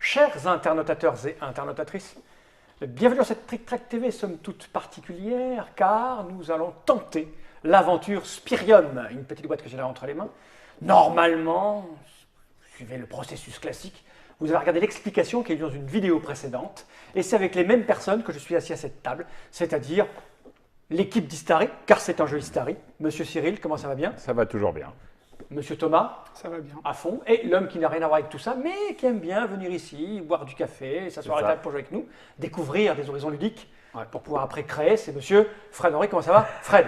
Chers internautateurs et internautatrices, bienvenue dans cette Trick Track TV, somme toute particulière, car nous allons tenter l'aventure Spirium, une petite boîte que j'ai là entre les mains. Normalement, suivez le processus classique, vous avez regardé l'explication qui est dans une vidéo précédente, et c'est avec les mêmes personnes que je suis assis à cette table, c'est-à-dire l'équipe d'Hystari, car c'est un jeu Hystari. Monsieur Cyril, comment ça va bien? Ça va toujours bien. Monsieur Thomas, ça va bien. À fond. Et l'homme qui n'a rien à voir avec tout ça, mais qui aime bien venir ici, boire du café, s'asseoir à la table pour jouer avec nous, découvrir des horizons ludiques, pour pouvoir après créer, c'est monsieur Fred Henry. Comment ça va, Fred?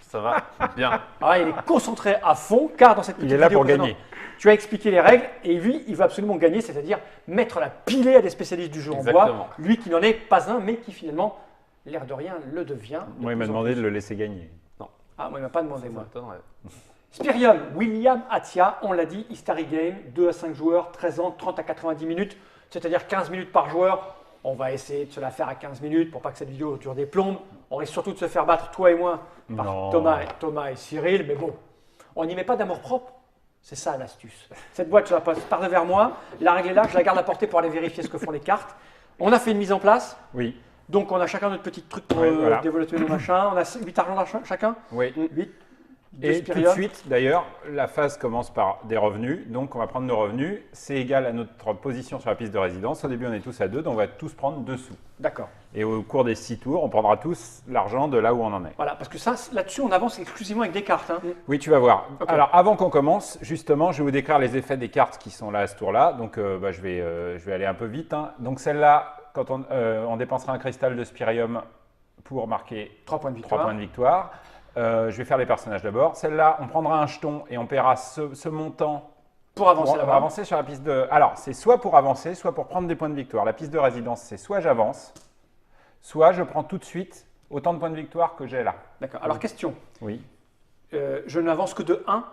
Ça va bien. Ah, il est concentré à fond, car dans cette petite Il est là vidéo pour gagner. Tu as expliqué les règles, et lui, il veut absolument gagner, c'est-à-dire mettre la pilée à des spécialistes du jeu en bois. Exactement. Lui qui n'en est pas un, mais qui finalement, l'air de rien, le devient. Moi, il m'a demandé de le laisser gagner. Ah, moi, il ne m'a pas demandé, Ça moi. m'étonnerait. Spirium, William Attia, on l'a dit, Hystari Game, 2 à 5 joueurs, 13 ans, 30 à 90 minutes, c'est-à-dire 15 minutes par joueur. On va essayer de se la faire à 15 minutes pour pas que cette vidéo dure des plombes. On risque surtout de se faire battre, toi et moi, par Non. Thomas et Cyril, mais bon, on n'y met pas d'amour propre. C'est ça l'astuce. Cette boîte, je la passe par devers moi, la règle est là, je la garde à portée pour aller vérifier ce que font les cartes. On a fait une mise en place, Oui. donc on a chacun notre petit truc pour Oui, voilà. développer nos machins. On a 8 argent chacun, Oui. 8. Et tout de suite, d'ailleurs, la phase commence par des revenus. Donc, on va prendre nos revenus. C'est égal à notre position sur la piste de résidence. Au début, on est tous à 2, donc on va tous prendre 2 sous. D'accord. Et au cours des 6 tours, on prendra tous l'argent de là où on en est. Voilà, parce que ça, là-dessus, on avance exclusivement avec des cartes. Hein. Oui, tu vas voir. Ok. Alors, avant qu'on commence, justement, je vais vous décrire les effets des cartes qui sont là à ce tour-là. Donc, je vais aller un peu vite. Hein. Donc, celle-là, quand on dépensera un cristal de Spirium pour marquer 3 points de 3 victoire. points de victoire. Je vais faire les personnages d'abord. Celle-là, on prendra un jeton et on paiera ce montant Pour avancer pour là-bas. avancer sur la piste de... Alors, c'est soit pour avancer, soit pour prendre des points de victoire. La piste de résidence, c'est soit j'avance, soit je prends tout de suite autant de points de victoire que j'ai là. D'accord. Alors, question. Oui. Je n'avance que de 1.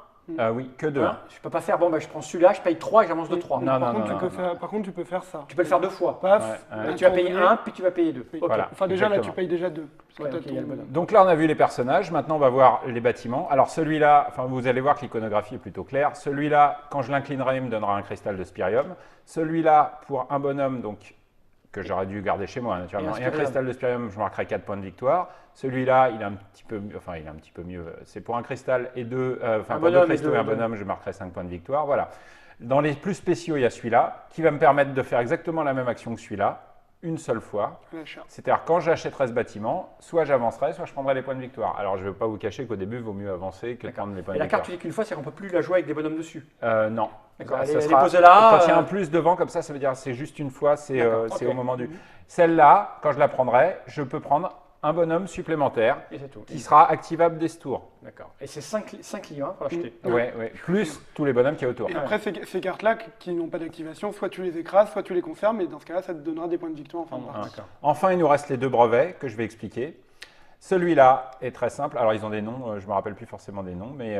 Oui, que de 1. Hein, je ne peux pas faire, bon, ben, je prends celui-là, je paye 3 et j'avance de 3. Non, Par non, contre, non, tu non, peux non. faire, par contre, tu peux faire ça. Tu peux le faire 2 fois. Paf, Ouais, là, Tu vas ton payer bonnet. 1, puis tu vas payer 2. Oui. Voilà. Enfin, déjà, là, tu Exactement. payes déjà 2. Ouais, ok, il y a le bonhomme. Donc là, on a vu les personnages. Maintenant, on va voir les bâtiments. Alors celui-là, enfin, vous allez voir que l'iconographie est plutôt claire. Celui-là, quand je l'inclinerai, il me donnera un cristal de Spirium. Celui-là, pour un bonhomme, donc que j'aurais dû garder chez moi, naturellement. Et un Et un Spirium. cristal de Spirium, je marquerai 4 points de victoire. Celui-là, il est un petit peu mieux. Enfin, il est un petit peu mieux. C'est pour un cristal et deux. Enfin, Un pour deux bonhomme et cristaux et un deux. bonhomme, je marquerai 5 points de victoire. Voilà. Dans les plus spéciaux, il y a celui-là, qui va me permettre de faire exactement la même action que celui-là, une seule fois. L'achat. C'est-à-dire, quand j'achèterai ce bâtiment, soit j'avancerai, soit je prendrai les points de victoire. Alors, je ne vais pas vous cacher qu'au début, il vaut mieux avancer que de prendre les points Et de la victoire. carte, tu dis qu'une fois, c'est qu'on ne peut plus la jouer avec des bonhommes dessus. Non. D'accord, Ça elle est sera- posée là, Quand il y a un plus devant, comme ça veut dire que c'est juste une fois, c'est D'accord, c'est ok. au moment du... Celle-là, quand je la prendrai, je peux prendre un bonhomme supplémentaire Et c'est tout. qui sera activable dès ce tour. D'accord. Et c'est 5 clients pour l'acheter. Ouais, plus tous les bonhommes qu'il y a autour. Et après, ces cartes-là qui n'ont pas d'activation, soit tu les écrases, soit tu les conserves, mais dans ce cas-là, ça te donnera des points de victoire en fin de partie. D'accord. Enfin, il nous reste les 2 brevets que je vais expliquer. Celui-là est très simple. Alors, ils ont des noms, je ne me rappelle plus forcément des noms, mais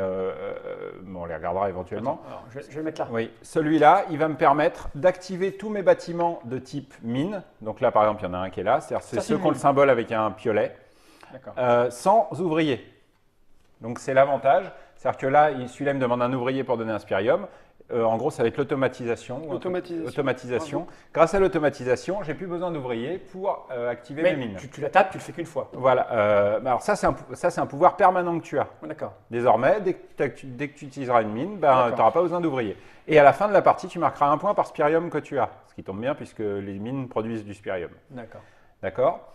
bon, on les regardera éventuellement. Alors, je vais le mettre là. Oui, celui-là, il va me permettre d'activer tous mes bâtiments de type mine. Donc là, par exemple, il y en a un qui est là. C'est-à-dire c'est Ça, c'est ceux une qui ont le mine. symbole avec un piolet, D'accord. sans ouvrier. Donc c'est l'avantage. C'est-à-dire que là, celui-là il me demande un ouvrier pour donner un Spirium. En gros, ça va être l'automatisation. Automatisation. Grâce à l'automatisation, j'ai plus besoin d'ouvrier pour activer mes Mais mines. tu la tapes, tu le fais qu'une fois. Voilà. Alors ça, c'est un pouvoir permanent que tu as. D'accord. Désormais, dès que tu utiliseras une mine, D'accord. tu n'auras pas besoin d'ouvrier. Et à la fin de la partie, tu marqueras 1 point par Spirium que tu as. Ce qui tombe bien puisque les mines produisent du Spirium. D'accord. D'accord.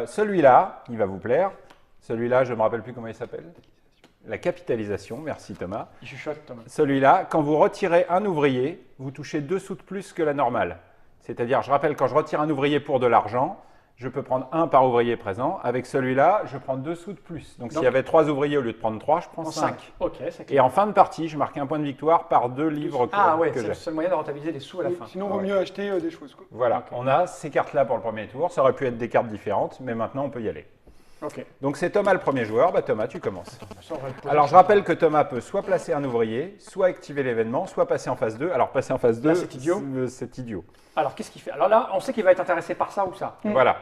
Celui-là, il va vous plaire. Celui-là, je ne me rappelle plus comment il s'appelle. La capitalisation, merci Thomas. Il chuchote, Thomas. Celui-là, quand vous retirez un ouvrier, vous touchez 2 sous de plus que la normale. C'est-à-dire, je rappelle, quand je retire un ouvrier pour de l'argent, je peux prendre 1 par ouvrier présent. Avec celui-là, je prends 2 sous de plus. Donc s'il y avait 3 ouvriers au lieu de prendre 3, je prends 5. Ok, c'est Et clair. en fin de partie, je marque un point de victoire par 2 livres que, Ah ouais, que c'est j'ai. le seul moyen de rentabiliser les sous à la fin. Sinon, il vaut mieux acheter des choses. Quoi. Voilà, Ok. on a ces cartes-là pour le premier tour. Ça aurait pu être des cartes différentes, mais maintenant on peut y aller. Ok. Donc c'est Thomas le premier joueur. Bah, Thomas, tu commences. Ça, on va le poser. Alors je rappelle que Thomas peut soit placer un ouvrier, soit activer l'événement, soit passer en phase 2. Alors passer en phase 2, Là, c'est idiot. c'est idiot. Alors, qu'est-ce qu'il fait? Alors là, on sait qu'il va être intéressé par ça ou ça. Voilà.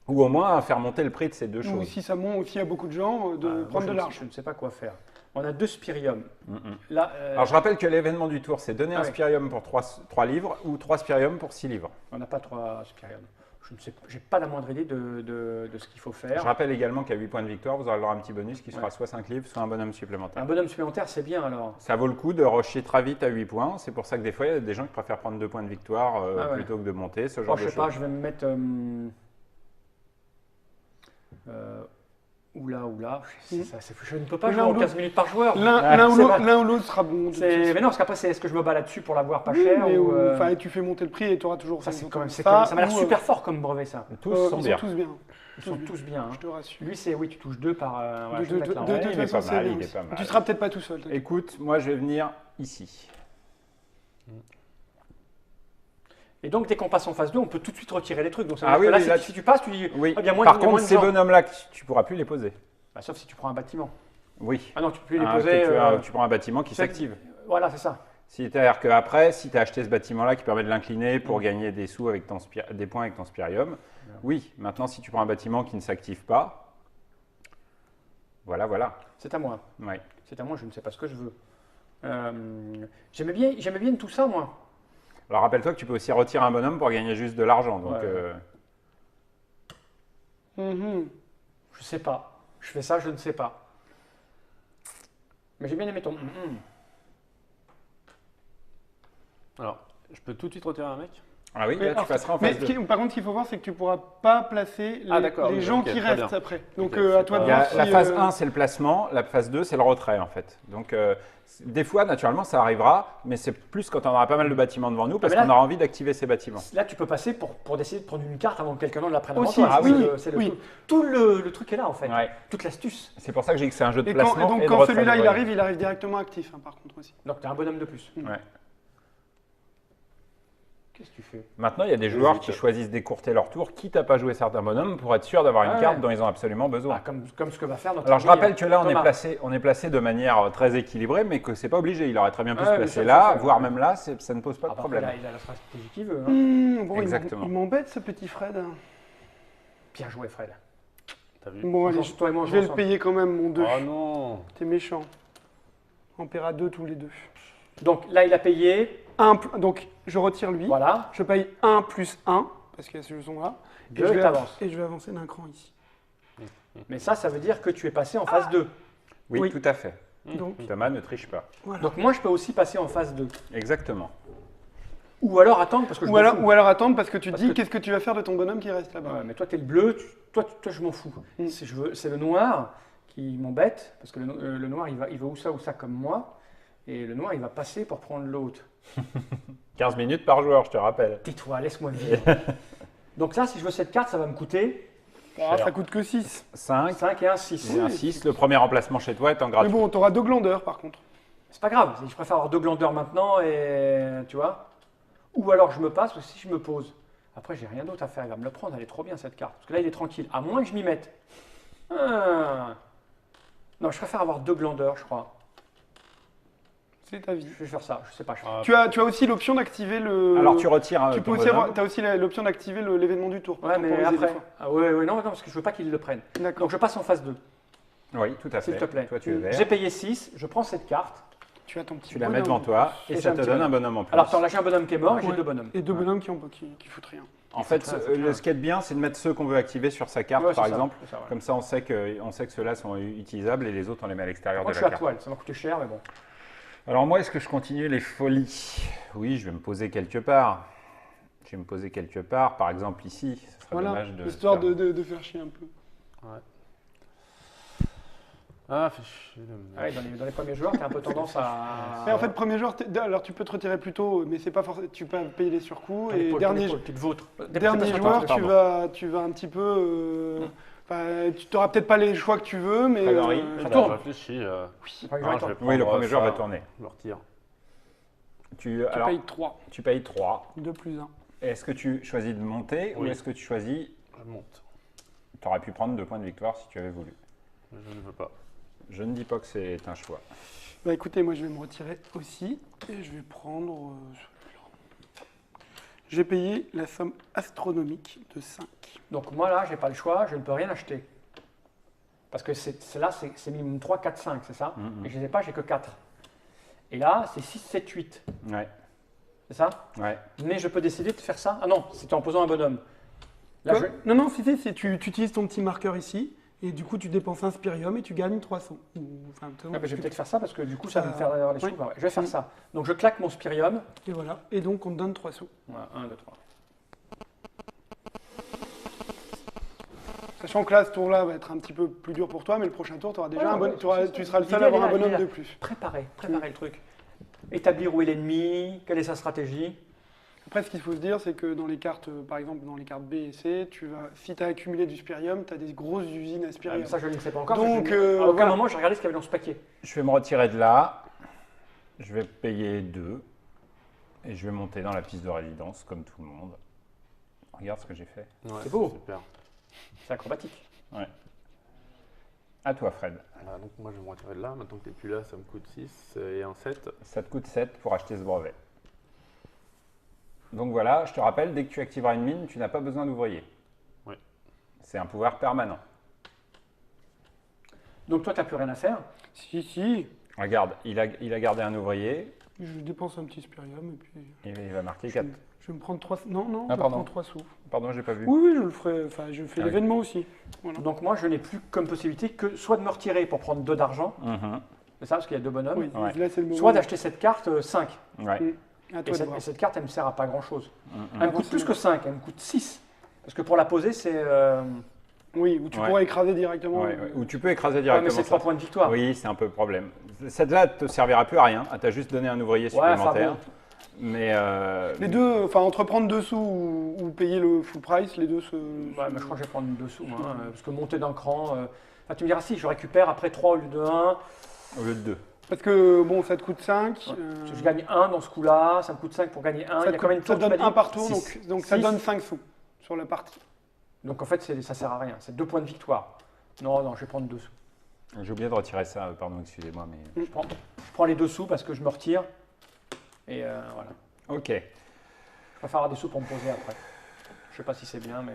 Ou au moins à faire monter le prix de ces deux Ou choses. si ça monte, aussi à beaucoup de gens, de Moi, prendre je de ne- l'argent. Je ne sais pas quoi faire. On a 2 spirium. Mhm. Là, Alors je rappelle que l'événement du tour, c'est donner Ah un oui. spirium pour 3 livres ou 3 spiriums pour 6 livres. on n'a pas 3 spirium. Je ne sais pas, j'ai pas la moindre idée de ce qu'il faut Je faire. rappelle également qu'à 8 points de victoire, vous aurez alors un petit bonus qui sera Ouais. soit 5 livres, soit un bonhomme supplémentaire. Un bonhomme supplémentaire, c'est bien alors. Ça vaut le coup de rusher très vite à 8 points. C'est pour ça que des fois, il y a des gens qui préfèrent prendre 2 points de victoire Ah ouais. plutôt que de monter, ce Oh, genre je de sais pas, choses. je vais me mettre. Oula. Je ne peux pas L'un jouer ou en l'autre. 15 minutes par joueur. L'un c'est vrai. l'un ou l'autre sera bon. de toute façon. Mais non, parce qu'après, est-ce que je me bats là-dessus pour l'avoir pas Oui, cher mais ou, enfin, tu fais monter le prix et tu auras toujours ça, c'est quand même, ça, ça m'a l'air ou, super fort comme brevet, ça. Tous ils sont bien. tous bien. Ils sont tous bien. Hein. Je te rassure. Lui, c'est oui, tu touches 2 par. Voilà, je De vais le mettre là. toute Ouais. il est façon, pas c'est mal, bien il est aussi. pas mal. Tu seras peut-être pas tout seul. t'inquiète. Écoute, moi, je vais venir ici. Et donc, dès qu'on passe en phase 2, on peut tout de suite retirer les trucs. Donc, ça veut Ah dire oui, que là, oui, si, là, si tu passes, tu dis. Oui. Ah, bien, moins, Par il y a moins contre, de ces gens. bonhommes-là, tu pourras plus les poser. Bah, sauf si tu prends un bâtiment. Oui. Ah non, tu peux plus les Ah, poser. tu prends un bâtiment qui c'est- s'active. Voilà, c'est ça. C'est-à-dire qu'après, si tu as acheté ce bâtiment-là qui permet de l'incliner pour gagner des sous avec des points avec ton spirium, oui. Maintenant, si tu prends un bâtiment qui ne s'active pas, voilà. C'est à moi. Ouais. C'est à moi, je ne sais pas ce que je veux. J'aimais bien tout ça, moi. Alors rappelle-toi que tu peux aussi retirer un bonhomme pour gagner juste de l'argent. Donc, Ouais. Mhm. Je sais pas. Je fais ça, je ne sais pas. Mais j'ai bien aimé ton. Alors, je peux tout de suite retirer un mec? Ah oui, Mais là tu alors, passeras en Mais phase 2. par contre, ce qu'il faut voir, c'est que tu ne pourras pas placer Ah, d'accord, les oui, gens ok, qui très restent bien. après. Donc Ok, à c'est toi de pas- voir si, La phase 1, c'est le placement. La phase 2, c'est le retrait, en fait. Donc, des fois, naturellement, ça arrivera, mais c'est plus quand on aura pas mal de bâtiments devant nous, parce mais là- qu'on aura envie d'activer ces bâtiments. Là, tu peux passer pour décider de prendre une carte avant que quelqu'un d'autre la prenne Aussi, avant toi. ah oui, C'est oui. tout le truc est là, en fait. Ouais. Toute l'astuce. C'est pour ça que j'ai dit que c'est un jeu de Et placement. donc et de quand retrait celui-là de il voyage. arrive directement actif, hein, par contre aussi. Donc, tu as un bonhomme de plus. Ouais. Qu'est-ce que tu fais? Maintenant, il y a des joueurs qui choisissent d'écourter leur tour, quitte à pas jouer certains bonhommes, pour être sûr d'avoir une Ah carte ouais. dont ils ont absolument besoin. Ah, comme ce que va faire notre Alors je ami, rappelle que là Thomas. on est placé de manière très équilibrée, mais que c'est pas obligé. Il aurait très bien pu Ouais, se mais placer ça, là, ça, voire même là, ça ne pose pas Ah, de bah, problème. là, il a la stratégie qu'il veut. Hein. Bon, Exactement. il m'embête ce petit Fred. Bien joué, Fred. T'as vu? Bon, allez, Toi et moi, on je joue vais le ensemble. payer quand même, mon 2. Oh non! T'es méchant. On paiera 2 tous les deux. Donc là, il a payé. Donc je retire lui. Voilà. Je paye 1 plus 1, parce qu'il y a ce leçon-là. Deux, et t'avances. Et je vais avancer d'un cran ici. Mais ça veut dire que tu es passé en phase 2. Oui, Oui. tout à fait. Donc, Thomas ne triche pas. voilà. Donc moi, je peux aussi passer en phase 2. Exactement. Ou alors attendre parce que je Ou m'en alors, fous. ou alors attendre parce que tu Parce dis que- qu'est-ce que tu vas faire de ton bonhomme qui reste là-bas. Ouais, mais toi, tu es le bleu, toi, je m'en fous. Mm. C'est le noir qui m'embête, parce que le noir, il va ou ça comme moi, et le noir, il va passer pour prendre l'autre. 15 minutes par joueur, je te rappelle. Tais-toi, laisse-moi vivre. Donc là, si je veux cette carte, ça va me coûter Ah, ça coûte que 6. 5 5 et un 6. et un 6. Le premier emplacement chez toi est en Mais gratuit. bon, t'auras 2 glandeurs par contre. C'est pas grave, je préfère avoir 2 glandeurs maintenant, et tu vois. Ou alors je me passe, ou si je me pose. Après, j'ai rien d'autre à faire, il va me le prendre, elle est trop bien cette carte. Parce que là, il est tranquille, à moins que je m'y mette. Ah. Non, je préfère avoir 2 glandeurs, je crois. C'est ta vie. Je vais faire ça, je sais pas. Ah, Tu as aussi l'option d'activer le. Alors tu retires Tu ton peux aussi bonhomme. avoir, t'as aussi l'option d'activer l'événement du tour. pour Ouais, mais temporiser des après. fois. Ah ouais, non, parce que je veux pas qu'il le prenne. D'accord. Donc je passe en phase 2, Oui, tout à fait. s'il te plaît. Toi tu es vert. J'ai payé 6, je prends cette carte. Tu as ton petit Tu la mets bonhomme. devant toi et Et ça j'ai te un petit donne un bonhomme. bonhomme en plus. Alors attends, là j'ai un bonhomme qui est mort et j'ai Ouais. 2 bonhommes. Et 2 bonhommes qui foutent rien. En fait, faut faire. ce qui est bien, c'est de mettre ceux qu'on veut activer sur sa carte, Ouais, c'est par ça, exemple. c'est ça, ouais. Comme ça, on sait que ceux-là sont utilisables et les autres, on les met à l'extérieur Moi de je la suis à carte. toile, ça m'a coûté cher, mais bon. Alors moi, est-ce que je continue les folies? Oui, je vais me poser quelque part. Je vais me poser quelque part, par exemple ici. Ce serait Voilà, dommage de histoire faire- de faire chier un peu. Ah, fait chier. Ouais, dans les premiers joueurs, tu as un peu tendance à. Mais en fait, premier joueur, alors tu peux te retirer plus tôt, mais c'est pas forcément. Tu peux payer les surcoûts. Ton Et épaule, dernier, tu te vautres. dernier Déplace-toi, joueur, pardon. tu vas un petit peu. Enfin, tu n'auras peut-être pas les choix que tu veux, mais. Fred Henry, Ça Je tourne. réfléchis. Le premier joueur, il Non, je vais tourne. Oui, le prendre premier joueur ça, va tourner. Je le retire. Tu Alors, payes 3. tu payes 3. 2 plus 1. Est-ce que tu choisis de monter ou Oui. est-ce que tu choisis... Je monte. Tu aurais pu prendre 2 points de victoire si tu avais voulu. Je ne veux pas. Je ne dis pas que c'est un choix. Bah écoutez, moi je vais me retirer aussi. Et je vais prendre. J'ai payé la somme astronomique de 5. Donc moi là, j'ai pas le choix, je ne peux rien acheter. Parce que là, c'est minimum 3, 4, 5, c'est ça? Et je ne les ai pas, j'ai que 4. Et là, c'est 6, 7, 8. Ouais. C'est ça? Ouais. Mais je peux décider de faire ça? Ah non, c'était en posant un bonhomme. Là, Quoi Non, si, tu utilises ton petit marqueur ici, et du coup, tu dépenses un spirium et tu gagnes 300. Enfin, je vais peut-être faire ça parce que du coup, ça va me faire avoir les sous. oui. Ouais, je vais faire ça. Donc je claque mon spirium. Et voilà. Et donc, on te donne 3 sous. Voilà, 1, 2, 3. Sachant que là, ce tour-là va être un petit peu plus dur pour toi, mais le prochain tour, tu auras déjà tu seras le seul L'idée, à avoir un elle est là, bonhomme elle est de là. plus. Préparer le truc. Établir où est l'ennemi, quelle est sa stratégie. Après, ce qu'il faut se dire, c'est que dans les cartes, par exemple, dans les cartes B et C, si tu as accumulé du spirium, tu as des grosses usines à spirium. Ça, je ne sais pas encore. Donc, à aucun voilà. moment, j'ai regardé ce qu'il y avait dans ce paquet. Je vais me retirer de là. Je vais payer 2. Et je vais monter dans la piste de résidence, comme tout le monde. Regarde ce que j'ai fait. Ouais, C'est beau. Super. C'est acrobatique. Ouais. À toi, Fred. Donc moi je vais me retirer de là. Maintenant que tu n'es plus là, ça me coûte 6 et un 7. Ça te coûte 7 pour acheter ce brevet. Donc voilà, je te rappelle, dès que tu activeras une mine, tu n'as pas besoin d'ouvrier. Oui. C'est un pouvoir permanent. Donc toi, tu n'as plus rien à faire. Si, Regarde, il a gardé un ouvrier je dépense un petit spirium et puis et il va marquer je 4. vais me prendre 3 Non, Ah, je pardon. prends 3 sous. Pardon, je l'ai pas vu. Oui, je le ferai. Enfin, je fais Ah oui. l'événement aussi. Voilà. Donc moi, je n'ai plus comme possibilité que soit de me retirer pour prendre 2 d'argent, Mhm. c'est ça, parce qu'il y a 2 bonhommes, Oui, Ouais. là, c'est le moment. soit d'acheter cette carte 5. Ouais. À Et toi de cette, voir. et cette carte, elle me sert à pas grand-chose. Mhm. Elle me coûte plus que 5, elle me coûte 6. Parce que pour la poser, c'est... Oui, où tu Ouais. pourras écraser directement. Ouais, ouais. Ou tu peux écraser Ouais, directement. mais c'est ça. 3 points de victoire. Oui, c'est un peu le problème. Celle-là ne te servira plus à rien. Elle t'a juste donné un ouvrier Ouais, enfin supplémentaire. bon. Mais Les deux, enfin, entre prendre 2 sous ou payer le full price, les deux se. Ouais, mais je crois que je vais prendre 2 sous, hein, parce que monter d'un cran... Enfin, tu me diras, si, je récupère après 3 au lieu de 1. au lieu de 2. Parce que bon, ça te coûte 5. Je gagne 1 dans ce coup-là, ça me coûte 5 pour gagner 1. Il y a combien de ça tours, te tu m'as donne dit 1 par tour, Six. donc ça Six. donne 5 sous sur la partie. Donc en fait, ça sert à rien. C'est 2 points de victoire. Non, je vais prendre 2 sous. J'ai oublié de retirer ça, pardon, excusez-moi. Mais... Je prends les 2 sous parce que je me retire. Et voilà. Ok. Je préfère avoir des sous pour me poser après. Je sais pas si c'est bien, mais...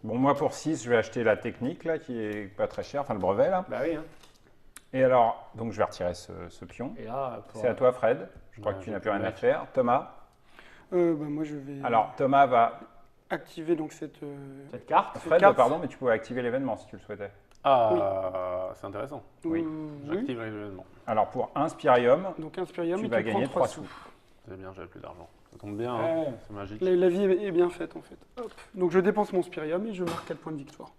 Bon, moi pour 6, je vais acheter la technique, là, qui est pas très chère, enfin le brevet, là. Bah oui, hein. Et alors, donc je vais retirer ce pion. Et là, pour- C'est à toi, Fred. Je crois Ouais, que tu je n'as vais plus rien à mettre. faire. Thomas. Moi, je vais Alors, Thomas va. activer donc cette. cette carte. Fred, carte. pardon, mais tu pouvais activer l'événement si tu le souhaitais. Ah, c'est intéressant. Oui. oui. J'active l'événement. Alors, pour un spirium, Donc un spirium, tu et vas tu gagner prends 3 3 sous. sous. C'est bien, j'avais plus d'argent. Ça tombe bien, hein. Ouais. C'est magique. La vie est bien faite en fait. Hop. Donc je dépense mon spirium et je marque 4 points de victoire.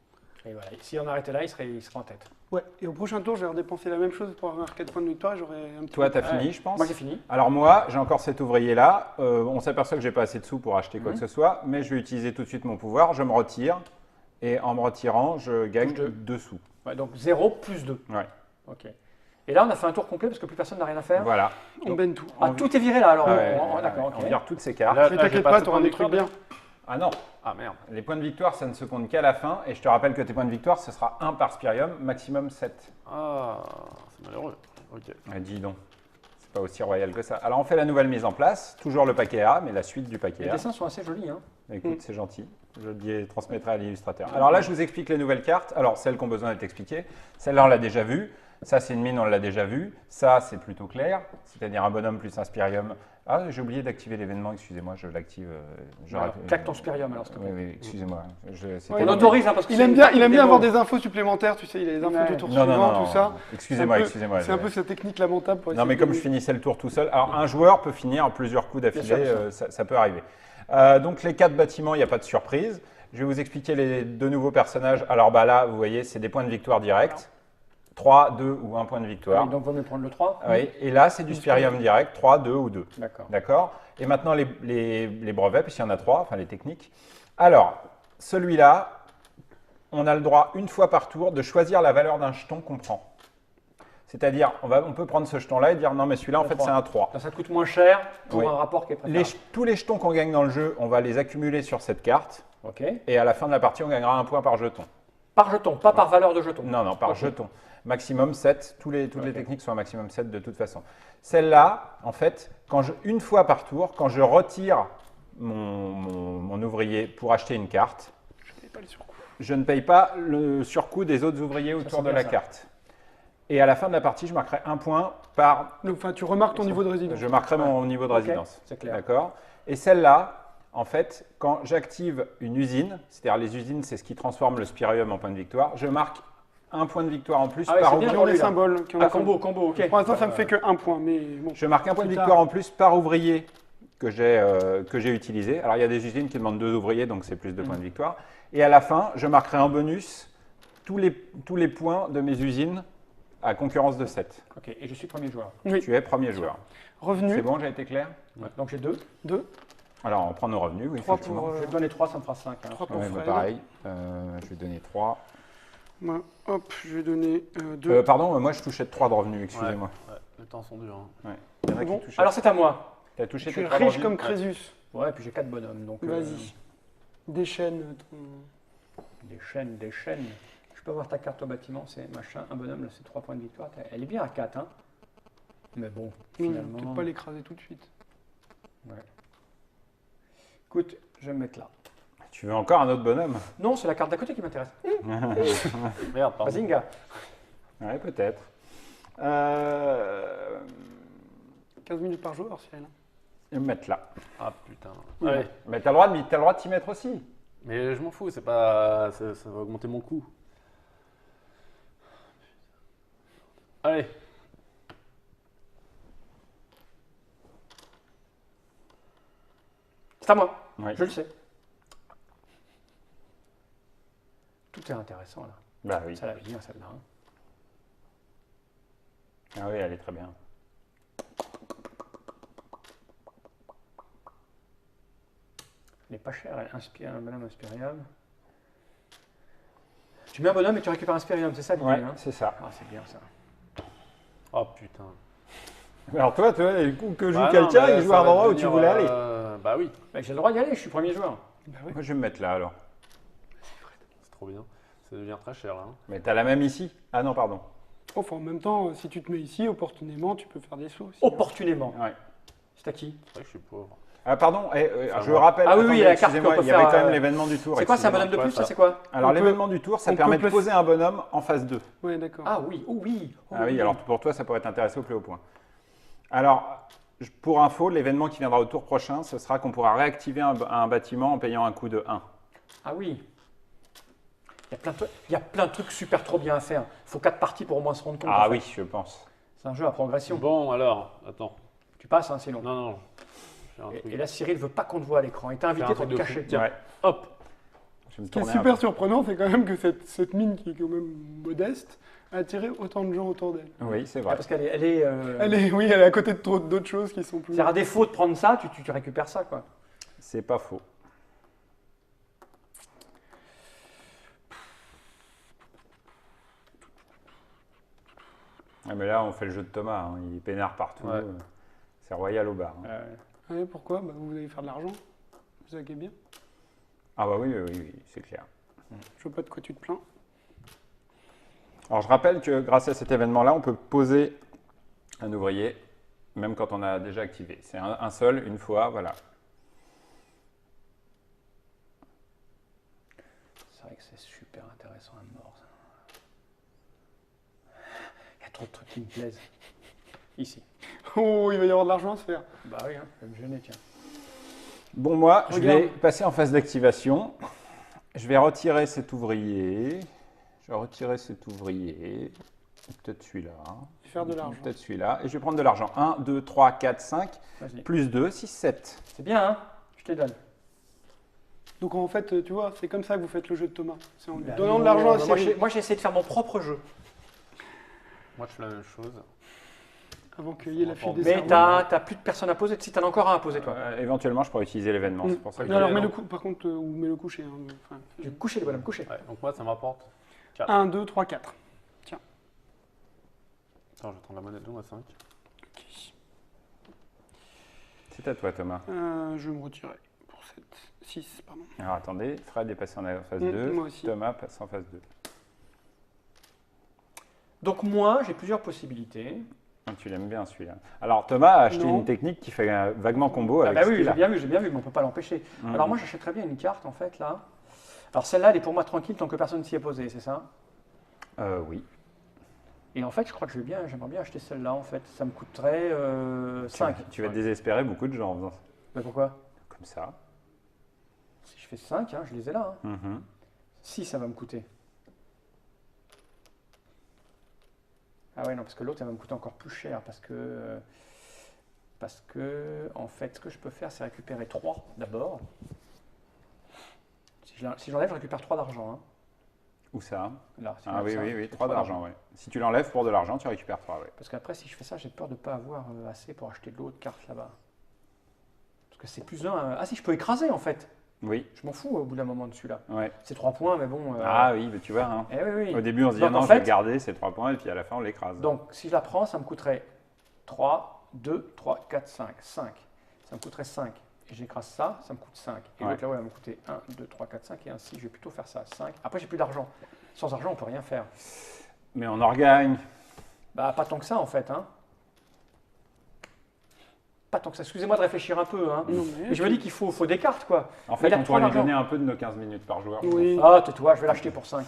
Et voilà. Si on arrêtait là, il serait en tête. Ouais, et au prochain tour, je vais redépenser la même chose pour avoir 4 points de victoire. J'aurai un petit Toi, peu- tu as fini, je pense. Moi, j'ai fini. Alors moi, j'ai encore cet ouvrier-là. On s'aperçoit que j'ai pas assez de sous pour acheter quoi que ce soit, mais je vais utiliser tout de suite mon pouvoir. Je me retire. Et en me retirant, je gagne Touche deux. 2 sous. Ouais, donc 0 plus 2. Ouais. Ok. Et là, on a fait un tour complet parce que plus personne n'a rien à faire. Voilà. On baigne tout. Ah, tout est viré là alors. Ouais, D'accord, on ok. vire toutes ces cartes. Là, Mais j'ai t'inquiète pas pas, ce t'auras point de des trucs victoire, bien. Ah non, Ah merde. les points de victoire, ça ne se compte qu'à la fin. Et je te rappelle que tes points de victoire, ce sera 1 par spirium, maximum 7. Ah, c'est malheureux. Ok. Ah, dis donc, c'est pas aussi royal que ça. Alors on fait la nouvelle mise en place, toujours le paquet A, mais la suite du paquet Les A. dessins sont assez jolis. Hein. Écoute, c'est gentil. Je le transmettrai à l'illustrateur. Alors là, je vous explique les nouvelles cartes. Alors celles qui ont besoin d'être expliquées. Celle-là, on l'a déjà vue. Ça, c'est une mine, on l'a déjà vue. Ça, c'est plutôt clair, c'est-à-dire un bonhomme plus un spirium. Ah, j'ai oublié d'activer l'événement, excusez-moi, je l'active. Alors, claque ton spirium alors, s'il te plaît. Oui, excusez-moi. C'était- Ouais, On autorise hein, parce que Il c'est aime une bien, partie il aime des bien avoir mots. des infos supplémentaires, tu sais, il a les infos Ouais. du tour Non, suivant, tout ça. Excusez-moi, C'est un peu- excusez-moi. C'est un peu cette technique lamentable pour Non, essayer mais de comme je gagner. finissais le tour tout seul, alors un joueur peut finir plusieurs coups d'affilée, Bien sûr, bien ça peut arriver. Donc les 4 bâtiments, il n'y a pas de surprise. Je vais vous expliquer les 2 nouveaux personnages. Alors bah là, vous voyez, c'est des points de victoire directs. 3, 2 ou 1 point de victoire. Oui, donc vaut mieux prendre le 3. Oui, et là, c'est du spirium direct, 3, 2 ou 2. D'accord. D'accord. Et maintenant, les brevets, puisqu'il y en a 3, enfin les techniques. Alors, celui-là, on a le droit, une fois par tour, de choisir la valeur d'un jeton qu'on prend. C'est-à-dire, on peut prendre ce jeton-là et dire non, mais celui-là, en fait, c'est un 3. Ça coûte moins cher pour Oui. un rapport qui est préférable. Tous les jetons qu'on gagne dans le jeu, on va les accumuler sur cette carte. Ok. Et à la fin de la partie, on gagnera 1 point par jeton. Par jeton, pas par valeur de jeton. Non, par Ok. jeton. Maximum 7. Toutes les techniques sont à maximum 7 de toute façon. Celle-là, en fait, une fois par tour, quand je retire mon ouvrier pour acheter une carte. Je ne paye pas les surcoûts. Je ne paye pas le surcoût des autres ouvriers autour c'est de bien la ça. carte. Et à la fin de la partie, je marquerai un point par... Donc, enfin, tu remarques ton niveau de résidence. Je marquerai mon niveau de Ok, résidence. c'est clair. D'accord. Et celle-là, en fait, quand j'active une usine, c'est-à-dire les usines, c'est ce qui transforme le spirium en point de victoire, je marque un point de victoire en plus Ah ouais, par c'est bien. Qui ouvrier. ont les lui, là. symboles. Qui ont Ah, les symboles. combo, ok. Pour l'instant, ça me fait que 1 point, mais bon. Je marque un point de Plus victoire tard. en plus par ouvrier que j'ai utilisé. Alors, il y a des usines qui demandent 2 ouvriers, donc c'est plus de points de victoire. Et à la fin, je marquerai en bonus tous les points de mes usines à concurrence de 7. Ok, et je suis premier joueur. Oui. Tu es premier joueur. C'est Revenu, bon, j'ai été clair? Donc j'ai 2. 2, Alors, on prend nos revenus, oui, 3 effectivement. pour, Je vais te donner 3, ça me fera 5. 3 pour Ouais, bah, Fred. pareil, je vais donner 3. Moi, hop, je vais donner 2. Pardon, moi je touchais 3 de revenus, excusez-moi. Ouais, les temps sont durs. Hein. Il y en a Bon. qui touchaient. Alors c'est à moi. T'as touché Tu tes es 3 de riche revenus? comme Crésus. Ouais, puis j'ai 4 bonhommes. Donc, Vas-y. Déchaîne ton... Des chaînes. Je peux avoir ta carte au bâtiment, c'est machin, un bonhomme, là c'est 3 points de victoire. Elle est bien à 4, hein. Mais bon, finalement. Peut-être pas l'écraser tout de suite. Ouais. Écoute, je vais me mettre là. Tu veux encore un autre bonhomme? Non, c'est la carte d'à côté qui m'intéresse. Merde, pardon. Bazinga. Ouais, peut-être. 15 minutes par jour, Cyril. Je vais me mettre là. Ah putain. Ouais. Allez. Mais t'as le droit de t'y mettre aussi. Mais je m'en fous, c'est pas. Ça va augmenter mon coût. Allez. C'est à moi, Oui. je le sais. Tout est intéressant là. Bah oui. Ça la bien celle-là. Hein. Ah oui, elle est très bien. Elle n'est pas chère, elle inspire un bonhomme inspirium. Tu mets un bonhomme et tu récupères un inspirium, c'est ça l'idée, Ouais, hein. c'est ça. Ah, c'est bien ça. Oh putain. Alors toi, les coups que joue Bah non, quelqu'un, mais il joue ça à un va endroit où tu devenir, voulais aller. Bah oui, Bah, j'ai le droit d'y aller, je suis premier joueur. Bah oui. Moi, je vais me mettre là alors. c'est trop bien. Ça devient très cher là. Hein. Mais t'as la même ici? Ah non, pardon. Enfin, en même temps, si tu te mets ici, opportunément, tu peux faire des sauts aussi. Opportunément. Ouais. C'est à qui? C'est vrai que je suis pauvre. Ah pardon, Ça je va. rappelle, Ah oui, oui, attendez, il y a la carte excusez-moi, qu'on peut il y avait faire, quand même l'événement du tour. C'est quoi, c'est un excusez-moi. bonhomme de Ouais, plus, ça. ça c'est quoi? Alors On peut- l'événement du tour, ça on permet peut de poser un bonhomme en phase 2. Ouais, d'accord. Ah oui, oh oui. Oh Ah oui, alors pour toi, ça pourrait t'intéresser au plus haut point. Alors, pour info, l'événement qui viendra au tour prochain, ce sera qu'on pourra réactiver un bâtiment en payant un coût de 1. Ah oui. Il y a plein de trucs super trop bien à faire. Il faut 4 parties pour au moins se rendre compte. Ah en fait. oui, je pense. C'est un jeu à progression. Bon alors, attends. Tu passes, hein, sinon. Non, non. J'ai un truc. Et là, Cyril veut pas qu'on te voit à l'écran. Il t'a invité Fais un pour te truc de cacher. fou. Tiens. Ouais. Hop. Je vais me Ce qui est tourner un super peu. surprenant, c'est quand même que cette mine, qui est quand même modeste, a attiré autant de gens autour d'elle. Oui, c'est Ah, vrai. parce qu'elle est, elle est, Oui, elle est à côté de trop d'autres choses qui sont plus... c'est à défaut de prendre ça, tu récupères ça, quoi. C'est pas faux. Ah, mais là, on fait le jeu de Thomas. Hein. Il peinard partout. Ouais. C'est royal au bar. Hein. Ouais, pourquoi? Bah, vous allez faire de l'argent. C'est ça qui est bien. Ah bah oui, oui, oui, c'est clair. Je vois pas de quoi tu te plains. Alors je rappelle que grâce à cet événement-là, on peut poser un ouvrier, même quand on a déjà activé. C'est un seul, une fois, voilà. C'est vrai que c'est super intéressant à mort, ça. Il y a trop de trucs qui me plaisent. Ici. Oh, il va y avoir de l'argent à se faire. Bah oui, hein, ça va me gêner, tiens. Bon, moi, je Regarde. vais passer en phase d'activation. Je vais retirer cet ouvrier. Je vais retirer cet ouvrier. Peut-être celui-là. Faire de l'argent. Peut-être celui-là. Et je vais prendre de l'argent. 1, 2, 3, 4, 5, Vas-y. plus 2, 6, 7. C'est bien, hein. Je te les donne. Donc en fait, tu vois, c'est comme ça que vous faites le jeu de Thomas. C'est en lui Bah donnant non, de l'argent à moi, Cyril. j'ai essayé de faire mon propre jeu. Moi je fais la même chose. Avant qu'il y ait la fuite des Mais cerveaux. t'as plus de personne à poser. Si t'en as encore un à poser, toi. Éventuellement, je pourrais utiliser l'événement. C'est pour ça que Non, alors je- mets le coup, par contre, ou mets le coucher. Hein, enfin, Je vais coucher les bonhommes, coucher. Ouais, donc moi ça me rapporte. 1, 2, 3, 4. Attends, je vais prendre la monnaie de 1 à 5. C'est à toi, Thomas. Je vais me retirer pour 7. 6, pardon. Alors attendez, Fred est passé en phase Mm, 2. moi aussi. Thomas passe en phase 2. Donc moi, j'ai plusieurs possibilités. Ah, tu l'aimes bien celui-là. Alors Thomas a acheté Non. une technique qui fait vaguement combo Ah avec bah oui, celui-là. j'ai bien vu, mais on ne peut pas l'empêcher. Mhm. Alors moi, j'achèterais bien une carte, en fait, là. Alors celle-là, elle est pour moi tranquille tant que personne s'y est posé, c'est ça? Oui. Et en fait, je crois que j'aimerais bien acheter celle-là, en fait. Ça me coûterait 5. Tu vas désespérer beaucoup de gens en faisant ça. Mais pourquoi? Comme ça. Si je fais 5, je les ai là. Mhm. 6, ça va me coûter. Ah ouais, non, parce que l'autre, ça va me coûter encore plus cher. Parce que, en fait, ce que je peux faire, c'est récupérer 3 d'abord. Si j'enlève, je récupère 3 d'argent. Hein. Où ça? Là, si Ah j'enlève oui, ça, oui, oui, c'est 3 3 d'argent, ouais. Si tu l'enlèves pour de l'argent, tu récupères 3, oui. Parce qu'après, si je fais ça, j'ai peur de ne pas avoir assez pour acheter de l'autre carte là-bas. Parce que c'est plus un. Ah si, je peux écraser en fait. Oui, Je m'en fous au bout d'un moment de celui-là. ouais. C'est 3 points, mais bon. Ah oui, mais tu vois, hein. Eh oui, Au oui. début, on se dit, Donc, ah non, en je vais fait- le garder, c'est 3 points, et puis à la fin, on l'écrase. Donc, si je la prends, ça me coûterait 3, 2, 3, 4, 5. 5. Ça me coûterait 5. Et j'écrase ça, ça me coûte 5. Et Ouais. l'autre là-haut, elle va me coûter 1, 2, 3, 4, 5 et ainsi. Je vais plutôt faire ça. 5. Après, j'ai plus d'argent. Sans argent, on peut rien faire. Mais on en regagne. Bah, pas tant que ça en fait. Hein. Pas tant que ça. Excusez-moi de réfléchir un peu. Hein. Non, Mais je me dis qu'il faut des cartes quoi. En Mais fait, il a on trois pourrait lui d'argent. donner un peu de nos 15 minutes par joueur. je Oui. Ah, tais-toi, je vais l'acheter pour 5.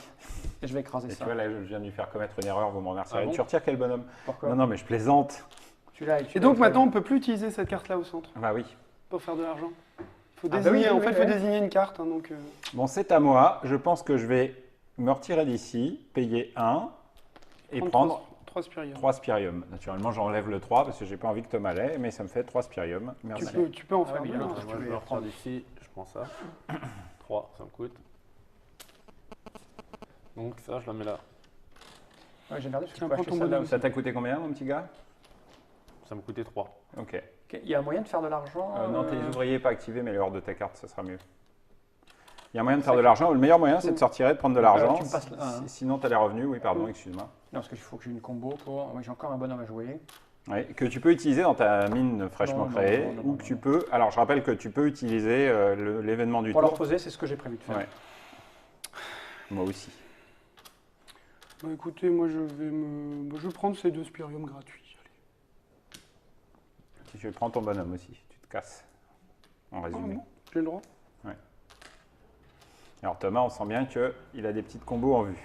Et je vais écraser pense. Et tu ça. vois, là, je viens de lui faire commettre une erreur, vous me remercierez. Ah bon Tu retires quel bonhomme? Pourquoi Non, non, mais je plaisante. Celui-là, Et donc maintenant, on ne peut plus utiliser cette carte-là au centre Bah oui. pour faire de l'argent. Il faut Ah bah désigner, oui, en oui, fait, oui, faut oui. désigner une carte. Hein, donc, Bon, c'est à moi. Je pense que je vais me retirer d'ici, payer 1 et prendre 3 spiriums. 3 spiriums. Naturellement, j'enlève le 3 parce que j'ai pas envie que Thomas l'ait, mais ça me fait 3 spiriums. Merci. Tu peux en Ah faire oui, deux. mais hein, alors, si Moi, tu je veux. me reprends d'ici, je prends ça. 3, ça me coûte. Donc ça, je la mets là. Ouais, j'ai merdé parce que Tiens, je peux prends acheter ton celle-là bonhomme. aussi. Ça t'a coûté combien, mon petit gars? Ça me coûtait 3. Ok. Ok, il y a un moyen de faire de l'argent Non, tes euh, ouvriers pas activés, mais les hors de ta carte, ça sera mieux. Il y a moyen de faire de l'argent. Le meilleur moyen, c'est de sortir et de prendre de l'argent. tu me passes un, hein. Sinon, tu as les revenus. Oui, pardon, excuse-moi. Non, parce qu'il faut que j'ai une combo pour. Oui, j'ai encore un bonhomme à jouer. Oui, que tu peux utiliser dans ta mine fraîchement Non, non, créée. non, non, Ou non, que non. tu peux. Alors, je rappelle que tu peux utiliser l'événement du Pour le tour. reposer, c'est ce que j'ai prévu de faire. Ouais. Moi aussi. Bah, écoutez, moi, je vais prendre ces 2 spiriums gratuits. Allez. Si tu prends ton bonhomme aussi, tu te casses. En Ah, résumé. bon, j'ai le droit. Alors, Thomas, on sent bien qu'il a des petites combos en vue.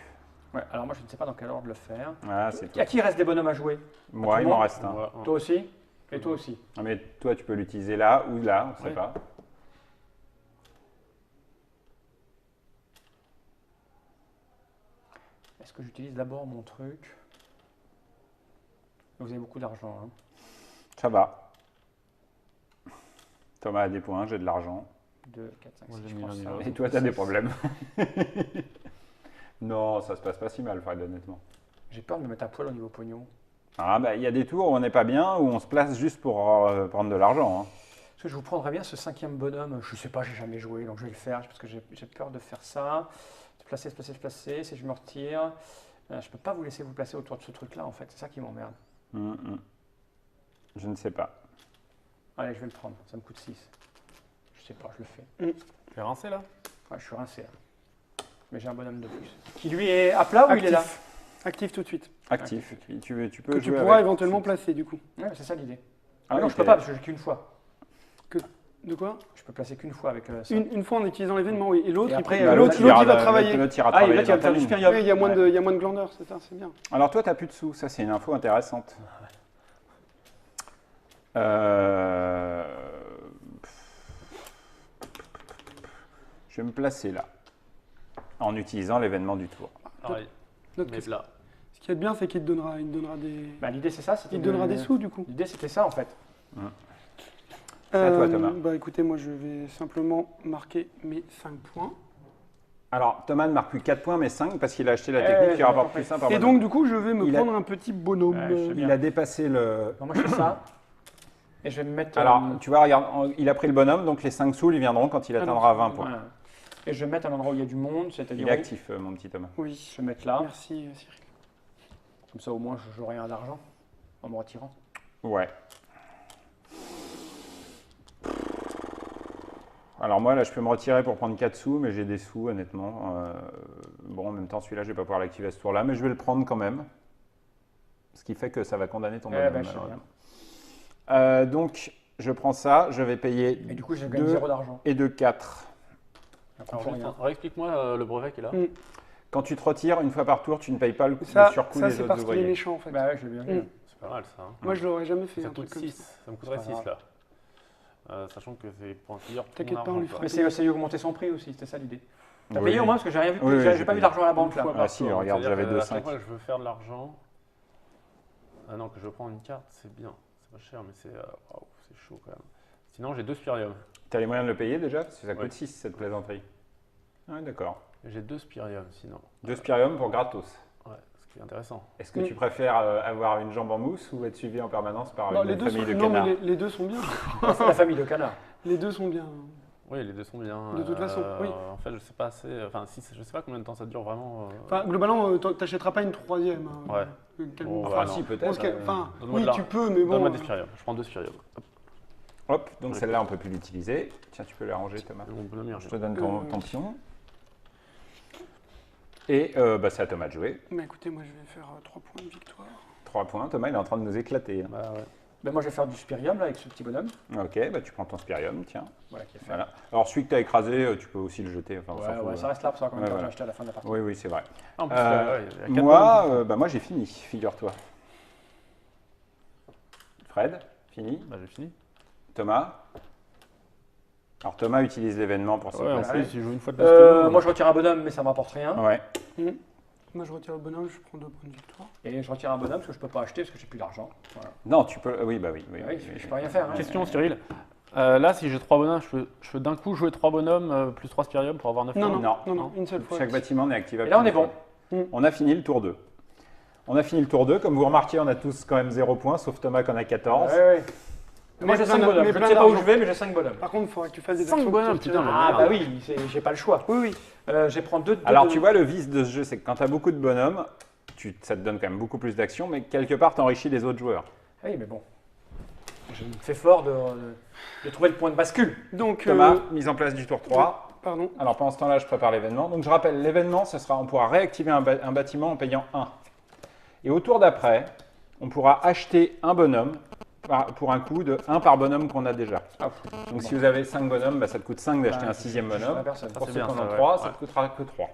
Ouais, alors moi, je ne sais pas dans quel ordre le faire. Voilà, c'est tout. À qui reste des bonhommes à jouer? Moi, tout il le m'en monde reste un. Moi, Toi aussi? Et toi aussi? Non, mais toi, tu peux l'utiliser là ou là, on ne sait Ouais. pas. Est-ce que j'utilise d'abord mon truc? Vous avez beaucoup d'argent. Hein. Ça va. Thomas a des points, j'ai de l'argent. 2, 4, 5, Moi, 6, j'ai je mis prends l'un et ça. l'autre. Et toi, tu as des problèmes. Non, ça se passe pas si mal, Fred, honnêtement. J'ai peur de me mettre à poil au niveau pognon. Ah, bah, il y a des tours où on n'est pas bien, où on se place juste pour prendre de l'argent. Hein. Parce que je vous prendrais bien ce 5e bonhomme. Je sais pas, j'ai jamais joué, donc je vais le faire parce que j'ai peur de faire ça. Se placer, se placer, se placer. Si je me retire, je peux pas vous laisser vous placer autour de ce truc-là, en fait. C'est ça qui m'emmerde. Je ne sais pas. Allez, je vais le prendre. Ça me coûte 6. Je sais pas, je le fais. je vais rincer là. Ouais, je suis rincé là. Mais j'ai un bonhomme de plus. Qui lui est à plat ou il est là? Actif tout de suite. Actif. Tu peux Que tu jouer pourras avec- éventuellement placer, du coup. Ouais, c'est ça l'idée. Ah, Ah non, ok. je peux pas parce que j'ai qu'une fois. De quoi? Je peux placer qu'une fois avec ça. Une fois en utilisant l'événement, oui. Et l'autre, Et il après, prend- Bah, l'autre, il ira il va de- travailler. l'autre ira Ah, il travailler va dans ta faire du mine. spirium. Oui, il y a moins de glandeurs, c'est ça, c'est bien. Alors toi, tu n'as plus de sous. Ça, c'est une info intéressante. Je vais me placer là, en utilisant l'événement du tour. Pareil. Note Mais que- là. Ce qui est bien, c'est qu'il te donnera des, Bah, l'idée c'est ça. il te donnera des sous, du coup. L'idée c'était ça en fait. à toi, Thomas. Bah écoutez, moi je vais simplement marquer mes 5 points. Alors, Thomas ne marque plus 4 points, mais 5 parce qu'il a acheté la Eh, technique qui j'ai rapporte compris. plus 1 par Et bonhomme. donc du coup, je vais me Il a- prendre un petit bonhomme. Ouais, je sais bien. Il a dépassé le... Donc moi je fais ça. Et je vais me mettre. Alors, tu vois, regarde, il a pris le bonhomme, donc les 5 sous lui viendront quand il Ah non, atteindra 20 points. ouais. Et je vais me mettre à un endroit où il y a du monde, Il c'est-à-dire. est actif, mon petit Thomas. Oui. Je vais me mettre là. Merci Cyril. Comme ça au moins j'aurai un d'argent en me retirant. Ouais. Alors moi, là, je peux me retirer pour prendre 4 sous, mais j'ai des sous, honnêtement. Bon, en même temps, celui-là, je vais pas pouvoir l'activer à ce tour-là, mais je vais le prendre quand même. Ce qui fait que ça va condamner ton Eh bonhomme. ben, je sais malheureusement. Donc, je prends ça, je vais payer Et du coup, j'ai gagné 2 0 d'argent. et 2, 4. Après, Alors, plus juste, rien. réexplique-moi le brevet qui est là. Quand tu te retires, une fois par tour, tu ne payes pas le Ça, surcoût ça des c'est autres parce qu'il est ouvriers. méchant en fait. Bah ouais, je l'ai bien vu. C'est pas mal ça. Hein. Moi je l'aurais jamais fait Ça un truc coûte comme 6. ça. Ça me coûterait C'est pas 6 là. Sachant que c'est pour un client. T'inquiète pas, on lui fera Mais c'est essayé d'augmenter son prix aussi, c'était ça l'idée. T'as Oui. payé au moins parce que j'ai rien vu, Oui, oui, j'ai j'ai pas vu payé. d'argent à la banque là. Ah si, regarde, j'avais 2,5. À chaque fois que je veux faire de l'argent. Ah non, que je prends une carte, c'est bien. C'est pas cher, mais c'est waouh, c'est chaud quand même. Sinon, j'ai 2 spirium. T'as les moyens de le payer déjà? Parce que ça Ouais. coûte 6 cette plaisanterie. Ah, d'accord. J'ai 2 spirium sinon. 2 spirium pour gratos. Ouais, ce qui est intéressant. Est-ce que tu préfères avoir une jambe en mousse ou être suivi en permanence par Non, une les deux famille sont... de non, mais canards? les deux sont bien. C'est la famille de canards. Les deux sont bien. Oui, les deux sont bien. De toute façon, oui. En fait, je sais pas assez. Enfin, si, je sais pas combien de temps ça dure vraiment. Enfin, globalement, t'achèteras pas une troisième. Hein, Ouais. tellement. Bon, Enfin, non. si, je pense peut-être. que- enfin, Donne-moi oui, de tu peux, mais bon. Donne-moi des spirium. Je prends 2 spirium. Hop, donc celle-là, on peut plus l'utiliser. Tiens, tu peux la ranger, Thomas. Mon bonhomme, il Je revient. te donne ton pion. Et c'est à Thomas de jouer. Mais écoutez, moi je vais faire 3 points de victoire. 3 points. Thomas, il est en train de nous éclater. Hein. Bah ouais. Ben moi je vais faire du spirium là avec ce petit bonhomme. Ok, bah tu prends ton spirium, tiens. Voilà qui est fait. Voilà. Alors celui que tu as écrasé, tu peux aussi le jeter. Enfin, on s'en Ouais, fout, ouais, ça reste là pour savoir combien de temps voilà. j'ai acheté à la fin de la partie. Oui, oui, c'est vrai. Ah, en plus, il y a quatre bonhommes. Moi j'ai fini, figure-toi. Fred, fini. Bah, j'ai fini. Thomas. Alors Thomas utilise l'événement pour se Ouais, en placer. plus, il joue une fois de plus que nous. Moi je retire un bonhomme mais ça m'apporte rien. Ouais. Moi je retire le bonhomme, je prends 2 points de victoire. Et je retire un bonhomme parce que je peux pas acheter parce que j'ai plus d'argent. Voilà. Non, tu peux. Oui, bah oui. oui, Oui, oui, je peux rien faire. Hein. Question, Cyril. Là, si j'ai 3 bonhommes, je peux d'un coup jouer 3 bonhommes plus 3 spirium pour avoir 9 Non, points. non, Non. non, une seule fois. Chaque bâtiment n'est activable. Et là on qu'une est bon. fois. On a fini le tour 2. On a fini le tour 2. Comme vous remarquez, on a tous quand même 0 points, sauf Thomas qui en a 14. Ouais, ouais. Moi j'ai 5 bonhommes. Je ne plein sais pas où d'argent. je vais mais j'ai 5 bonhommes. Par contre, il faudra que tu fasses des 5 actions. bonhommes, pour te putain, tirer. Ah merde. bah oui, j'ai pas le choix. Oui, oui. Je vais prendre 2 Alors tu vois, le vice de ce jeu, c'est que quand tu as beaucoup de bonhommes, ça te donne quand même beaucoup plus d'actions, mais quelque part, tu enrichis les autres joueurs. Oui mais bon. Je me fais fort de trouver le point de bascule. Donc, Thomas, mise en place du tour 3. pardon. Alors pendant ce temps-là, je prépare l'événement. Donc je rappelle, l'événement, on pourra réactiver un bâtiment en payant 1. Et au tour d'après, on pourra acheter un bonhomme pour un coût de 1 par bonhomme qu'on a déjà. Ah, Donc si vous avez 5 bonhommes, ça te coûte 5 d'acheter Bah, un 6e je suis la bonhomme. personne. Pour c'est ceux bien, qui en ça, ont ouais. 3, ça Ouais. te coûtera que 3.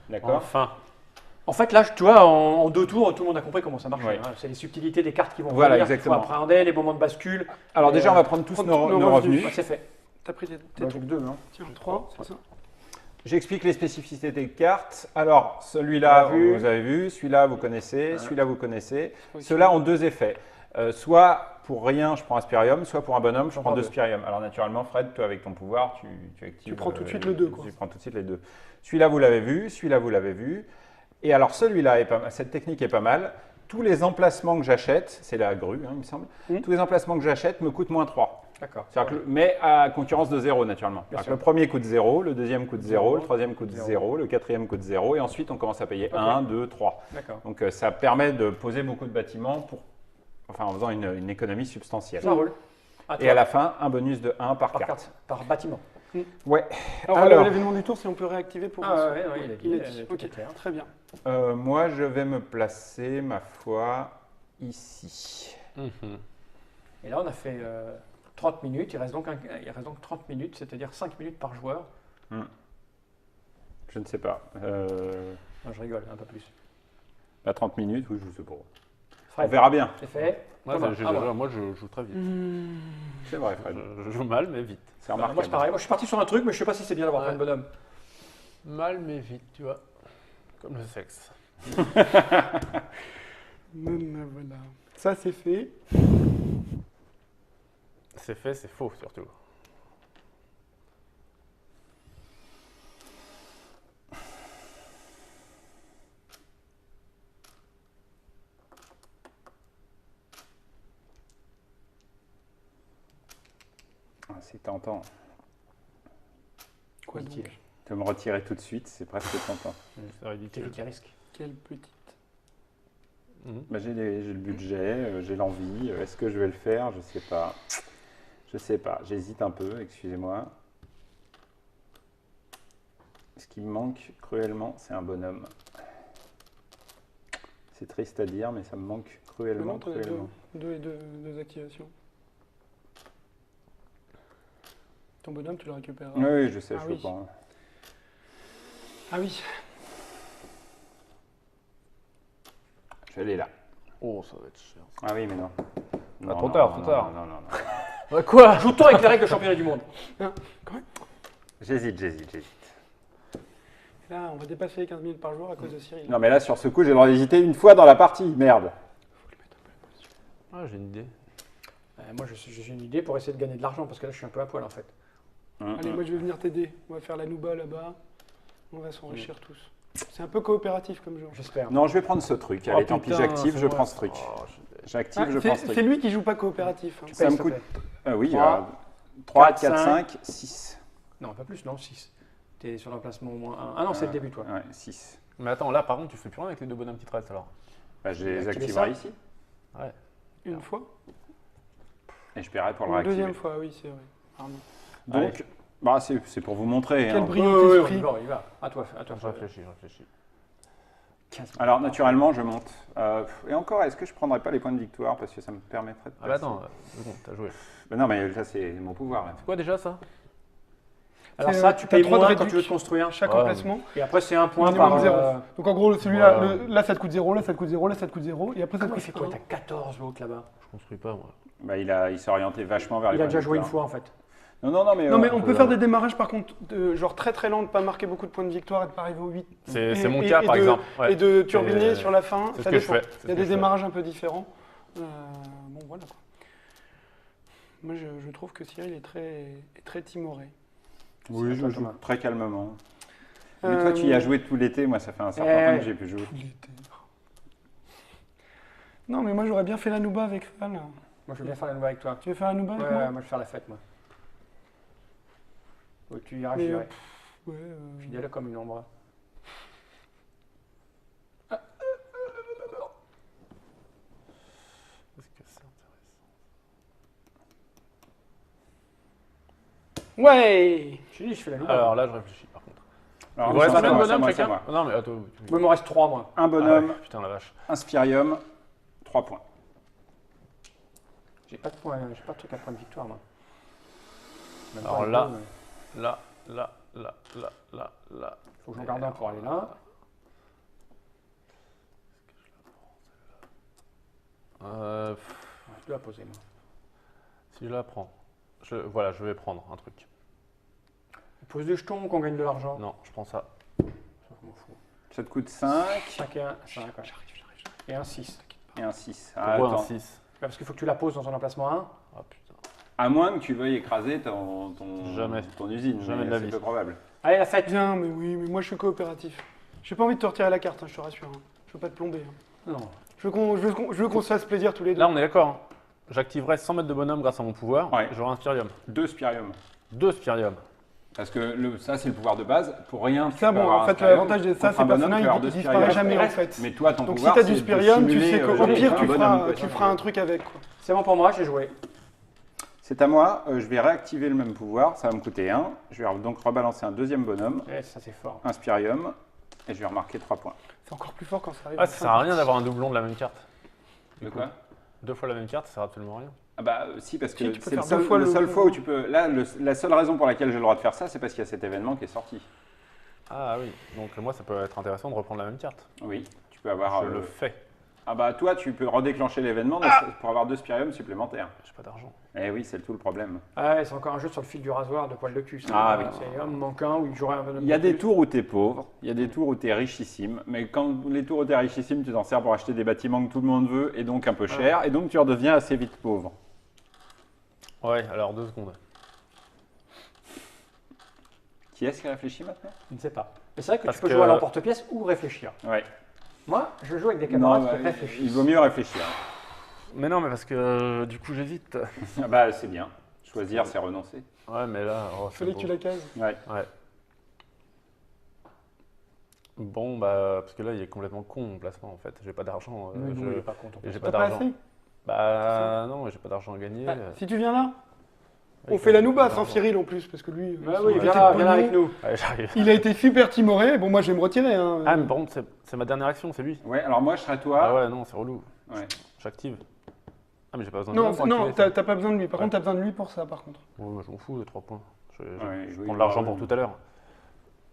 D'accord. Enfin. En fait, là, tu vois, en 2 tours, tout le monde a compris comment ça marche. Oui. Hein. C'est les subtilités des cartes qui vont Voilà, venir, qu'il exactement. faut appréhender, les moments de bascule. Alors déjà, Et, on va prendre tous prendre nos, tous nos nos revenus. revenus. Ouais, c'est fait. T'as pris tes Moi, j'ai que 2. Hein. tiens, 3, c'est ça. J'explique les spécificités des cartes. Alors, celui-là, On l'a vu. vous avez vu, celui-là, vous connaissez, celui-là, vous connaissez. Oui. Ceux-là ont 2 effets. Soit pour rien, je prends un spirium, soit pour un bonhomme, je J'en prends prends 2 deux. spirium. Alors naturellement, Fred, toi, avec ton pouvoir, tu actives... Tu prends tout de suite le 2, quoi. Tu prends tout de suite les 2. Celui-là, vous l'avez vu, celui-là, vous l'avez vu. Et alors, celui-là, cette technique est pas mal. Tous les emplacements que j'achète, c'est la grue, hein, il me semble, tous les emplacements que j'achète me coûtent moins 3. D'accord. Mais à concurrence de 0, naturellement. Bien Alors que sûr. le premier coûte 0, le deuxième coûte 0, Zéro, le troisième coûte 0, zéro. le quatrième coûte 0, et ensuite on commence à payer Ok. 1, 2, 3. D'accord. Donc ça permet de poser beaucoup de bâtiments en faisant une économie substantielle. Ça roule. Et à la fin, un bonus de 1 par par carte. carte, par bâtiment. Ouais. Alors, l'événement du tour, si on peut réactiver pour. Ah ouais, il a dit. Il est dit. tout Ok, est clair. très bien. Moi, je vais me placer, ma foi, ici. Et là, on a fait 30 minutes. Il reste donc 30 minutes, c'est-à-dire 5 minutes par joueur. Je ne sais pas. Non, je rigole, un peu plus. 30 minutes, oui, je sais pas. On Fred, verra bien. c'est fait. Ouais, Thomas, bah, à moi. moi, je joue très vite. C'est vrai, Fred. Je joue mal, mais vite. C'est Bah, moi, remarquable. c'est pareil. Moi, je suis parti sur un truc, mais je sais pas si c'est bien d'avoir Ouais. plein de bonhommes. Mal, mais vite, tu vois. Comme le sexe. Même, voilà. Ça, c'est fait. C'est fait, c'est faux, surtout. C'est tentant. Quoi Dit-il. donc? De me retirer tout de suite, c'est presque tentant. C'est C'est ridicule. lui qui risque. Quelle petite. Bah, j'ai le budget, j'ai l'envie. Est-ce que je vais le faire? Je sais pas. Je sais pas. J'hésite un peu, excusez-moi. Ce qui me manque cruellement, c'est un bonhomme. C'est triste à dire, mais ça me manque cruellement, Non, t'en as cruellement. deux et deux activations. Ton bonhomme, tu le récupéreras. Oui, je sais, Ah je oui. peux pas. Ah oui. Je vais aller là. Oh, ça va être cher. Ah oui, mais non. Non, trop non, tard, non, trop non, tard. Non, non, non. Bah, quoi? Joue-t-on avec les règles de championnat du monde? J'hésite. Là, on va dépasser les 15 minutes par jour à cause de Cyril. Non, mais là, sur ce coup, j'ai le droit d'hésiter une fois dans la partie. Merde. Ah, j'ai une idée. Moi, j'ai une idée pour essayer de gagner de l'argent, parce que là, je suis un peu à poil, en fait. Allez, moi je vais venir t'aider. On va faire la nouba là-bas. On va s'enrichir tous. C'est un peu coopératif comme jeu. J'espère. Non, je vais prendre ce truc. Allez, tant pis, j'active, je prends ce truc. J'active, je prends ce C'est truc. lui qui joue pas coopératif. hein. Ça me s'il te coûte. plaît. Oui, 3, 3, 4, 4, 5, 6. Non, pas plus, non, 6. T'es sur l'emplacement au moins 1. Ah non, c'est le début, toi. Ouais, 6. Mais attends, là, par contre, tu fais plus rien avec les deux bonhommes qui te restent alors. Bah, je les Activer activerai ça. ici. Ouais. Une fois. Et je paierai pour le Une réactiver. deuxième fois, oui, c'est vrai. Pardon. Donc, bah, c'est pour vous montrer. Quel hein. brillant on esprit. y va, on y va. À toi, Je réfléchis. 15. Alors, naturellement, je monte. Et encore, est-ce que je prendrais pas les points de victoire parce que ça me permettrait de Ah bah passer. attends, c'est bon, t'as joué. Bah non, mais ça, c'est mon pouvoir. Là. C'est quoi déjà ça? Alors C'est, ça, tu t'as payes 3 de moins quand réduc. tu veux te construire. Chaque Ouais, emplacement. Et après, c'est un point Minimum par... 0. Donc en gros, celui-là, Voilà. là ça te coûte 0, là ça te coûte 0, là ça te coûte 0. Et après ça te Comment il coûte fait quoi? 1. T'as 14 l'autre là-bas. Je construis pas moi. Bah, il s'est orienté vachement vers les Il a points de déjà joué une victoire. fois, en fait. Non, mais. Non mais on peut faire des démarrages par contre, genre très très lents, de pas marquer beaucoup de points de victoire et de pas arriver au 8. C'est mon cas par exemple. Ouais. Et de turbiner Et sur la fin, c'est ça ce que je dépend. fais. Il y a des démarrages un peu différents. Bon voilà quoi. Moi je trouve que Cyril est très timoré. Oui, C'est à je toi, joue Thomas. très calmement. Mais toi, tu y as joué tout l'été. Moi, ça fait un certain temps que j'ai pu jouer. Non mais moi j'aurais bien fait la nouba avec Fal. Moi, je veux bien faire la nouvelle avec toi. Tu veux faire la nouba Ouais, avec moi moi, je vais faire la fête, moi. Ouais, tu iras, Mais, j'irai. Ouais, Fidèle comme une ombre. Est-ce que c'est intéressant? Ouais. Je te dis, je fais la nouvelle. Alors là, je réfléchis par contre. Alors, Il vous reste c'est combien de moi, bonhommes c'est chacun? moi. Non mais attends. Moi, il me reste 3, moi. Un bonhomme, Putain la vache. un spirium, 3 points. J'ai pas de points, j'ai pas de truc à point de victoire, moi. Même Alors pas un là- peu, mais Là. faut que j'en garde un pour aller là. Je dois la poser, moi. Si je la prends, voilà, je vais prendre un truc. On pose des jetons qu'on gagne de l'argent. Non, je prends ça. Ça, je m'en fous. Ça te coûte 5 5 et 1, 5, ouais. Et un 6. et un 6. Pourquoi un attends. 6? Parce qu'il faut que tu la poses dans ton emplacement 1. Ah putain. À moins que tu veuilles écraser ton usine. Jamais mais de la c'est vie. peu probable. Allez, la fête. Bien, mais oui, mais moi je suis coopératif. J'ai pas envie de te retirer la carte, hein, je te rassure. hein. Je veux pas te plomber. hein. Non. Je veux qu'on se fasse plaisir tous les deux. Là, on est d'accord. Hein. J'activerai 100 mètres de bonhomme grâce à mon pouvoir. Ouais. J'aurai un spirium. 2 spirium. 2 spirium. Parce que ça, c'est le pouvoir de base. Pour rien, tu Ça, peux bon, avoir en un fait, spirium. l'avantage de ça, Contre ces un bonhomme, personnages, tu vas avoir ils deux disparaissent spirium. jamais en fait. Mais toi, ton Donc si pouvoir, t'as c'est du de spirium, tu simuler, sais qu'au genre, pire, un bonhomme, tu feras un truc avec. Quoi. C'est bon pour moi, j'ai joué. C'est à moi. Je vais réactiver le même pouvoir. Ça va me coûter 1. Je vais donc rebalancer un deuxième bonhomme, Eh, ça, c'est fort. un spirium, et je vais remarquer 3 points. C'est encore plus fort quand ça arrive. Ah, ça sert à rien d'avoir un doublon de la même carte. De quoi 2 fois la même carte, ça sert absolument à rien. Ah bah si, parce Si, que tu peux c'est le faire deux seul, fois le le seul pouvoir. fois où tu peux... Là, la seule raison pour laquelle j'ai le droit de faire ça, c'est parce qu'il y a cet événement qui est sorti. Ah oui, donc moi ça peut être intéressant de reprendre la même carte. Oui, tu peux avoir... Je le fais. Ah bah toi, tu peux redéclencher l'événement pour avoir 2 spiriums supplémentaires. J'ai pas d'argent. Eh oui, c'est tout le problème. Ah ouais, c'est encore un jeu sur le fil du rasoir de poil de cul. ça. Ah oui. C'est un manquant où j'aurais un bonhomme. Il y a de des plus. tours où tu es pauvre, il y a des tours où tu es richissime, mais quand les tours où tu es richissime, tu t'en sers pour acheter des bâtiments que tout le monde veut et donc un peu cher, et donc tu redeviens assez vite pauvre. Ouais, alors 2 secondes. Qui est-ce qui réfléchit maintenant? Je ne sais pas. Mais c'est vrai que Parce tu peux que- jouer à l'emporte-pièce ou réfléchir. Ouais. Moi, je joue avec des Non, camarades bah, qui réfléchissent. il vaut mieux réfléchir. Mais non, mais parce que du coup j'hésite. Ah bah c'est bien. Choisir, c'est renoncer. Ouais, mais là. Oh, Il fallait que tu la cases. Ouais. Ouais. Bon, bah, parce que là il est complètement con mon placement en fait. J'ai pas d'argent. Oui, non, il est pas content. et j'ai T'as pas pas d'argent. assez Bah, non, j'ai pas d'argent à gagner. Si tu viens là, On fait la nouba sans Cyril en plus, parce que lui, Ah oui, son viens petit là, pognon, avec nous. Allez, j'arrive. il a été super timoré. Bon, moi, je vais me retirer. Hein. Ah, mais par contre, c'est ma dernière action, c'est lui. Ouais, alors moi je serais toi. Ah ouais, non, c'est relou. Ouais. J'active. Ah, mais j'ai pas besoin de Non, lui pour non, activer ça. t'as pas besoin de lui. Par Ouais. contre, t'as besoin de lui pour ça, par contre. Ouais, moi, je m'en fous, les 3 points. Je Ouais, je oui, prends de l'argent bah, pour tout à l'heure.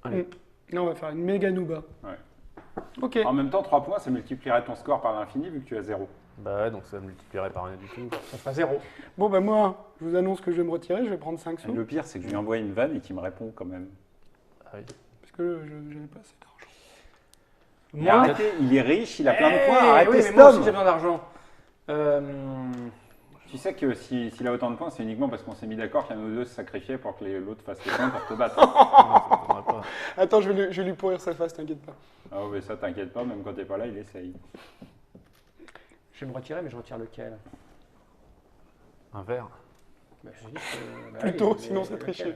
Allez. Là, on va faire une méga nouba. Ouais. Ok. En même temps, 3 points, ça multiplierait ton score par l'infini vu que tu as 0. Bah ouais, donc ça ne multiplierait par rien du tout. Ça fera 0. Bon, bah moi, je vous annonce que je vais me retirer. Je vais prendre 5 Et sous. le pire, c'est que je lui envoie une vanne et qu'il me répond quand même. Ah oui. Parce que je n'avais pas assez d'argent. Mais arrêtez, il est riche, il a plein de Eh, points, arrêtez oui, mais cet moi aussi homme. j'ai besoin d'argent. Tu sais que s'il a autant de points, c'est uniquement parce qu'on s'est mis d'accord qu'un de nous deux se sacrifiait pour que l'autre fasse les points pour te battre. Non, ça m'étonnerait pas. Attends, je vais lui pourrir sa face, t'inquiète pas. Ah ouais, ça t'inquiète pas, même quand t'es pas là, il essaye. Je vais me retirer, mais je retire lequel? Un verre. Bah, je dis que- bah Plutôt, oui, sinon mais c'est lequel? tricher.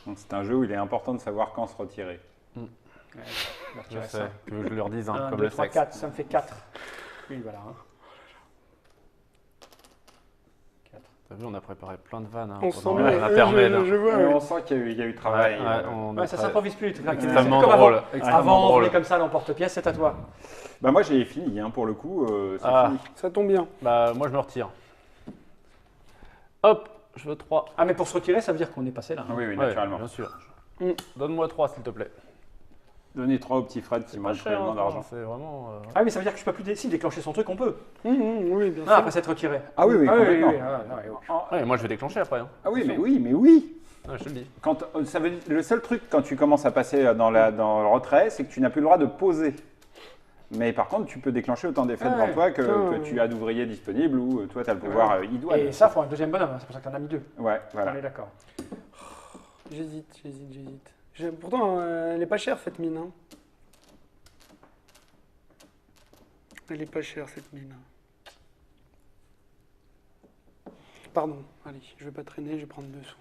Donc c'est un jeu où il est important de savoir quand se retirer. Ouais, je vais Je retirer sais, ça. que je leur dise, hein, 1, comme 2, le 3, sexe. 4, ça me fait 4. Oui, voilà. Hein. T'as vu, on a préparé plein de vannes hein, On sent pendant bien. l'intermède. Je vois, Ouais, oui. on sent qu'il y a eu travail. on Ouais, est ça très- s'improvise plus. C'est extrêmement comme drôle. avant. Extrêmement Avant, on drôle. voulait comme ça l'emporte-pièce, c'est à toi. Bah moi j'ai fini, hein, pour le coup, c'est Ah. fini. Ça tombe bien. Bah, moi, je me retire. Hop, je veux 3. Ah, mais pour se retirer, ça veut dire qu'on est passé là. Ah oui, oui, Ouais, naturellement. bien sûr. Mm. Donne-moi 3, s'il te plaît. Donnez 3 au petit Fred qui Pas mange cher, tellement hein, d'argent. c'est vraiment... Ah, mais ça veut dire que je peux plus si déclencher son truc, on peut. Oui, bien Ah, sûr. après s'être retiré. Ah oui, oui, Ah, oui, complètement. oui, ah, oui, oui. Ouais, moi, je vais déclencher après. Hein. Ah oui, mais oui, mais oui. Ouais, je te le dis. Quand, ça veut dire, le seul truc quand tu commences à passer dans le retrait, c'est que tu n'as plus le droit de poser. Mais par contre, tu peux déclencher autant d'effets Ouais, devant toi que putain. tu as d'ouvriers disponibles ou toi tu as le pouvoir idoine. Et ça, il faut un deuxième bonhomme, hein, c'est pour ça que t'en as mis 2. Ouais, voilà. On est d'accord. J'hésite. Pourtant, elle est pas chère cette mine. Hein. Elle est pas chère cette mine. Pardon, allez, je vais pas traîner, je vais prendre 2 sous.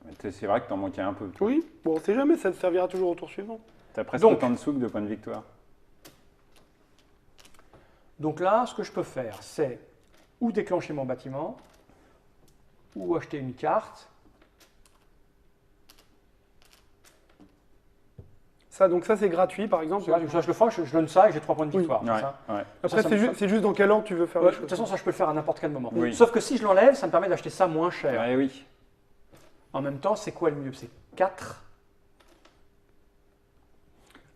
Mais c'est vrai que t'en manquais un peu. toi. Oui, bon, on sait jamais, ça te servira toujours au tour suivant. T'as presque Donc. autant de sous que de points de victoire. Donc là, ce que je peux faire, c'est ou déclencher mon bâtiment, ou acheter une carte. Donc ça c'est gratuit par exemple. Ça, je le fais, je donne ça et j'ai 3 points de Oui. victoire. c'est Ouais, ça ouais. Après, ça c'est me- c'est juste dans quel ordre tu veux faire Ouais, les de choses. toute façon, ça, je peux le faire à n'importe quel moment. Oui. Sauf que si je l'enlève, ça me permet d'acheter ça moins cher. Ouais, oui. En même temps, c'est quoi le mieux? C'est 4.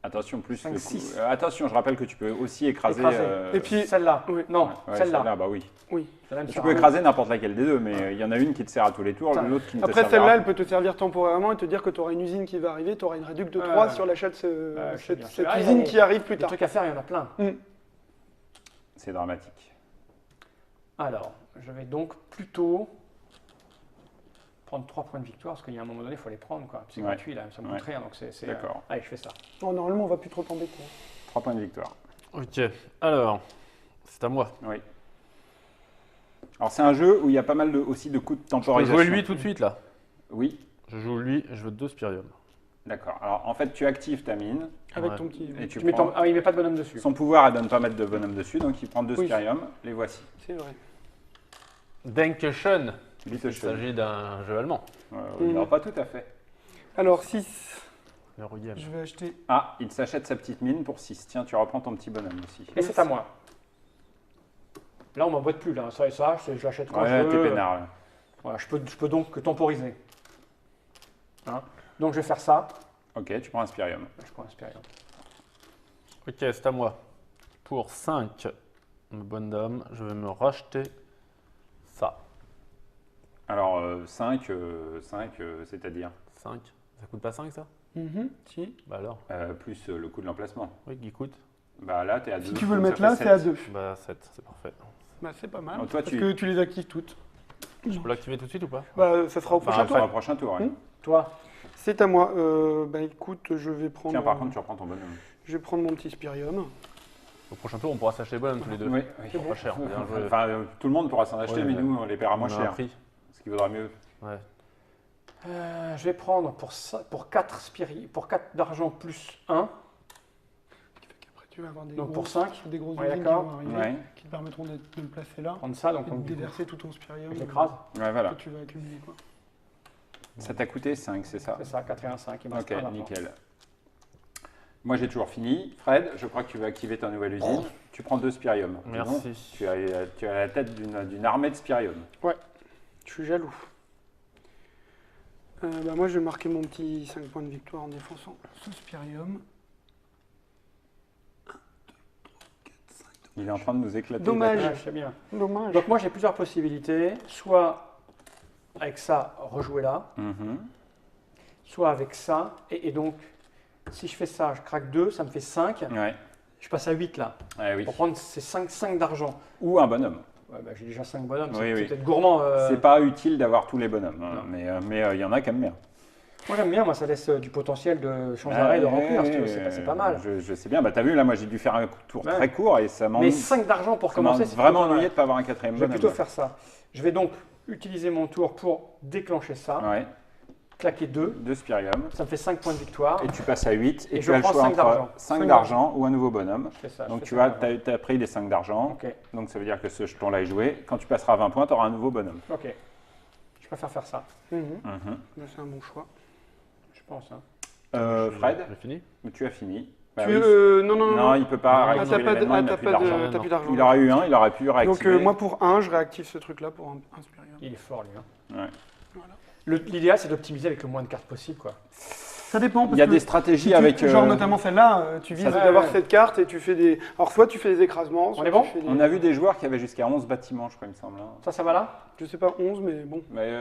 Attention, plus Cinq, le coup. six. Attention, je rappelle que tu peux aussi écraser. Écraser. Et puis, Celle-là. oui. Non, ouais, celle-là. bah oui. oui. Celle-là me Tu sert peux à écraser n'importe laquelle des deux, mais il y en a une qui te sert à tous les tours, Putain. l'autre qui ne te Après, servira. celle-là, elle peut te servir temporairement et te dire que tu auras une usine qui va arriver, tu auras une réduction de 3 sur l'achat de je sais bien. cette Ah, usine allez. qui arrive plus Des tard. trucs à faire, il y en a plein. C'est dramatique. Alors, je vais donc plutôt prendre 3 points de victoire, parce qu'il y a un moment donné, il faut les prendre. Quoi. C'est Ouais. gratuit, là, ça me coûte Ouais. rien. Donc c'est, D'accord. allez, je fais ça. Non, normalement, on va plus trop t'embêter. 3 points de victoire. Ok, alors, c'est à moi. Oui. Alors c'est un jeu où il y a pas mal aussi de coups de Je peux temporisation. jouer lui tout de suite, là. Oui, Je joue lui, je veux 2 spirium. d'accord. Alors en fait, tu actives ta mine Avec Ouais. ton petit. et tu Tu mets prends... Ah, il met pas de bonhomme dessus. Son pouvoir, elle donne pas mettre de bonhomme dessus, donc il prend 2 Oui. spirium. Les voici. C'est vrai. Dankeschön. Bitte Il schön. s'agit d'un jeu allemand. Non, pas tout à fait. Alors, 6. Le Rugem. Je vais acheter. Ah, il s'achète sa petite mine pour 6. Tiens, tu reprends ton petit bonhomme aussi. Et c'est à moi. Là, on m'embête plus. Là. Ça et ça, je l'achète quand Ouais, je t'es veux. peinard là. Voilà, je peux donc que temporiser. Hein. Donc, je vais faire ça. Ok, tu prends un spirium. Je prends un Spirium. Ok, c'est à moi. Pour 5 bonhomme, je vais me racheter ça. Alors 5, c'est-à-dire 5. Ça coûte pas 5 ça? Si. Bah alors. plus le coût de l'emplacement. Oui, qui coûte? Bah là, t'es à 2. Si tu veux le mettre là, c'est à 2. Bah 7, c'est parfait. Bah, c'est pas mal. Donc, toi, parce tu- que tu les actives toutes. Je peux l'activer tout de suite ou pas? Bah, ça sera au prochain Enfin, tour. au prochain tour. Ouais. Toi, C'est à moi. Bah, écoute, je vais prendre. Tiens, par contre, tu reprends ton bonhomme. Je vais prendre mon petit spirium. Au prochain tour, on pourra s'acheter bonhomme tous les deux. Oui, C'est pas cher. Bien joué. Enfin, tout le monde pourra s'en acheter, Ouais, mais ouais. nous, on les paiera moins On a un cher. prix. Ce qui vaudra mieux. Ouais. je vais prendre pour 4 d'argent plus 1. Tu vas avoir des Donc grosses, pour 5, des grosses ouais, usines qui d'accord. vont arriver, Ouais. qui te permettront de le placer là, prendre ça, donc et on de déverser tout ton spirium je l'écrase. Ouais, voilà. que tu vas accumuler. Quoi. Ça t'a coûté 5, c'est ça? C'est ça, 4 et 1, 5. Il me reste Ok, un maintenant. nickel. Moi, j'ai toujours fini. Fred, je crois que tu vas activer ta nouvelle usine. Tu prends 2 spirium. Merci. Dis donc, tu as la tête d'une armée de spirium. Je suis jaloux. Moi, je vais marquer mon petit 5 points de victoire en défonçant ce spirium. Il est en train de nous éclater. Dommage. Ouais, je sais bien. Dommage. Donc moi j'ai plusieurs possibilités, soit avec ça rejouer là, Mhm. soit avec ça, et donc si je fais ça, je craque 2, ça me fait 5, Ouais. je passe à 8 là, Ouais, oui. pour prendre ces 5 d'argent. Ou un bonhomme. Ouais, bah, j'ai déjà 5 bonhommes, Oui, c'est oui. peut-être gourmand. C'est pas utile d'avoir tous les bonhommes, hein, Non. mais il y en a quand même bien. Moi j'aime bien, moi ça laisse du potentiel de change d'arrêt, de remplir, si tu veux, c'est pas mal. Je sais bien, bah, t'as vu, là, moi j'ai dû faire un tour Ouais. très court et ça Mais m'ennuie. 5 d'argent pour Ça m'a commencer, c'est vraiment plutôt pas mal. ennuyé de ne pas avoir un quatrième Je vais bonhomme. plutôt faire ça. Je vais donc utiliser mon tour pour déclencher ça, Ouais, claquer 2, 2 spirium. ça me fait 5 points de victoire. Et tu passes à 8 et Et tu je as le prends choix 5 entre d'argent. 5 5 d'argent ou un nouveau bonhomme. Je fais ça, Donc je fais tu 5 vois, d'argent. tu as pris les 5 d'argent. Ok, Donc ça veut dire que ce jeton-là est joué. Quand tu passeras à 20 points, tu auras un nouveau bonhomme. ok. Je préfère faire ça, Mhm. Mhm. C'est un bon choix. je pense. Hein. Fred, J'ai fini. tu as fini. Bah Tu oui. veux, non, non, non. Non, il ne peut pas Ah, Ah, réactiver t'as pas de- l'événement, ah, il n'a t'as plus pas d'argent. de- t'as plus d'argent. Il aurait eu un, il aurait pu réactiver. Donc moi pour 1, je réactive ce truc là pour un spirium. Il est fort lui. Hein. Ouais. Voilà. L'idéal c'est d'optimiser avec le moins de cartes possible. Quoi. Ça dépend. Il y a des stratégies avec... Genre notamment celle-là, tu vises ça- d'avoir ouais. cette carte et tu fais des... Alors soit tu fais des écrasements, soit est tu bon fais des... On a vu des joueurs qui avaient jusqu'à 11 bâtiments, je crois, il me semble. Hein. Ça va là? Je sais pas 11 mais bon. Mais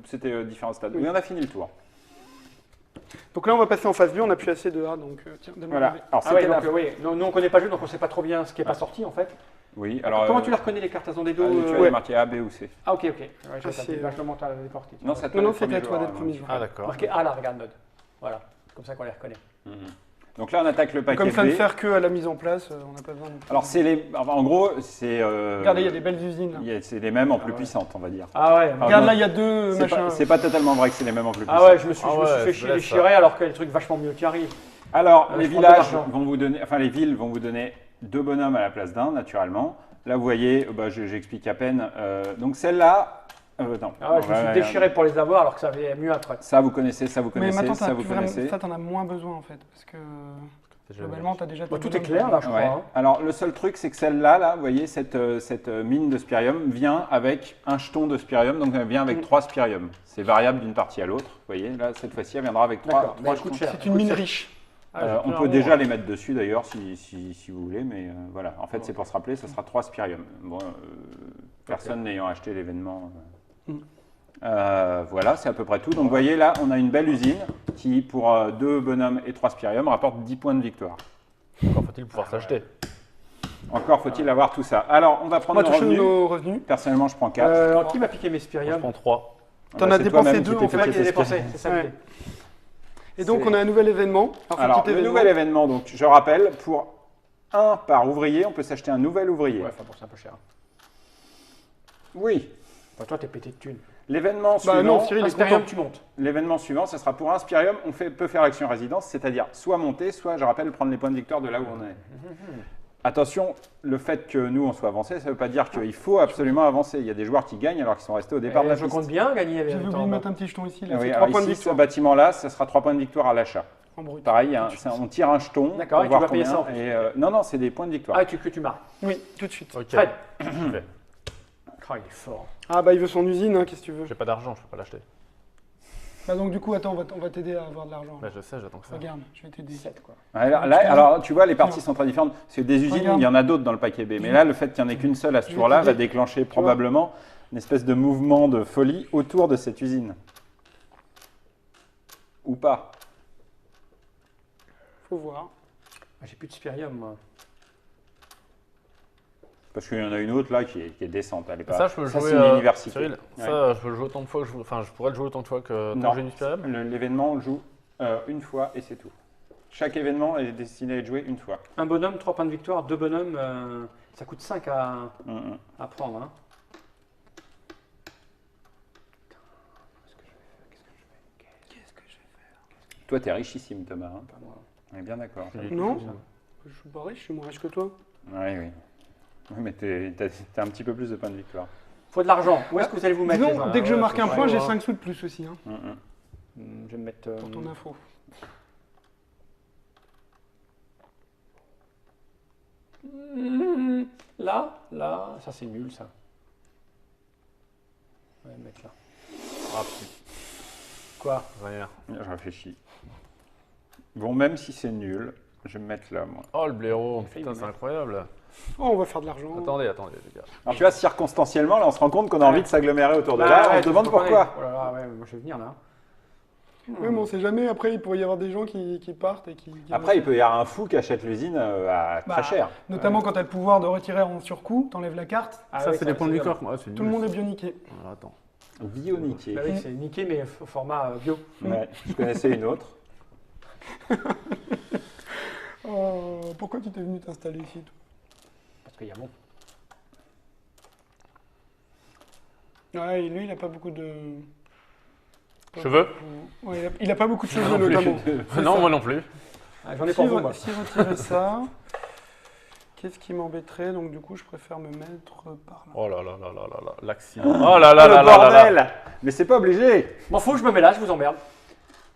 c'était différents stades. Oui. Oui, on a fini le tour. Donc là on va passer en phase B, on n'a plus assez de A donc tiens, donne-moi Voilà. le B. Alors Ah ouais, c'était donc, la... oui. Nous on connaît pas le jeu donc on sait pas trop bien ce qui est pas Ah. sorti en fait. Oui, alors... Comment tu les reconnais les cartes? Elles ont des dos. tu as ouais. marqué A, B ou C. Ah ok. Ouais, je Ah, c'est- là je le monte à des portiques. Non, ça Non, non, c'était à toi d'être premier joueur. Ah d'accord. Marqué A là, regarde Node. Voilà, comme ça qu'on les reconnaît. Mhm. Donc là, on attaque le paquet Comme ça ne B. sert que à la mise en place, on n'a pas besoin non plus. Alors, c'est les... enfin, en gros, c'est... Regardez, il y a des belles usines. Là. C'est les mêmes en plus ouais. puissantes, on va dire. Ah ouais. Ah, Regarde non. là, il y a deux C'est machins. pas, c'est pas totalement vrai que c'est les mêmes en plus Ah puissantes. ouais, je me suis fait chier les chirés alors qu'il y a des trucs vachement mieux qui arrivent. Alors, je les prends de villages l'argent. vont vous donner... Enfin, les villes vont vous donner 2 bonhommes à la place d'un, naturellement. Là, vous voyez, bah, j'explique à peine. Donc, celle-là... non. Ah ouais, je me suis déchiré pour les avoir alors que ça avait mieux après. Ça, vous connaissez, ça, vous Mais connaissez, maintenant, ça, vous connaissez. ça t'en as moins besoin en fait. Parce que globalement, t'as déjà... Bon, tes tout est bonhommes. clair là, je crois. Ouais. Hein. Alors, le seul truc, c'est que celle-là, là, vous voyez, cette mine de spirium vient avec un jeton de spirium, donc elle vient avec 3 spirium. C'est variable d'une partie à l'autre. Vous voyez, là, cette fois-ci, elle viendra avec 3 D'accord, mais elle coûte cher. C'est une mine riche. Ah, on peut déjà les mettre dessus d'ailleurs si vous voulez, mais voilà. En fait, c'est pour se rappeler, ça sera 3 spirium. Bon, personne n'ayant acheté l'événement. Voilà, c'est à peu près tout. Donc, vous voyez, là, on a une belle usine qui, pour 2 bonhommes et 3 spirium, rapporte 10 points de victoire. Encore faut-il pouvoir s'acheter. Encore faut-il avoir tout ça. Alors, on va On prendre va nos toucher revenus. nos revenus. Personnellement, je prends 4. Qui m'a piqué mes Moi, je spirium? prends 3. T'en as dépensé 2 en C'est fait. moi qui les ai dépensés, c'est ça Ouais. l'idée. Et donc C'est- on a un nouvel événement. Alors, petit le événement. nouvel événement, donc, je rappelle, pour 1 par ouvrier, on peut s'acheter un nouvel ouvrier. Ouais, enfin bon, c'est un peu cher. Oui. Enfin, toi, t'es pété de thunes. L'événement Bah suivant, non, Cyril Un est spirium, content. tu montes. l'événement suivant, ce sera pour un spirium, peut faire action résidence, c'est-à-dire soit monter, soit, je rappelle, prendre les points de victoire de là où on est. Attention, le fait que nous on soit avancé, ça ne veut pas dire qu'il faut absolument avancer. Il y a des joueurs qui gagnent alors qu'ils sont restés au départ de la Je piste. compte bien gagner avec J'avais le oublié temps. de mettre un petit jeton ici. Là, Ah oui, c'est alors 3 points de ici, ce victoire bâtiment-là, ça sera 3 points de victoire à l'achat. en brut. Pareil, hein, on tire un jeton. D'accord, pour et tu voir vas payer combien, ça en plus. et, non, non, c'est des points de victoire. Ah, que tu marques. Oui, tout de suite. Ok. Fred. Fait. Ah, il est fort. Ah bah il veut son usine, hein, qu'est-ce que tu veux. J'ai pas d'argent, je peux pas l'acheter. Bah donc du coup, attends, on va t'aider à avoir de l'argent. Bah, je sais, j'attends que ça. Regarde, je vais t'aider. 7 quoi. Ouais, alors, tu vois, les parties sont très différentes. C'est des usines, Regarde. il y en a d'autres dans le paquet B. Mais là, le fait qu'il n'y en ait qu'une seule à ce Je vais tour-là va t'aider. déclencher probablement une espèce de mouvement de folie autour de cette usine. Ou pas. Faut voir. Ah, j'ai plus de spirium, moi. Parce qu'il y en a une autre là qui est décente. Elle est pas... Ça, je peux le ça, jouer. c'est une université. Cyril, Ouais. ça, je peux le jouer autant de fois que je veux. Enfin, je pourrais le jouer autant de fois que tant Non. que j'ai une spirium. L'événement, on le joue une fois et c'est tout. Chaque événement est destiné à être joué une fois. Un bonhomme, 3 points de victoire. 2 bonhommes, ça coûte 5 à Mhm. prendre. Hein. Toi, t'es richissime, Thomas. Hein. Pas moi. On est bien d'accord. Non. Je suis pas riche, je suis moins riche que toi. Oui, oui. Oui, mais t'as un petit peu plus de points de victoire. Faut de l'argent. Où est-ce que vous allez vous mettre les Disons, gens dès que je ouais, marque faut un point, chaud, j'ai hein. 5 sous de plus aussi, hein, Je vais me mettre. pour ton info. Là, ça c'est nul ça. On va me mettre là. Ah, putain, Quoi? rien. Je réfléchis. Bon, même si c'est nul, je vais me mettre là, moi. Oh, le blaireau. Failli Putain, me c'est mettre. incroyable. Oh, on va faire de l'argent. Attendez, les gars. Alors tu vois, circonstanciellement, là, on se rend compte qu'on a envie de s'agglomérer autour de Bah, là. ouais, On se demande tu comprends, pourquoi. Oh là là, ouais, moi je vais venir là. Oui, mais on sait jamais. Après, il pourrait y avoir des gens qui partent et qui Après, il peut y avoir un fou qui achète l'usine à Bah, très cher. Notamment quand tu as le pouvoir de retirer en surcoût, t'enlèves la carte, Ah ça, oui, c'est des points de c'est victoire. Ouais, c'est tout le nul. monde est bioniqué. Alors, attends. Bioniqué. Bah oui, c'est niqué mais au format bio. Ouais, je connaissais une autre. Oh, pourquoi tu t'es venu t'installer ici, toi? Parce qu'il y a bon. Ouais, et lui, il a pas beaucoup de... Cheveux? Ouais, il a pas beaucoup de cheveux, Non plus. notamment. Non, moi non plus. Ah, j'en ai pour vous moi. Si retirer ça, qu'est-ce qui m'embêterait? Donc, du coup, je préfère me mettre par là. Oh là là là là là là. L'accident. Oh là là Ah, là le là là là. bordel. Mais c'est pas obligé. M'en fous, je me mets là, je vous emmerde.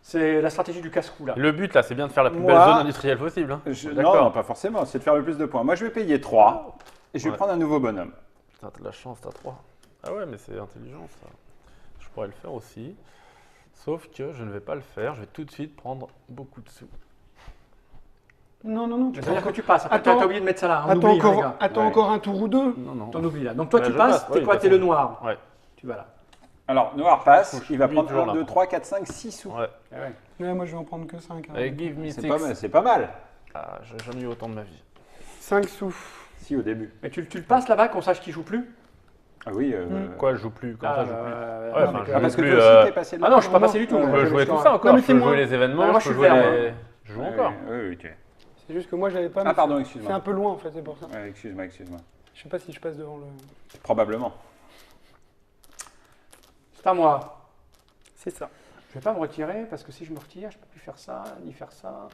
C'est la stratégie du casse-cou là. Le but là, c'est bien de faire la plus Moi- belle zone industrielle possible. Hein. Non, pas forcément. C'est de faire le plus de points. Moi, je vais payer 3 et je vais Ouais. prendre un nouveau bonhomme. Putain, t'as de la chance, t'as 3. Ah ouais, mais c'est intelligent ça. Je pourrais le faire aussi. Sauf que je ne vais pas le faire. Je vais tout de suite prendre beaucoup de sous. Non, non, non. Tu Ça veut dire que tu passes. Après, Attends. t'as oublié de mettre ça là. On Attends, oublie, les encore, gars. attends Ouais. encore un tour ou deux. Non, non. T'en oublies là. Donc toi, Bah, tu je passes, passe, t'es oui, quoi? de T'es toute le noir. Ouais. Tu vas là. Alors, Noir passe. Je Il va suis prendre toujours 1, là. 2, 3, 4, 5, 6 sous. Ouais. Ah ouais. Ouais, moi, je vais en prendre que 5. Allez, give me C'est 6. pas mal. C'est pas mal. Ah, j'ai jamais eu autant de ma vie. 5 sous. Si, au début. Mais tu le passes là-bas, qu'on sache qui joue plus? Ah oui. Quoi, je joue plus comme ça, je joue plus. Ouais, enfin, je Ah, parce joue que plus. toi aussi, t'es passé là. Ah non, je suis pas Non, passé du tout. non, Je moi, peux j'ai jouer le tout choix. ça encore. Non, mais Je c'est peux moi. jouer les événements. Ah, moi, je je peux suis jouer vert, les. Je joue encore. Oui, oui, ok. C'est juste que moi, j'avais pas. Ah, pardon, C'est excuse-moi. un peu loin, en fait, c'est pour ça. Ouais, excuse-moi. Je sais pas si je passe devant le. Probablement. C'est à moi. C'est ça. Je vais pas me retirer parce que si je me retire, je peux plus faire ça, ni faire ça.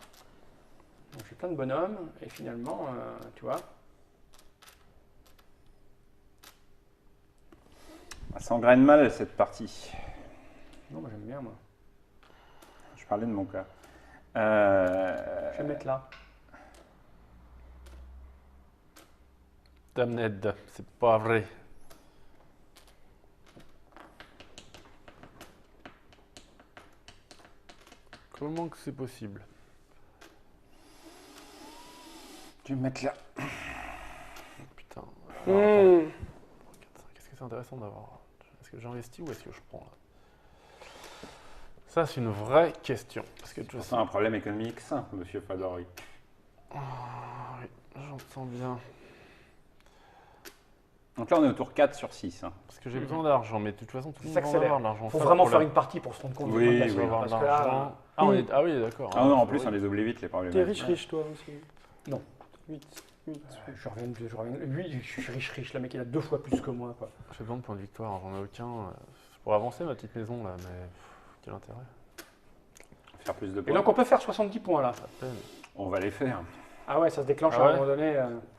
Donc j'ai plein de bonhommes et finalement, tu vois. Ça engraine mal cette partie. Non, moi j'aime bien moi. Je parlais de mon cas. Je vais me mettre là. Damned, c'est pas vrai. Comment que c'est possible? Je vais me mettre là. Putain. Mmh. Alors, attends. Qu'est-ce que c'est intéressant d'avoir? Est-ce que j'investis ou est-ce que je prends là? Ça, c'est une vraie question. Parce que tu C'est un problème économique simple, monsieur Fadori. oui, j'entends bien. Donc là, on est au tour 4 sur 6. Hein. Parce que j'ai besoin d'argent, mais de toute façon, tout le Ça monde va accélère. avoir de l'argent. Faut Ça, vraiment le faire problème. une partie pour se rendre compte. Oui, de oui. la Avoir de parce que là, l'argent. Ah oui, d'accord. Ah non, en plus, on les oublie vite, les problèmes. T'es riche, toi aussi. Non. 8. je reviens. Lui, je suis riche. Le mec, il a 2 fois plus que moi. Quoi. J'ai besoin de points de victoire, j'en ai aucun. Je pourrais avancer ma petite maison là, mais quel intérêt? Faire plus de Et points. donc on peut faire 70 points là. À peine. On va les faire. Ah ouais, ça se déclenche Ah à un ouais moment donné.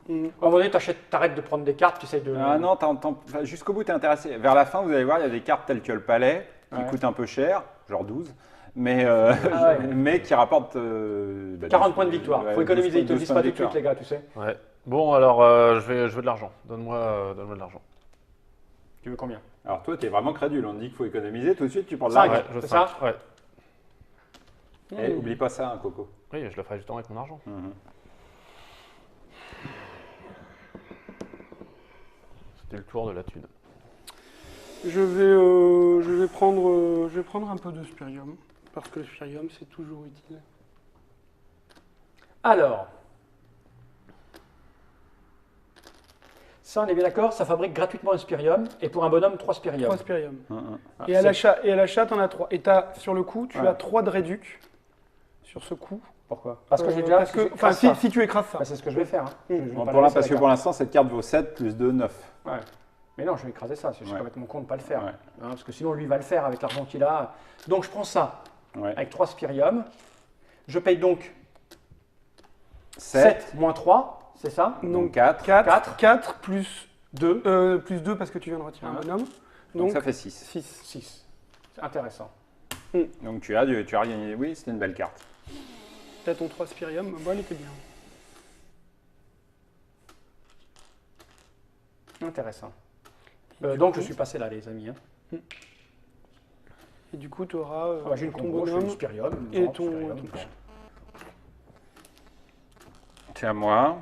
Mmh. À un moment donné, t'arrêtes de prendre des cartes, tu essayes de. Ah non, enfin, jusqu'au bout, tu es intéressé. Vers la fin, vous allez voir, il y a des cartes telles que le palais, qui Ouais. coûtent un peu cher, genre 12, mais, Ah ouais. mais qui rapportent 40 points de victoire. Faut économiser, ils te le disent pas tout de suite, les gars, tu sais. Ouais. Bon, alors je veux de l'argent. Donne-moi de l'argent. Tu veux combien? Alors toi, tu es vraiment crédule. On te dit qu'il faut économiser, tout de suite, tu prends de Cinq. l'argent. Ouais, je c'est sais. ça Ouais. Eh, oublie pas ça, hein, Coco. Oui, je le ferai justement avec mon argent. Mhm. C'était le tour de la thune. Je vais prendre un peu de spirium. Parce que le spirium, c'est toujours utile. Alors. Ça, on est bien d'accord, ça fabrique gratuitement un spirium, et pour un bonhomme, 3 spiriums. 3 spirium. Mhm. Ah, Et à c'est- l'achat, t'en as 3. Et sur le coup, tu Ouais. as 3 de réduc sur ce coup. Pourquoi? Parce que j'ai déjà. Parce que, enfin, si tu écrases ça. Bah, c'est ce que je vais faire. Hein. Je vais Bon, pas pour la là, parce laisser, que la pour l'instant, cette carte vaut 7 plus 2, 9. carte. Ouais. Mais non, je vais écraser ça, je suis Ouais. complètement con de ne pas le faire. Ouais. Hein, parce que sinon, lui va le faire avec l'argent qu'il a. Donc, je prends ça Ouais. avec 3 spiriums. Je paye donc 7 moins 3, c'est ça? Donc 4. 4 plus 2. plus 2 parce que tu viens de retirer un Ah. bonhomme. Donc ça fait 6. 6. 6. C'est intéressant. Donc tu as gagné. Oui, c'était une belle carte. T'as ton 3 Spirium, bon, elle était bien. Intéressant. Donc je suis passé là, les amis. Hein. Et du coup, tu auras J'ai une ton combo, je fais une bonhomme. Spirium, et une ton- Spirium, ton- bon. C'est à moi.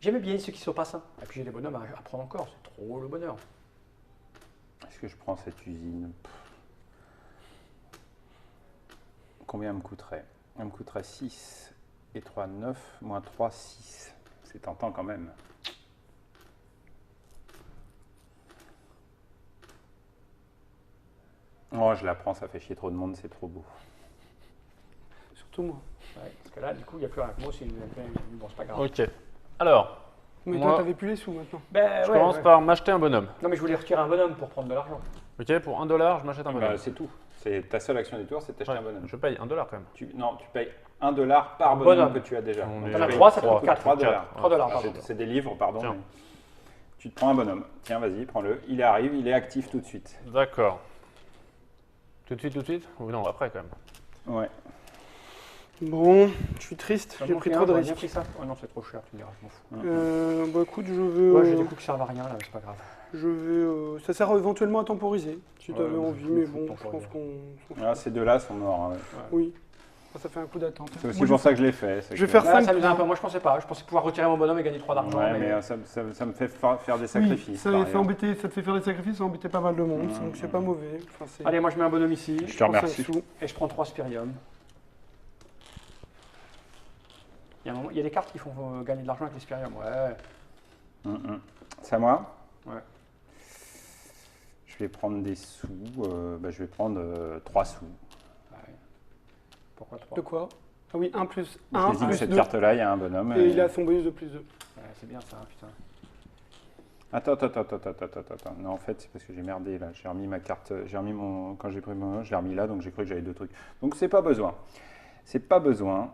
J'aimais bien ceux qui sont pas ça. Et puis j'ai des bonhommes à prendre encore, c'est trop le bonheur. Est-ce que je prends cette usine? Combien elle me coûterait? Elle me coûterait 6 et 3, 9, moins 3, 6. C'est tentant quand même. Oh, je la prends, ça fait chier trop de monde, c'est trop beau. Surtout moi. Ouais, parce que là, du coup, il n'y a plus rien. Moi aussi, bon, c'est pas grave. Ok. Alors, Mais Moi- toi, t'avais plus les sous maintenant. Ben, je ouais, commence ouais. par m'acheter un bonhomme. Non, mais je voulais retirer un bonhomme pour prendre de l'argent. Ok, pour 1 $, je m'achète un bonhomme. Bah, c'est tout. C'est ta seule action du tour, c'est d'acheter Ouais, un bonhomme. je paye 1 $, quand même. Non, tu payes 1 dollar par bonhomme Bonhomme. que tu as déjà. On Donc, est tu T'en as payes 3, ça te trois, coûte 4. 3 dollars. 3 $, Ah, pardon. c'est des livres, pardon. Tiens. Mais tu te prends un bonhomme. Tiens, vas-y, prends-le. Il arrive, il est actif tout de suite. D'accord. Tout de suite? Ou non, après, quand même. Ouais. Bon, je suis triste, J'en j'ai ai pris pris trop de j'aurais bien risques. pris ça. Oh non, c'est trop cher, tu me diras, je m'en fous. Bah écoute, je vais. Ouais, j'ai des coups qui servent à rien là, mais c'est pas grave. Ça sert éventuellement à temporiser, si Ouais, t'avais je envie, me mais fous de bon, je pense temporiser. qu'on. Ah, ces deux-là sont morts. Hein, ouais. Oui. Ça fait un coup d'attente. C'est aussi Moi, pour ça que je l'ai fait. c'est je vais que- faire Là, cinq ça m'amusait un points. peu. Moi, je pensais pas. Je pensais pouvoir retirer mon bonhomme et gagner 3 d'argent. Ouais, mais ça me fait faire des Oui, sacrifices. ça, par fait ailleurs. embêter, ça te fait faire des sacrifices, ça embêter pas mal de monde, donc c'est pas mauvais. Enfin, c'est- Allez, moi, je mets un bonhomme ici. Je te prends cinq remercie. sous. Et je prends 3 Spirium. Il y a des cartes qui font gagner de l'argent avec les Spirium. Ouais. C'est à moi? Ouais. Je vais prendre des sous. Je vais prendre 3 sous. Ouais. Pourquoi 3? De quoi? Ah oui, 1 plus Je 1 t'ai dit que plus cette 2. carte-là, il y a un bonhomme. Et il a son bonus de plus 2. Ouais, c'est bien ça, putain. Attends. Non, en fait, c'est parce que j'ai merdé là. J'ai remis ma carte. J'ai remis mon. Quand j'ai pris mon. Je l'ai remis là, donc j'ai cru que j'avais deux trucs. Donc c'est pas besoin. C'est pas besoin.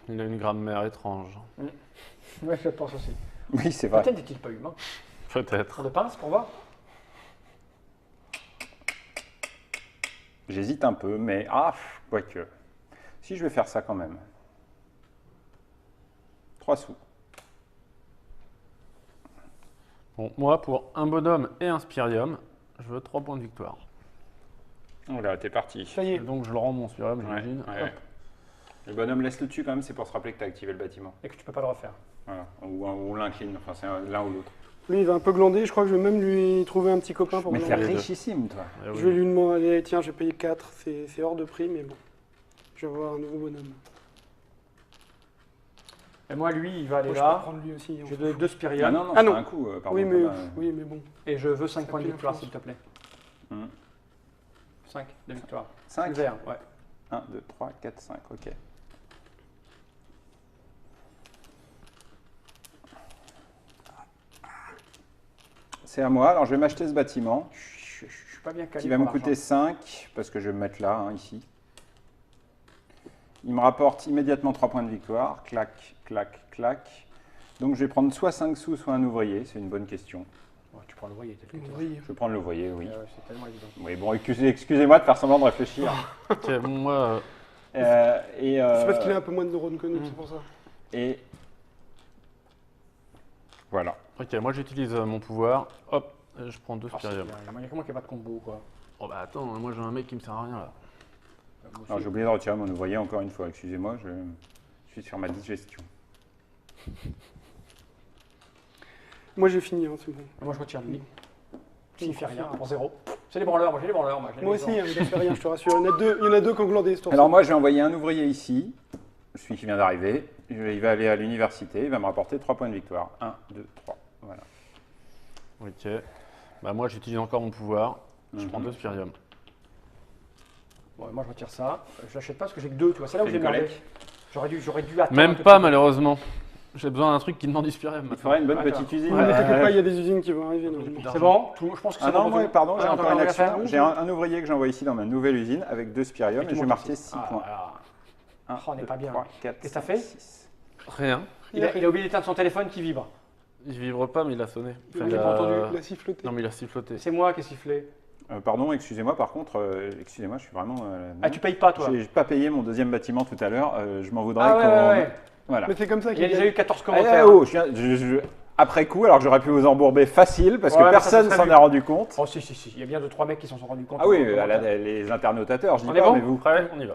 Il a une grammaire étrange. Ouais, je pense aussi. Oui, c'est vrai. Peut-être n'est-il pas humain. Peut-être. Prends de pince pour voir. J'hésite un peu, mais. Ah, quoique. Si je vais faire ça quand même. 3 sous. Bon, moi, pour un bonhomme et un Spirium, je veux 3 points de victoire. Oh là, t'es parti. Ça y Et est. donc, je le rends mon Spirium, Ouais, j'imagine. ouais. Hop. Le bonhomme, laisse-le dessus quand même, c'est pour se rappeler que tu as activé le bâtiment. Et que tu peux pas le refaire. Voilà. Ou l'incline, enfin c'est l'un ou l'autre. Lui, il va un peu glander. Je crois que je vais même lui trouver un petit copain pour Mais t'es glander. les deux. richissime, toi. Eh oui. Je vais lui demander, tiens, j'ai payé 4, c'est hors de prix, mais bon. Je vais avoir un nouveau bonhomme. Et moi, lui, il va aller Moi, je peux là. prendre lui aussi. on J'ai s'en deux fout. deux Spirium. Ah non, non, Ah c'est non. un coup, pardon. Oui, mais, Thomas. oui, mais bon. Et je veux 5 Ça points de fait victoire, l'influence. s'il te plaît. Hum. 5 de victoire. 5 Le vert, ouais. 1, 2, 3, 4, 5, ok. C'est à moi, alors je vais m'acheter ce bâtiment Je suis pas bien calé. qui va me pour coûter l'argent. 5 parce que je vais me mettre là, hein, ici. Il me rapporte immédiatement 3 points de victoire, clac, clac, clac. Donc je vais prendre soit 5 sous, soit un ouvrier, c'est une bonne question. Ouais, tu prends le loyer, tel que t'es. Oui. Je vais prendre l'ouvrier, oui. Ouais, c'est tellement évident. Oui, bon, excusez-moi de faire semblant de réfléchir. Ok, bon, moi, C'est parce qu'il a un peu moins de neurones que nous, c'est pour ça. Et voilà. ok, moi j'utilise mon pouvoir. Hop, je prends 2 Ah, c'est Spirium. bien. Il y a comment qu'il n'y a pas de combo, quoi. Oh bah attends, moi j'ai un mec qui me sert à rien là. Moi aussi. Alors j'ai oublié de retirer mon ouvrier encore une fois, excusez-moi, je suis sur ma digestion. Moi, j'ai fini, hein, c'est bon. Moi, je retire lui. S'il fait rien, pour 0. C'est les branleurs, moi j'ai les branleurs. Moi, j'ai Moi les aussi, gens. hein, il ne fait rien, je te rassure. Il y en a deux qui ont glandé ce tour. Alors moi je vais envoyer un ouvrier ici, celui qui vient d'arriver, il va aller à l'université, il va me rapporter 3 points de victoire. 1, 2, 3, voilà. Ok. Bah moi j'utilise encore mon pouvoir. Je prends 2 Spirium. Bon, moi, je retire ça. Je l'achète pas parce que j'ai que 2, tu vois. C'est là où Fais j'ai une merdé. collecte. J'aurais dû attendre. Même un peu pas plus. malheureusement. J'ai besoin d'un truc qui demande du spirium. Il faudrait une bonne Attends. petite usine. Ouais, mais t'inquiète pas, il y a des usines qui vont arriver normalement. C'est bon je pense que c'est Ah bon. non, pour moi, tout. pardon, j'ai Ouais, encore on une va action. faire. J'ai un ouvrier que j'envoie ici dans ma nouvelle usine avec 2 spirium et je vais marquer 6 points. Oh, on n'est pas bien. 3, 4, Qu'est-ce que t'as fait 6. Rien. Il a oublié d'éteindre son téléphone qui vibre. Il vibre pas, mais il a sonné. J'ai il pas a- entendu, il a siffloté. Non, mais il a siffloté. C'est moi qui ai sifflé. Pardon, excusez-moi, par contre, excusez-moi, je suis vraiment... Ah, tu payes pas, toi? J'ai pas payé mon deuxième bâtiment tout à l'heure, je m'en voudrais Ah ouais, qu'on... ouais. Voilà. Mais c'est comme ça Il y a qu'il déjà eu 14 Eh, commentaires. oh, après coup, alors que j'aurais pu vous embourber facile, parce Ouais, que mais ça personne serait s'en vu. est rendu compte. Oh, si. Il y a bien 2-3 mecs qui s'en sont rendus compte. Ah oui, en commentaire. les internautateurs, je dis On est pas, bon mais vous. Prêt, on y va.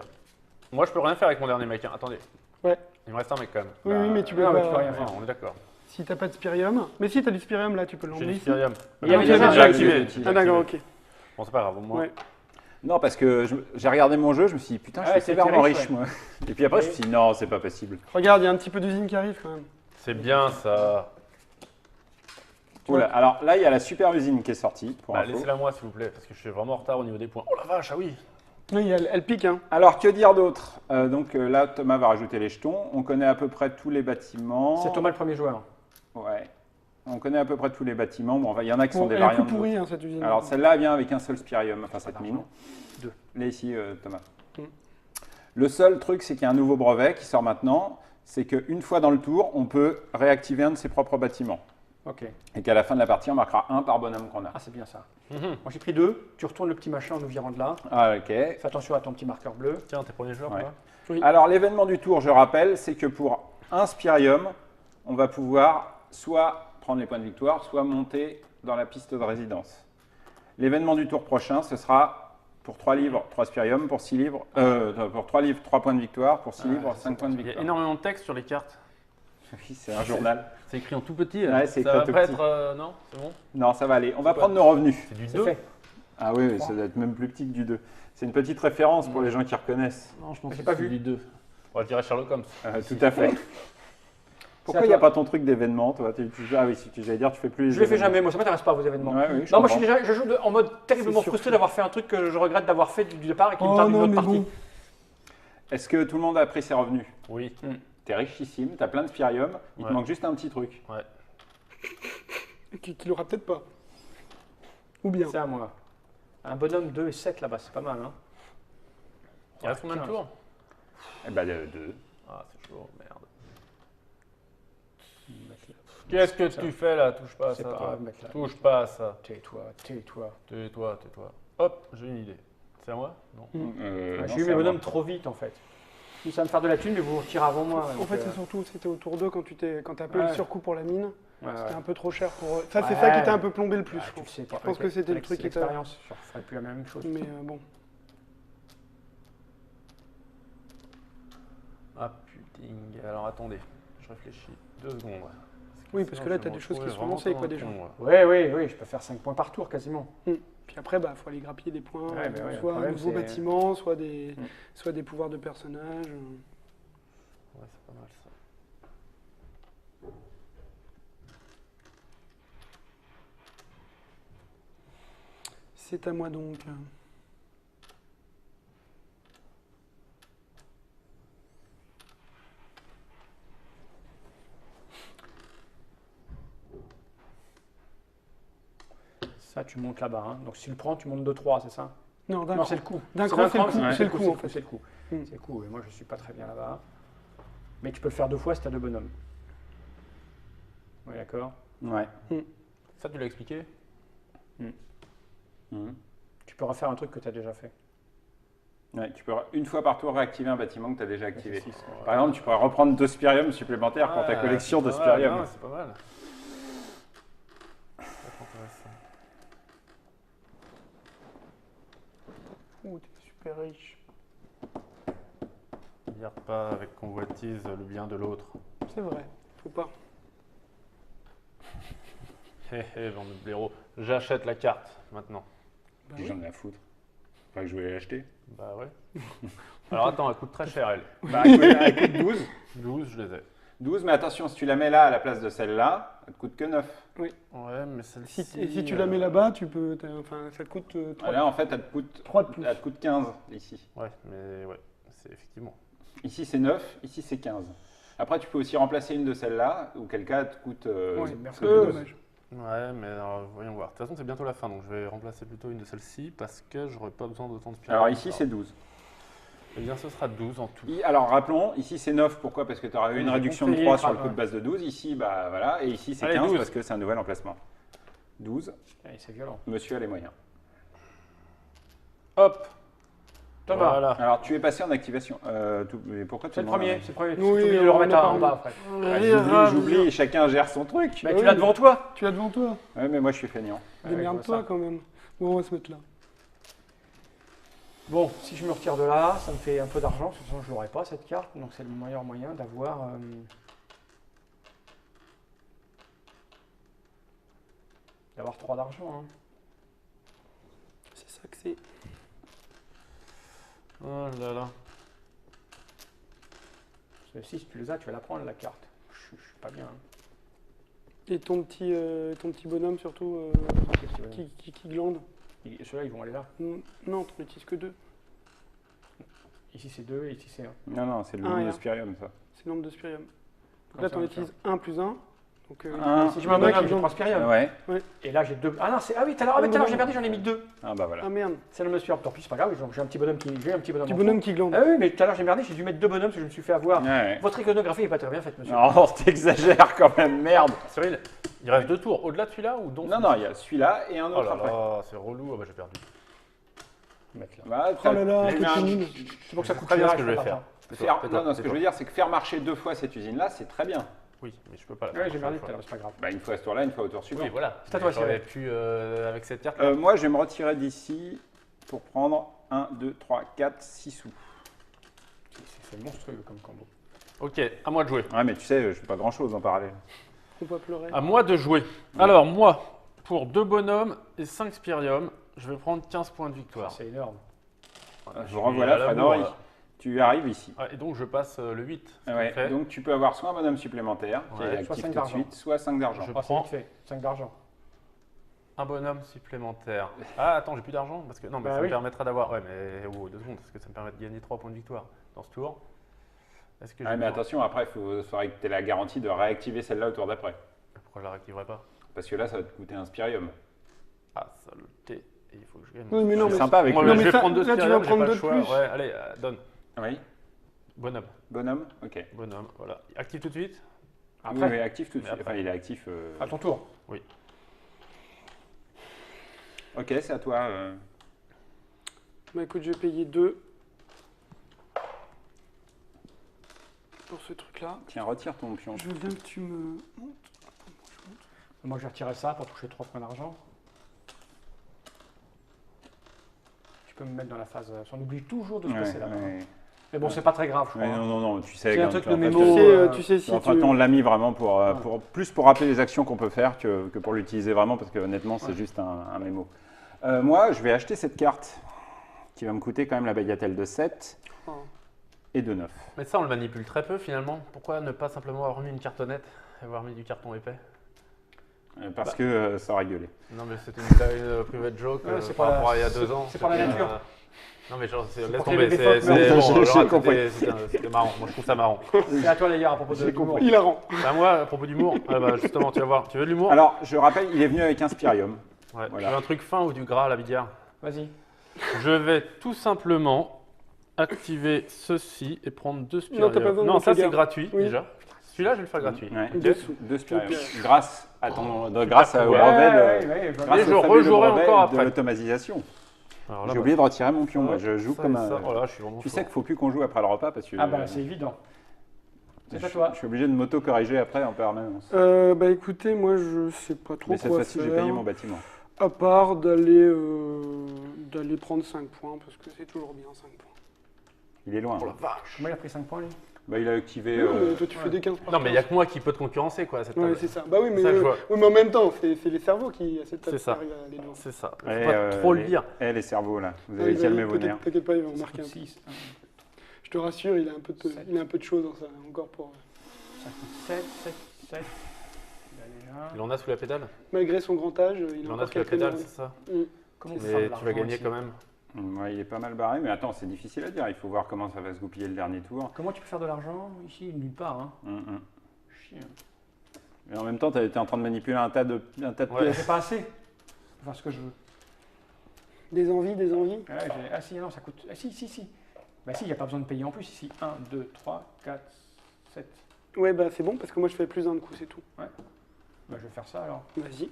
Moi, je peux rien faire avec mon dernier mec. Hein. Attendez. Ouais. Il me reste un mec quand même. Oui, oui, mais tu peux non, mais pas. tu peux rien Enfin, on est d'accord. Si t'as pas de spirium. Mais si t'as du spirium là, tu peux J'ai l'emmener du ici. spirium. Il y avait déjà déjà déjà activé. Ah d'accord, ok. Bon, c'est pas grave, au moins. Ouais. Non, parce que j'ai regardé mon jeu, je me suis dit, putain, je Ouais, suis c'est sévèrement riche, riche, moi. Et puis après, je me suis dit, non, c'est pas possible. Regarde, il y a un petit peu d'usine qui arrive quand même. C'est bien ça. Oula, alors là, il y a la super usine qui est sortie, pour Bah, info. laissez-la moi, s'il vous plaît, parce que je suis vraiment en retard au niveau des points. Oh la vache, ah oui. Oui, elle pique, hein. Alors, que dire d'autre Là, Thomas va rajouter les jetons. On connaît à peu près tous les bâtiments. C'est Thomas le premier joueur. Ouais. On connaît à peu près tous les bâtiments. Bon, il y en a qui sont Bon, des elle est un variantes. peu pourrie, hein, cette usine. Alors, celle-là vient avec un seul spirium, enfin cette mine. d'argent. 2. Là, ici, Thomas. Mm. Le seul truc, c'est qu'il y a un nouveau brevet qui sort maintenant. C'est qu'une fois dans le tour, on peut réactiver un de ses propres bâtiments. Ok. Et qu'à la fin de la partie, on marquera 1 par bonhomme qu'on a. Ah, c'est bien ça. Mhm. Moi, j'ai pris 2. Tu retournes le petit machin en nous virant de là. Ah, ok. Fais attention à ton petit marqueur bleu. Tiens, t'es premier joueur, Ouais. quoi. Alors, l'événement du tour, je rappelle, c'est que pour un spirium, on va pouvoir soit prendre les points de victoire, soit monter dans la piste de résidence. L'événement du tour prochain, ce sera pour 3 livres, 3 spiriums, pour 6 livres, pour 3 livres, 3 points de victoire, pour 6 livres, 5 points de Il y a victoire. énormément de texte sur les cartes. Oui, c'est un journal. C'est écrit en tout petit. Ouais, c'est ça écrit va tout pas petit. être. Non, c'est bon. Non, ça va aller. On va quoi prendre nos revenus. C'est du C'est 2. fait. Ah oui, ça doit être même plus petit que du 2. C'est une petite référence pour les gens qui reconnaissent. Non, je pense J'ai que pas c'est vu. du 2. On dirait Sherlock Holmes. Tout à fait. Pourquoi il n'y a pas ton truc d'événement, toi Ah oui, si j'allais dire, tu fais plus les Je les fais événements. jamais, moi ça m'intéresse pas vos événements. Ouais, oui, je Non, moi je suis comprends. déjà, je joue en mode terriblement C'est sûr. frustré d'avoir fait un truc que je regrette d'avoir fait du départ et qui me Oh tarde d'une non, autre mais partie. bon. Est-ce que tout le monde a pris ses revenus? Oui. T'es richissime, t'as plein de spirium, il te Ouais. manque juste un petit truc. Qui l'aura peut-être pas. Ou bien. C'est à moi. Un bonhomme 2 et 7 là-bas, c'est pas mal. Hein. Il reste combien de 15. tours? Eh ben, 2. Ah, c'est chaud, merde. Qu'est-ce que tu fais là? Touche pas à C'est ça. pas toi. grave, mec là. Touche pas à ça. Tais-toi, tais-toi. Tais-toi, tais-toi. Hop, j'ai une idée. C'est à moi? Non. J'ai eu mes bonhommes trop vite en fait. Ça va me faire de la thune, mais vous retirez avant moi. En donc, fait, c'est surtout, c'était au tour 2 quand t'as payé Ouais. le surcoût pour la mine. ouais, C'était ouais. un peu trop cher pour. Ça, c'est Ouais. ça qui t'a un peu plombé le plus, Ah, je tu le pense. sais, Je pense que c'était le truc qui était. l'expérience. Je referai plus la même chose. Mais bon. Ah putain. Alors attendez, je réfléchis 2 secondes. Oui, parce que là, t'as des choses qui sont lancées, quoi, déjà. Oui, je peux faire 5 points par tour quasiment. Puis après, bah, faut aller grappiller des points, Ouais, mais ouais, le soit un problème, nouveau c'est- bâtiment, soit des pouvoirs de personnages. Ouais, c'est pas mal ça. C'est à moi donc. Ça, tu montes là-bas. Hein. Donc si tu le prends, tu montes 2-3, c'est ça? Non, d'un Non, cran. c'est le coup. D'un cran, c'est le coup, ouais. c'est le coup, en fait. C'est le coup. Mm. C'est le coup. Et moi, je suis pas très bien là-bas. Mais tu peux le faire 2 fois si tu as 2 bonhommes. Oui, d'accord. Ouais. Ça, tu l'as expliqué? Tu peux refaire un truc que tu as déjà fait. Ouais, tu peux une fois par tour réactiver un bâtiment que tu as déjà activé. Six, ouais. Par exemple, tu pourrais reprendre 2 spiriums supplémentaires pour ta Ouais, collection de c'est pas mal, spiriums. non, c'est pas mal. C'est intéressant. Ouh, t'es super riche. Regarde pas avec convoitise le bien de l'autre. C'est vrai, faut pas. Hé hé, j'en ai de l'héros. J'achète la carte maintenant. Bah Puis oui. j'en ai à foutre. Pas que je voulais l'acheter. Bah ouais. Alors attends, elle coûte très cher elle. Bah, elle coûte 12. 12, je les ai. 12, mais attention, si tu la mets là à la place de celle-là, elle te coûte que 9. Ouais, mais celle-ci. Et si tu la mets là-bas, tu peux. Enfin, ça te coûte 3. Là, en fait, elle te coûte, 3 de plus. elle te coûte 15 ici. Ouais, mais ouais, c'est effectivement. Ici, c'est 9, ici, c'est 15. Après, tu peux aussi remplacer une de celles-là, auquel cas, elle te coûte Ouais, merci. que 12. dommage. Ouais, mais alors, voyons voir. De toute façon, c'est bientôt la fin, donc je vais remplacer plutôt une de celles-ci parce que j'aurais pas besoin d'autant de spirales. Alors ici, c'est 12. Eh bien, ce sera 12 en tout. Alors rappelons, ici c'est 9, pourquoi? Parce que tu auras eu une j'ai réduction de compris, 3 sur le ouais. coût de base de 12. Ici, bah voilà, et ici c'est Allez, 15 12. parce que c'est un nouvel emplacement. 12, Allez, c'est violent. monsieur a les moyens. Hop. Thomas. Voilà. Alors tu es passé en activation. Mais pourquoi tu C'est le demandes premier. un- C'est le premier. Oui, Tu oublies de le on remettre a en pas bas après. Ah, j'oublie, chacun gère son truc. Mais oui, tu l'as mais- devant toi. Tu l'as devant toi. Ouais, mais moi je suis feignant. Ouais, je Démerde-toi vois ça. quand même. Bon, on va se mettre là. Bon, si je me retire de là, ça me fait un peu d'argent, parce que sinon je l'aurais pas cette carte, donc c'est le meilleur moyen d'avoir 3 d'argent. Hein. C'est ça que c'est. Oh là là. Parce que si tu les as, tu vas la prendre la carte. Je suis pas bien. Hein. Et ton petit bonhomme surtout qui glande. Ceux-là, ils vont aller là. Non, t'en utilises que 2. Ici c'est 2 et ici c'est 1. Non, non, c'est le Ah, nombre de rien. Spirium, ça. C'est le nombre de spirium. Donc Comme là, ça, t'en on va utilises 1 plus 1. Donc, Un. Si je il y en me a donne qui un, j'ai glandent. 3 Spirium. Ouais. Et là j'ai 2. Ah non, ah oui, tout à l'heure j'ai perdu, j'en ai mis 2. Ah bah voilà. Ah merde, C'est le monsieur. Tant pis, c'est pas grave, j'ai un petit bonhomme qui. J'ai un petit bonhomme. petit en bonhomme fond. qui glande. Ah oui, mais tout à l'heure j'ai merdé, j'ai dû mettre 2 bonhommes parce que je me suis fait avoir. Ouais. Votre iconographie n'est pas très bien faite, monsieur. Non, t'exagères quand même, merde. Cyril, il reste 2 tours. Au-delà de celui-là ou donc Non, non, il y a celui-là et un Oh autre là après. là, c'est relou. Ah bah j'ai perdu. Mettre là. Bah, Oh là là, tu mets un- petit nul. C'est pour que ça coûte Très bien cher, ce que je vais pas faire. d'argent. Non, non, ce que je veux dire, c'est que faire marcher 2 fois cette usine-là, c'est très bien. Oui, mais je peux pas la Ouais, faire. j'ai merdé tout à l'heure, c'est pas grave. Bah, une fois à ce tour-là, une fois au tour suivant. Oui, voilà. C'est à toi, J'aurais Cyril. pu, avec cette carte. Moi, je vais me retirer d'ici pour prendre 1, 2, 3, 4, 6 sous. C'est monstrueux comme combo. Ok, à moi de jouer. Ouais, mais tu sais, je fais pas grand-chose en parallèle. Faut pas pleurer. À moi de jouer. Alors, moi, pour 2 bonhommes et 5 spirium, je vais prendre 15 points de victoire. C'est énorme. Je suis revoilà, à la Fred bourre, Henry. là. Tu arrives ici. Ah, et donc, je passe le 8. ce qui Ouais, fait. donc tu peux avoir soit un bonhomme supplémentaire qui Ouais, est soit actif 5 tout de d'argent. suite, soit 5 d'argent. Je Ah, c'est prends vite fait. 5 d'argent. un bonhomme supplémentaire. Ah, attends, j'ai plus d'argent parce que non, mais Bah ça me oui. permettra d'avoir. Ouais, mais 2 secondes, parce que ça me permet de gagner 3 points de victoire dans ce tour. Est-ce que Ouais, j'ai mais besoin- attention, après, il faudrait que tu aies la garantie de réactiver celle-là au tour d'après. Pourquoi je la réactiverai pas? Parce que là, ça va te coûter un Spirium. Ah, saleté. Et il faut que je gagne. Oui, mais non, C'est mais sympa avec Moi, le... non, je mais vais ça- prendre 2 là, tu vas spirium, j'ai prendre pas le deux de choix. plus. Ouais, allez, donne. Oui, Bonhomme. bonhomme, ok. Bonhomme, voilà. Active tout de suite. Après, Oui, actif tout de Mais suite. après. Enfin, il est actif. à ton tour. Ok, c'est à toi. Bah écoute, je vais payer 2 pour ce truc-là. Tiens, retire ton pion. Je veux bien que tu me montes. Moi, je vais retirer ça pour toucher 3 points d'argent. Tu peux me mettre dans la phase. On oublie toujours de se passer là. ouais. Mais bon, c'est pas très grave, je crois. Ouais, non, non, non, tu sais. C'est un quand- truc de en fait, mémo. Tu sais, si Enfin, tu... on l'a mis vraiment plus pour rappeler les actions qu'on peut faire que pour l'utiliser vraiment, parce que honnêtement, c'est juste un mémo. Moi, je vais acheter cette carte qui va me coûter quand même la bagatelle de 7 Oh. et de 9. Mais ça, on le manipule très peu finalement. Pourquoi ne pas simplement avoir mis une cartonnette et avoir mis du carton épais? Parce que ça aurait gueulé. Non, mais c'était une blague private joke Ouais, c'est par pas- rapport à il y a 2 ans. c'est pas la C'était, nature. Non, mais genre, laisse pour tomber. que les C'est phoques bon, meurent. alors, J'ai compris. c'était marrant. Moi, je trouve ça marrant. C'est à toi, les gars, à propos de J'ai l'humour. compris. Il a rend. Bah, moi, à propos d'humour, ah bah, justement, tu vas voir. Tu veux de l'humour? Alors, je rappelle, il est venu avec un Spirium. Ouais. voilà. Tu veux un truc fin ou du gras à la billard? Vas-y. Je vais tout simplement activer ceci et prendre 2 spirium. Non, t'as pas besoin de Non, ça mettre le c'est gars. gratuit Oui. déjà. Celui-là, je vais le faire gratuit. Ouais. Ok. 2 Spirium. Grâce à ton, grâce au cool. brevet Ouais, de, ouais, grâce Et au je fabuleux rejouerai brevet encore de après. l'automatisation. Alors là, J'ai bah, oublié de retirer mon pion. Moi, je joue ça comme et ça. un. Oh là, je suis vraiment Tu chaud. sais qu'il faut plus qu'on joue après le repas parce que Ah bah, c'est évident. C'est à je, toi. je suis obligé de m'auto-corriger après en permanence. Bah écoutez, moi je sais pas trop Mais cette quoi fois-ci, j'ai faire. payé mon bâtiment. À part d'aller prendre 5 points, parce que c'est toujours bien 5 points. Il est loin. Oh la vache. Comment il a pris 5 points, lui? Bah, il a activé. Non, mais toi tu fais des 15 par Non, mais il n'y a 15. que moi qui peux te concurrencer, quoi, à cette Ouais, table. c'est ça. Bah oui, mais, Ça, je vois. oui, mais en même temps, c'est les cerveaux qui, à cette table, C'est ça. qui arrivent à aller devant. C'est ça. Faut Ouais, pas trop le les- dire. les cerveaux là, vous Ah, avez il va- calmé vos t'inquiète- nerfs. T'inquiète pas, il va en marquer un peu. 6. Je te rassure, il a un peu de, Sept. il a un peu de choses dans ça, encore pour... Ça coûte 7, 7, 7. Il a déjà. Il en a sous la pédale? Malgré son grand âge, il a Il en a encore sous la quelques pédale, nerfs. c'est ça? Comment Mais faire de tu vas l'argent gagner ici quand même. Ouais, il est pas mal barré, mais attends, c'est difficile à dire. Il faut voir comment ça va se goupiller le dernier tour. Comment tu peux faire de l'argent ici? Nulle part. Hein. Chien. Et en même temps, tu étais en train de manipuler un tas de Ouais. pièces. C'est pas assez. Je peux faire ce que je veux. Des envies. Ouais, ah si, non, ça coûte. Ah si. Bah si, il n'y a pas besoin de payer en plus ici. 1, 2, 3, 4, 7. Ouais, bah c'est bon parce que moi je fais plus un coup, c'est tout. Bah je vais faire ça alors. Vas-y.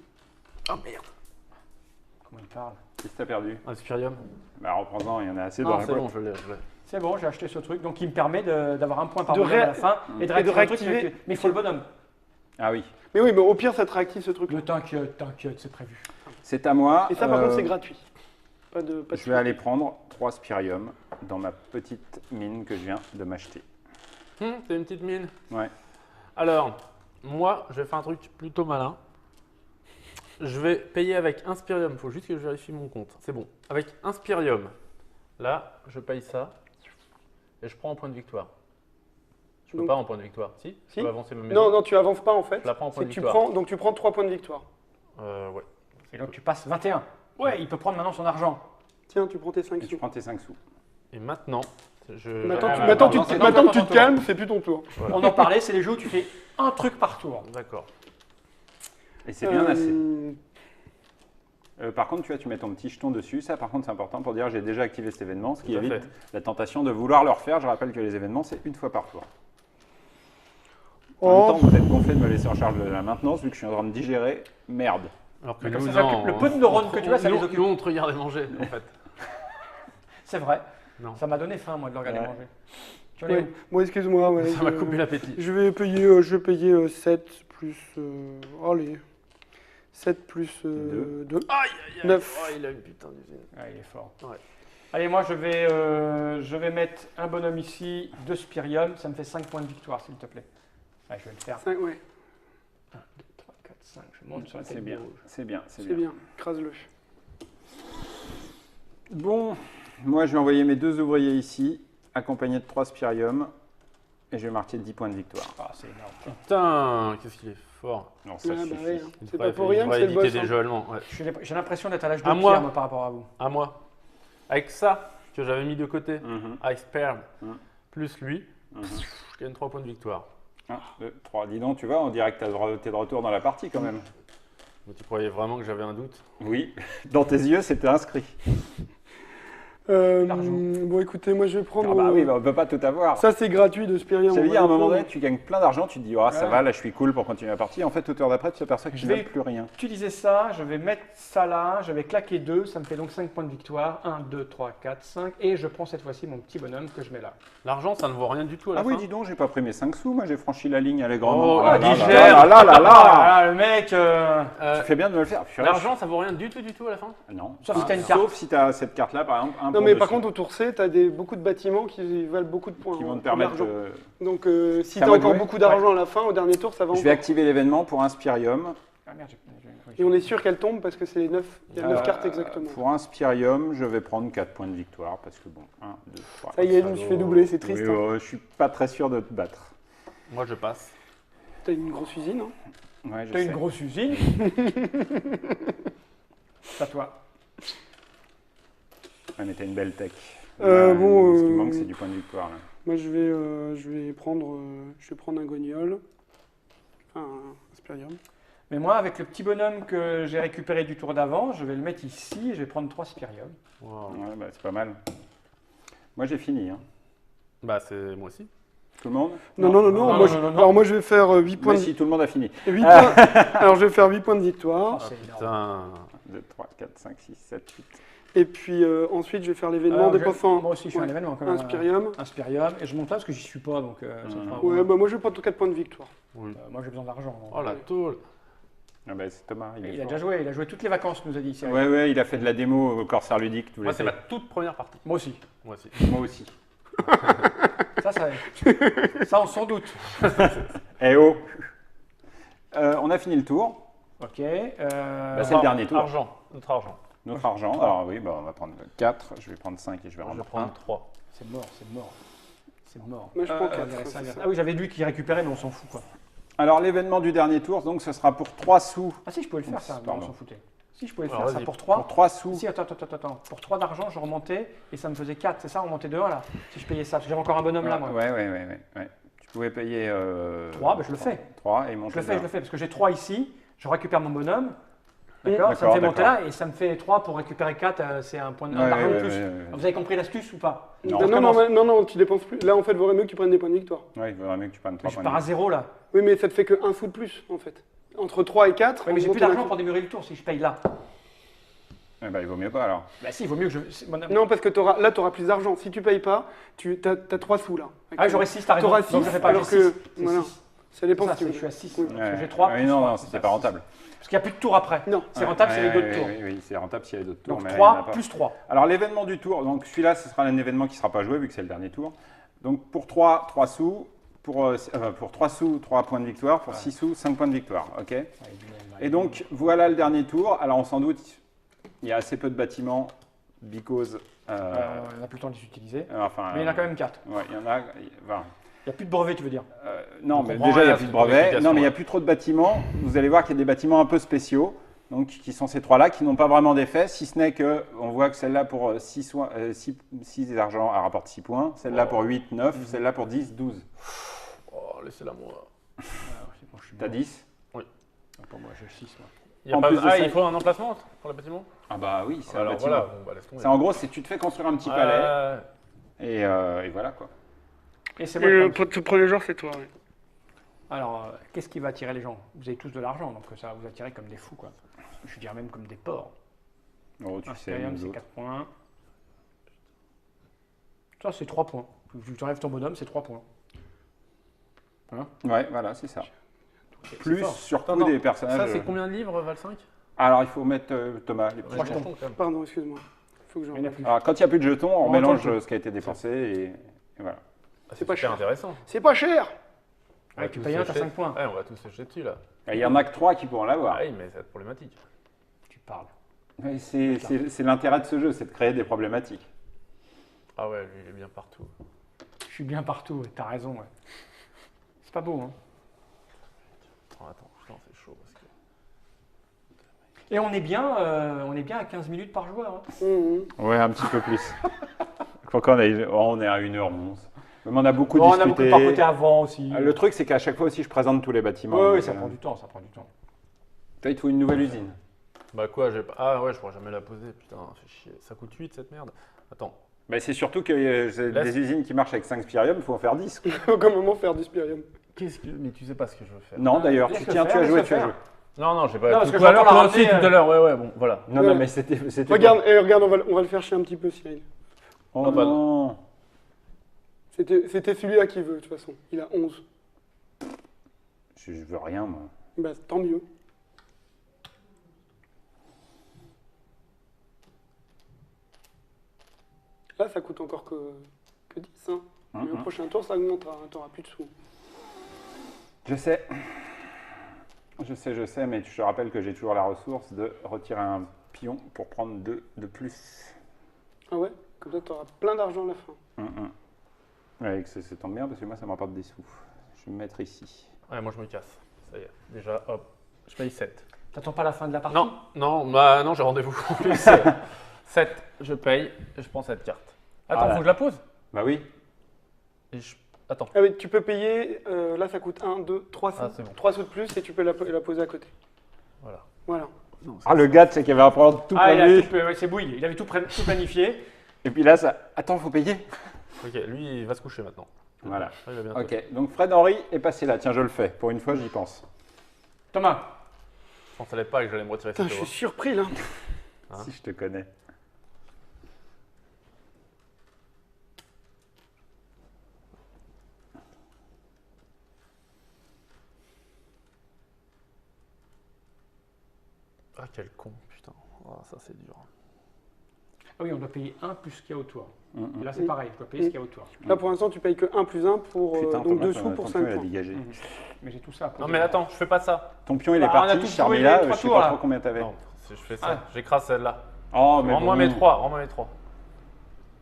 Oh merde. Comment il parle? Qu'est-ce que t'as perdu? Un Spirium. Bah, reprends-en, il y en a assez dans Non, la c'est boîte. bon, je l'ai. C'est bon, j'ai acheté ce truc, donc il me permet d'avoir un point par De bonhomme à la fin et de réactiver un truc. réactiver. Mais il faut le bonhomme. Ah oui. Mais oui, mais au pire, ça te réactive ce truc-là. Ne t'inquiète, c'est prévu. C'est à moi. Et ça, par contre, c'est gratuit. Pas de Je vais aller prendre 3 Spirium dans ma petite mine que je viens de m'acheter. C'est une petite mine. Ouais. Alors, moi, je vais faire un truc plutôt malin. Je vais payer avec un Spirium. Il faut juste que je vérifie mon compte. C'est bon. Avec un Spirium, là, je paye ça. Et je prends en point de victoire. Je peux Donc- pas en point de victoire. Si, Si. Je peux avancer ma maison. Non, non, tu avances pas en fait. Je la prends en point C'est de que tu victoire. prends, donc tu prends 3 points de victoire. Ouais. Et donc tu passes 21. Ouais, il peut prendre maintenant son argent. Tiens, tu prends tes 5 Et tu sous. prends tes 5 sous. Et maintenant, je. Maintenant, Ah, tu, bah, maintenant, non, tu, non, c'est- maintenant non, que tu non, te non, calmes, c'est plus ton tour. Voilà. On en parlait, c'est les jeux où tu fais un truc par tour. D'accord. Et c'est bien assez. Euh, Par contre, tu mets ton petit jeton dessus. Ça, par contre, c'est important pour dire j'ai déjà activé cet événement, ce qui Tout à évite fait. la tentation de vouloir le refaire. Je rappelle que les événements, c'est une fois par tour. En Oh. même temps, vous êtes gonflé de me laisser en charge de la maintenance, vu que je suis en train de digérer. Merde. Alors que Mais nous, comme ça, non, le peu de neurones que tu as, ça les nous, occupe. nous, on te regardait manger, en fait. C'est vrai. Non. Ça m'a donné faim, moi, de le regarder Ouais. manger. Tu en es Ouais. Bon, excuse-moi. Ouais, Ça m'a coupé l'appétit. Je vais payer 7 plus. Allez. 7 plus 2. Aïe, aïe, aïe. 9. Oh, il a une putain d'usine. où? Ah, il est fort. Ouais. Allez, moi, je vais mettre un bonhomme ici, 2 Spirium. Ça me fait 5 points de victoire, s'il te plaît. Ouais, je vais le faire. 5, ouais. 1, 2, 3, 4, 5. Je monte sur la C'est tête bien. du rouge. C'est bien. C'est bien. Crase-le. Bon, moi, je vais envoyer mes 2 ouvriers ici, accompagnés de 3 Spirium. Et je vais marquer 10 points de victoire. Ah, c'est énorme. Putain, qu'est-ce qu'il est fort. Non, ça Ouais, bah suffit. ouais, hein. Il C'est devrait- pas pour rien il que devrait c'est le éditer boss. des hein. jeux allemands. Ouais. J'ai l'impression d'être à l'âge de À pierre, moi. moi, par rapport à vous. À moi. Avec ça, que j'avais mis de côté, Mhm. avec Sperm, Mhm. plus lui, Mhm. je gagne 3 points de victoire. 1, 2, 3. Dis donc, tu vois, on dirait que t'es de retour dans la partie quand même. Mais tu croyais vraiment que j'avais un doute? Oui, dans tes yeux, c'était inscrit. L'argent. Bon, écoutez, moi je vais prendre. Ah bah oui, bah, on peut pas tout avoir. Ça, c'est gratuit de Spirium. J'avais on dit va à un le moment prendre. donné, tu gagnes plein d'argent, tu te dis, oh, ça Ouais. va, là je suis cool pour continuer la partie. En fait, toute heure d'après, tu t'aperçois que Je tu vais- n'as plus rien. Utiliser ça, je vais mettre ça là, je vais claquer 2, ça me fait donc 5 points de victoire. 1, 2, 3, 4, 5. Et je prends cette fois-ci mon petit bonhomme que je mets là. L'argent, ça ne vaut rien du tout à la Ah oui, fin. dis donc, j'ai pas pris mes 5 sous, moi j'ai franchi la ligne allègrement. Oh, Ah là digère. là là là là. Ah, le mec Tu fais bien de me le faire. Purée, L'argent, ça vaut rien du tout à la fin. Non. Sauf si t'as une carte. Sauf si tu as cette carte-là, par exemple. Un Non, point mais par dessus, contre, au tour C, tu as beaucoup de bâtiments qui valent beaucoup de points. qui vont en te permettre. argent. de- Donc, si C'est tu à as moi de encore jouer beaucoup d'argent à la fin, au dernier tour, ça va Je encore. vais activer l'événement pour un Spirium. Ah merde, Et on est sûr qu'elle tombe parce que c'est les 9. Il y a 9 cartes exactement. Pour un Spirium, je vais prendre 4 points de victoire parce que bon, 1, 2, 3. Ça y est, je me suis fait doubler, c'est triste. Oui, hein. je suis pas très sûr de te battre. Moi, je passe. T'as une grosse usine. Hein. Ouais, je T'as sais. une grosse usine. C'est à toi. Ouais, mais t'as une belle tech. Bon, Ce qui me manque, c'est du point de victoire. Là. Moi, je vais prendre un gognol. Enfin, un Spirium. Mais moi, avec le petit bonhomme que j'ai récupéré du tour d'avant, je vais le mettre ici et je vais prendre 3 Spirium. Wow. Ouais, bah, c'est pas mal. Moi, j'ai fini. Hein. Bah, c'est moi aussi. Tout le monde Non, Non, non, non, non, non. non, Moi, non, non. Alors, moi, je vais faire 8 points Moi, de si, tout le monde a fini. 8 points. Alors, je vais faire 8 points de victoire. C'est énorme. Putain. 2, 3, 4, 5, 6, 7, 8. Et puis, ensuite, je vais faire l'événement Alors, des je- Poffins. Moi aussi, je fais un Ouais. événement quand même. Un Spirium. Un Spirium. Et je monte pas parce que j'y suis pas, donc ça fera- Ouais, bah, moi, je vais prendre 4 points de victoire. Oui. Moi, j'ai besoin d'argent. donc. Oh la tôle. Ah bah, c'est Thomas. Il, est Il a fort. déjà joué, il a joué toutes les vacances, nous a dit. c'est vrai. Ouais, ouais, il a fait de la démo au Corsair Ludique. Tous Moi, les c'est ma toute première partie. Moi aussi. Moi aussi. Moi aussi. Ça, on s'en doute. Eh oh On a fini le tour. Ok. Bah, c'est le dernier tour. Argent. Notre argent. Notre argent. Alors oui, bah, on va prendre 4. Je vais prendre 5 et je vais Moi, je rendre vais prendre 1. 3. C'est mort, c'est mort. C'est mort. Moi, je prends quatre, intéressant, c'est intéressant. ça. Ah oui, j'avais lui qui récupérait, mais on s'en fout, quoi. Alors l'événement du dernier tour, donc ce sera pour 3 sous. Ah si, je pouvais le faire, ça. Pardon. On s'en foutait. Si je pouvais Alors, faire ça vas-y. pour 3. Pour 3 sous. Si, attends. Pour 3 d'argent, je remontais et ça me faisait 4, c'est ça, on remontait de 1 là. Si je payais ça, parce que j'avais encore un bonhomme là, moi. Ouais. Tu pouvais payer. 3, je le fais. 3 et monter. Je le fais, parce que j'ai 3 ici, je récupère mon bonhomme. D'accord, ça me D'accord, fait monter d'accord. là et ça me fait 3 pour récupérer 4, c'est un point de Ouais, d'argent de ouais, plus. ouais. Vous avez compris l'astuce ou pas? Non. Non, tu dépenses plus. Là, en fait, il vaudrait mieux que tu prennes des points de victoire. Ouais, il vaudrait mieux que tu prennes 3 Je points. pars à 0 là. Oui, mais ça te fait que 1 sou de plus, en fait. Entre 3 et 4. Ouais, mais j'ai plus d'argent pour démurer le tour si je paye là. Eh ben, il vaut mieux pas alors. Bah si, il vaut mieux que je. Non, parce que là, tu auras plus d'argent. Si tu payes pas, tu as 3 sous là. Ah, j'aurais 6, t'as raison. T'auras Donc 6, je fais pas, alors j'ai que. 6. Voilà. Ça dépend si tu Je veux. suis à 6. Oui. Parce que j'ai 3. Oui, non, c'était pas rentable. Parce qu'il n'y a plus de tour après. Non. C'est rentable, c'est les d'autres tours. Oui, c'est rentable s'il y a d'autres tours. Donc mais il y en a 3 pas. plus 3. Alors l'événement du tour, donc celui-là, ce sera un événement qui ne sera pas joué vu que c'est le dernier tour. Donc pour 3 sous, pour 3 sous, 3 points de victoire, pour 6 sous, 5 points de victoire. Ok. Et donc voilà le dernier tour. Alors on s'en doute, il y a assez peu de bâtiments, because. On n'a plus le temps de les utiliser. Enfin, Mais il y en a quand même 4. Ouais, il y en a. Enfin, Il n'y a plus de brevets, tu veux dire? non, On mais comprend déjà, il n'y a rien, plus de c'est pour brevets. l'explication, Non, mais il n'y a ouais. plus trop de bâtiments. Vous allez voir qu'il y a des bâtiments un peu spéciaux, donc qui sont ces trois-là, qui n'ont pas vraiment d'effet, si ce n'est qu'on voit que celle-là pour 6 argent, elle rapporte 6 points, celle-là pour 8, 9, celle-là pour 10, 12. Oh, laissez-la moi. T'as 10? Pour moi, j'ai 6. Il y a En pas... plus de Ah, ça- il faut un emplacement pour le bâtiment? Ah bah oui, c'est un Alors bâtiment. voilà, bon, bah, laisse tomber. C'est en gros, c'est tu te fais construire un petit palais, et voilà quoi. Et c'est Et moi le pour le premier joueur, c'est toi. Oui. Alors, qu'est-ce qui va attirer les gens? Vous avez tous de l'argent, donc ça va vous attirer comme des fous, quoi. Je dirais même comme des porcs. Oh, tu sais, Imperium, nous c'est autres. 4 points. Ça, c'est 3 points. Tu enlèves ton bonhomme, c'est 3 points. Ouais, voilà, c'est ça. C'est Plus fort. sur Attends, coup non. des personnages. Ça, c'est combien de livres, Val 5? Alors, il faut mettre Thomas, les Trois jetons. jetons. quand même. Pardon, excuse-moi. Faut que Il j'en y en a plus. Alors, quand il n'y a plus de jetons, on On mélange entend ce qui a été dépensé et voilà. Ah, C'est pas super cher. intéressant. C'est pas cher. On va tu tous payes un, se t'as jeter- 5 points. Ouais, on va tous se jeter dessus là. Et il n'y en a que 3 qui pourront l'avoir. Ah oui, mais ça va être problématique. Tu parles. Mais c'est l'intérêt de ce jeu, c'est de créer des problématiques. Ah ouais, lui, il est bien partout. Je suis bien partout, ouais, t'as raison. Ouais. C'est pas beau, hein. Oh, attends, putain, c'est chaud parce que... Et on est bien à 15 minutes par joueur. Hein. Ouais, un petit peu plus. Pourquoi on est à 1h11. Mais on a beaucoup Bon, on a beaucoup discuté. papoté avant aussi. Le truc, c'est qu'à chaque fois aussi, je présente tous les bâtiments. Ouais, Donc, ça prend du temps, ça prend du temps. Toi, il te faut une nouvelle usine. Bah quoi, j'ai pas... Ah ouais, je pourrais jamais la poser, putain, fait chier. Ça coûte 8 cette merde. Attends. Bah, c'est surtout que Laisse- des usines qui marchent avec 5 spirium, il faut en faire 10. Il faut quand même faire du spirium. Qu'est-ce que... Mais tu sais pas ce que je veux faire. Non, d'ailleurs, laisse tu le tiens, faire, tu as laisse joué, le tu as faire. joué. Non, j'ai pas... Non, parce tout que à l'heure, j'entends la toi aussi, ramener, tout à l'heure, ouais, bon, voilà. Non, non, mais c'était. Regarde, on va le faire chier un petit peu, Cyril. Oh Ah, bah, non. C'était celui-là qui veut, de toute façon. Il a 11. Je veux rien, moi. Bah, tant mieux. Là, ça coûte encore que 10. Hein. Mais au prochain tour, ça augmentera. Hein. T'auras plus de sous. Je sais. Je sais, mais je te rappelle que j'ai toujours la ressource de retirer un pion pour prendre 2 de plus. Ah ouais? Comme ça, t'auras plein d'argent à la fin. Ouais, ça tombe bien parce que moi, ça m'apporte des sous. Je vais me mettre ici. Ouais, moi je me casse. Ça y est. Déjà, hop, je paye 7. T'attends pas la fin de la partie? Non, j'ai rendez-vous. 7, je paye, et je prends cette carte. Attends, Ah là. faut que je la pose? Bah oui. Et je... Attends. Ah oui, tu peux payer. Là, ça coûte 1, 2, 3 sous. Ah, c'est bon. 3 sous de plus et tu peux la poser à côté. Voilà. Voilà. Ah, le gars, c'est qu'il avait à prendre tout Ah, il a prévu. tout, ouais, c'est bouilli. Il avait tout planifié. Et puis là, ça. Attends, faut payer. Ok, lui, il va se coucher maintenant. Voilà. Ah, il va bientôt. Ok, donc Fred Henry est passé là. Tiens, je le fais. Pour une fois, j'y pense. Thomas, Je pensais pas que j'allais me retirer Putain, cette je voix. suis surpris là. Hein? Si je te connais. Ah, quel con, putain. Oh, ça, c'est dur. ah oui, on doit payer 1 plus ce qu'il y a autour. Mm, mm. Là, c'est pareil, je dois payer ce qu'il y a autour. Là, pour l'instant, tu payes que 1 plus 1 pour Putain, donc Thomas, 2 sous pour ton 5 pion, il a points. dégagé. Mais j'ai tout ça. Non, mais attends, je fais pas ça. Ton pion, il est Bah, on a parti. tous Charmila, joué les je trois sais tours, pas là. trop combien t'avais. Non, si je fais ça, Ah. j'écrase celle-là. Oh, mais Rends-moi bon. mes 3, rends-moi mes 3.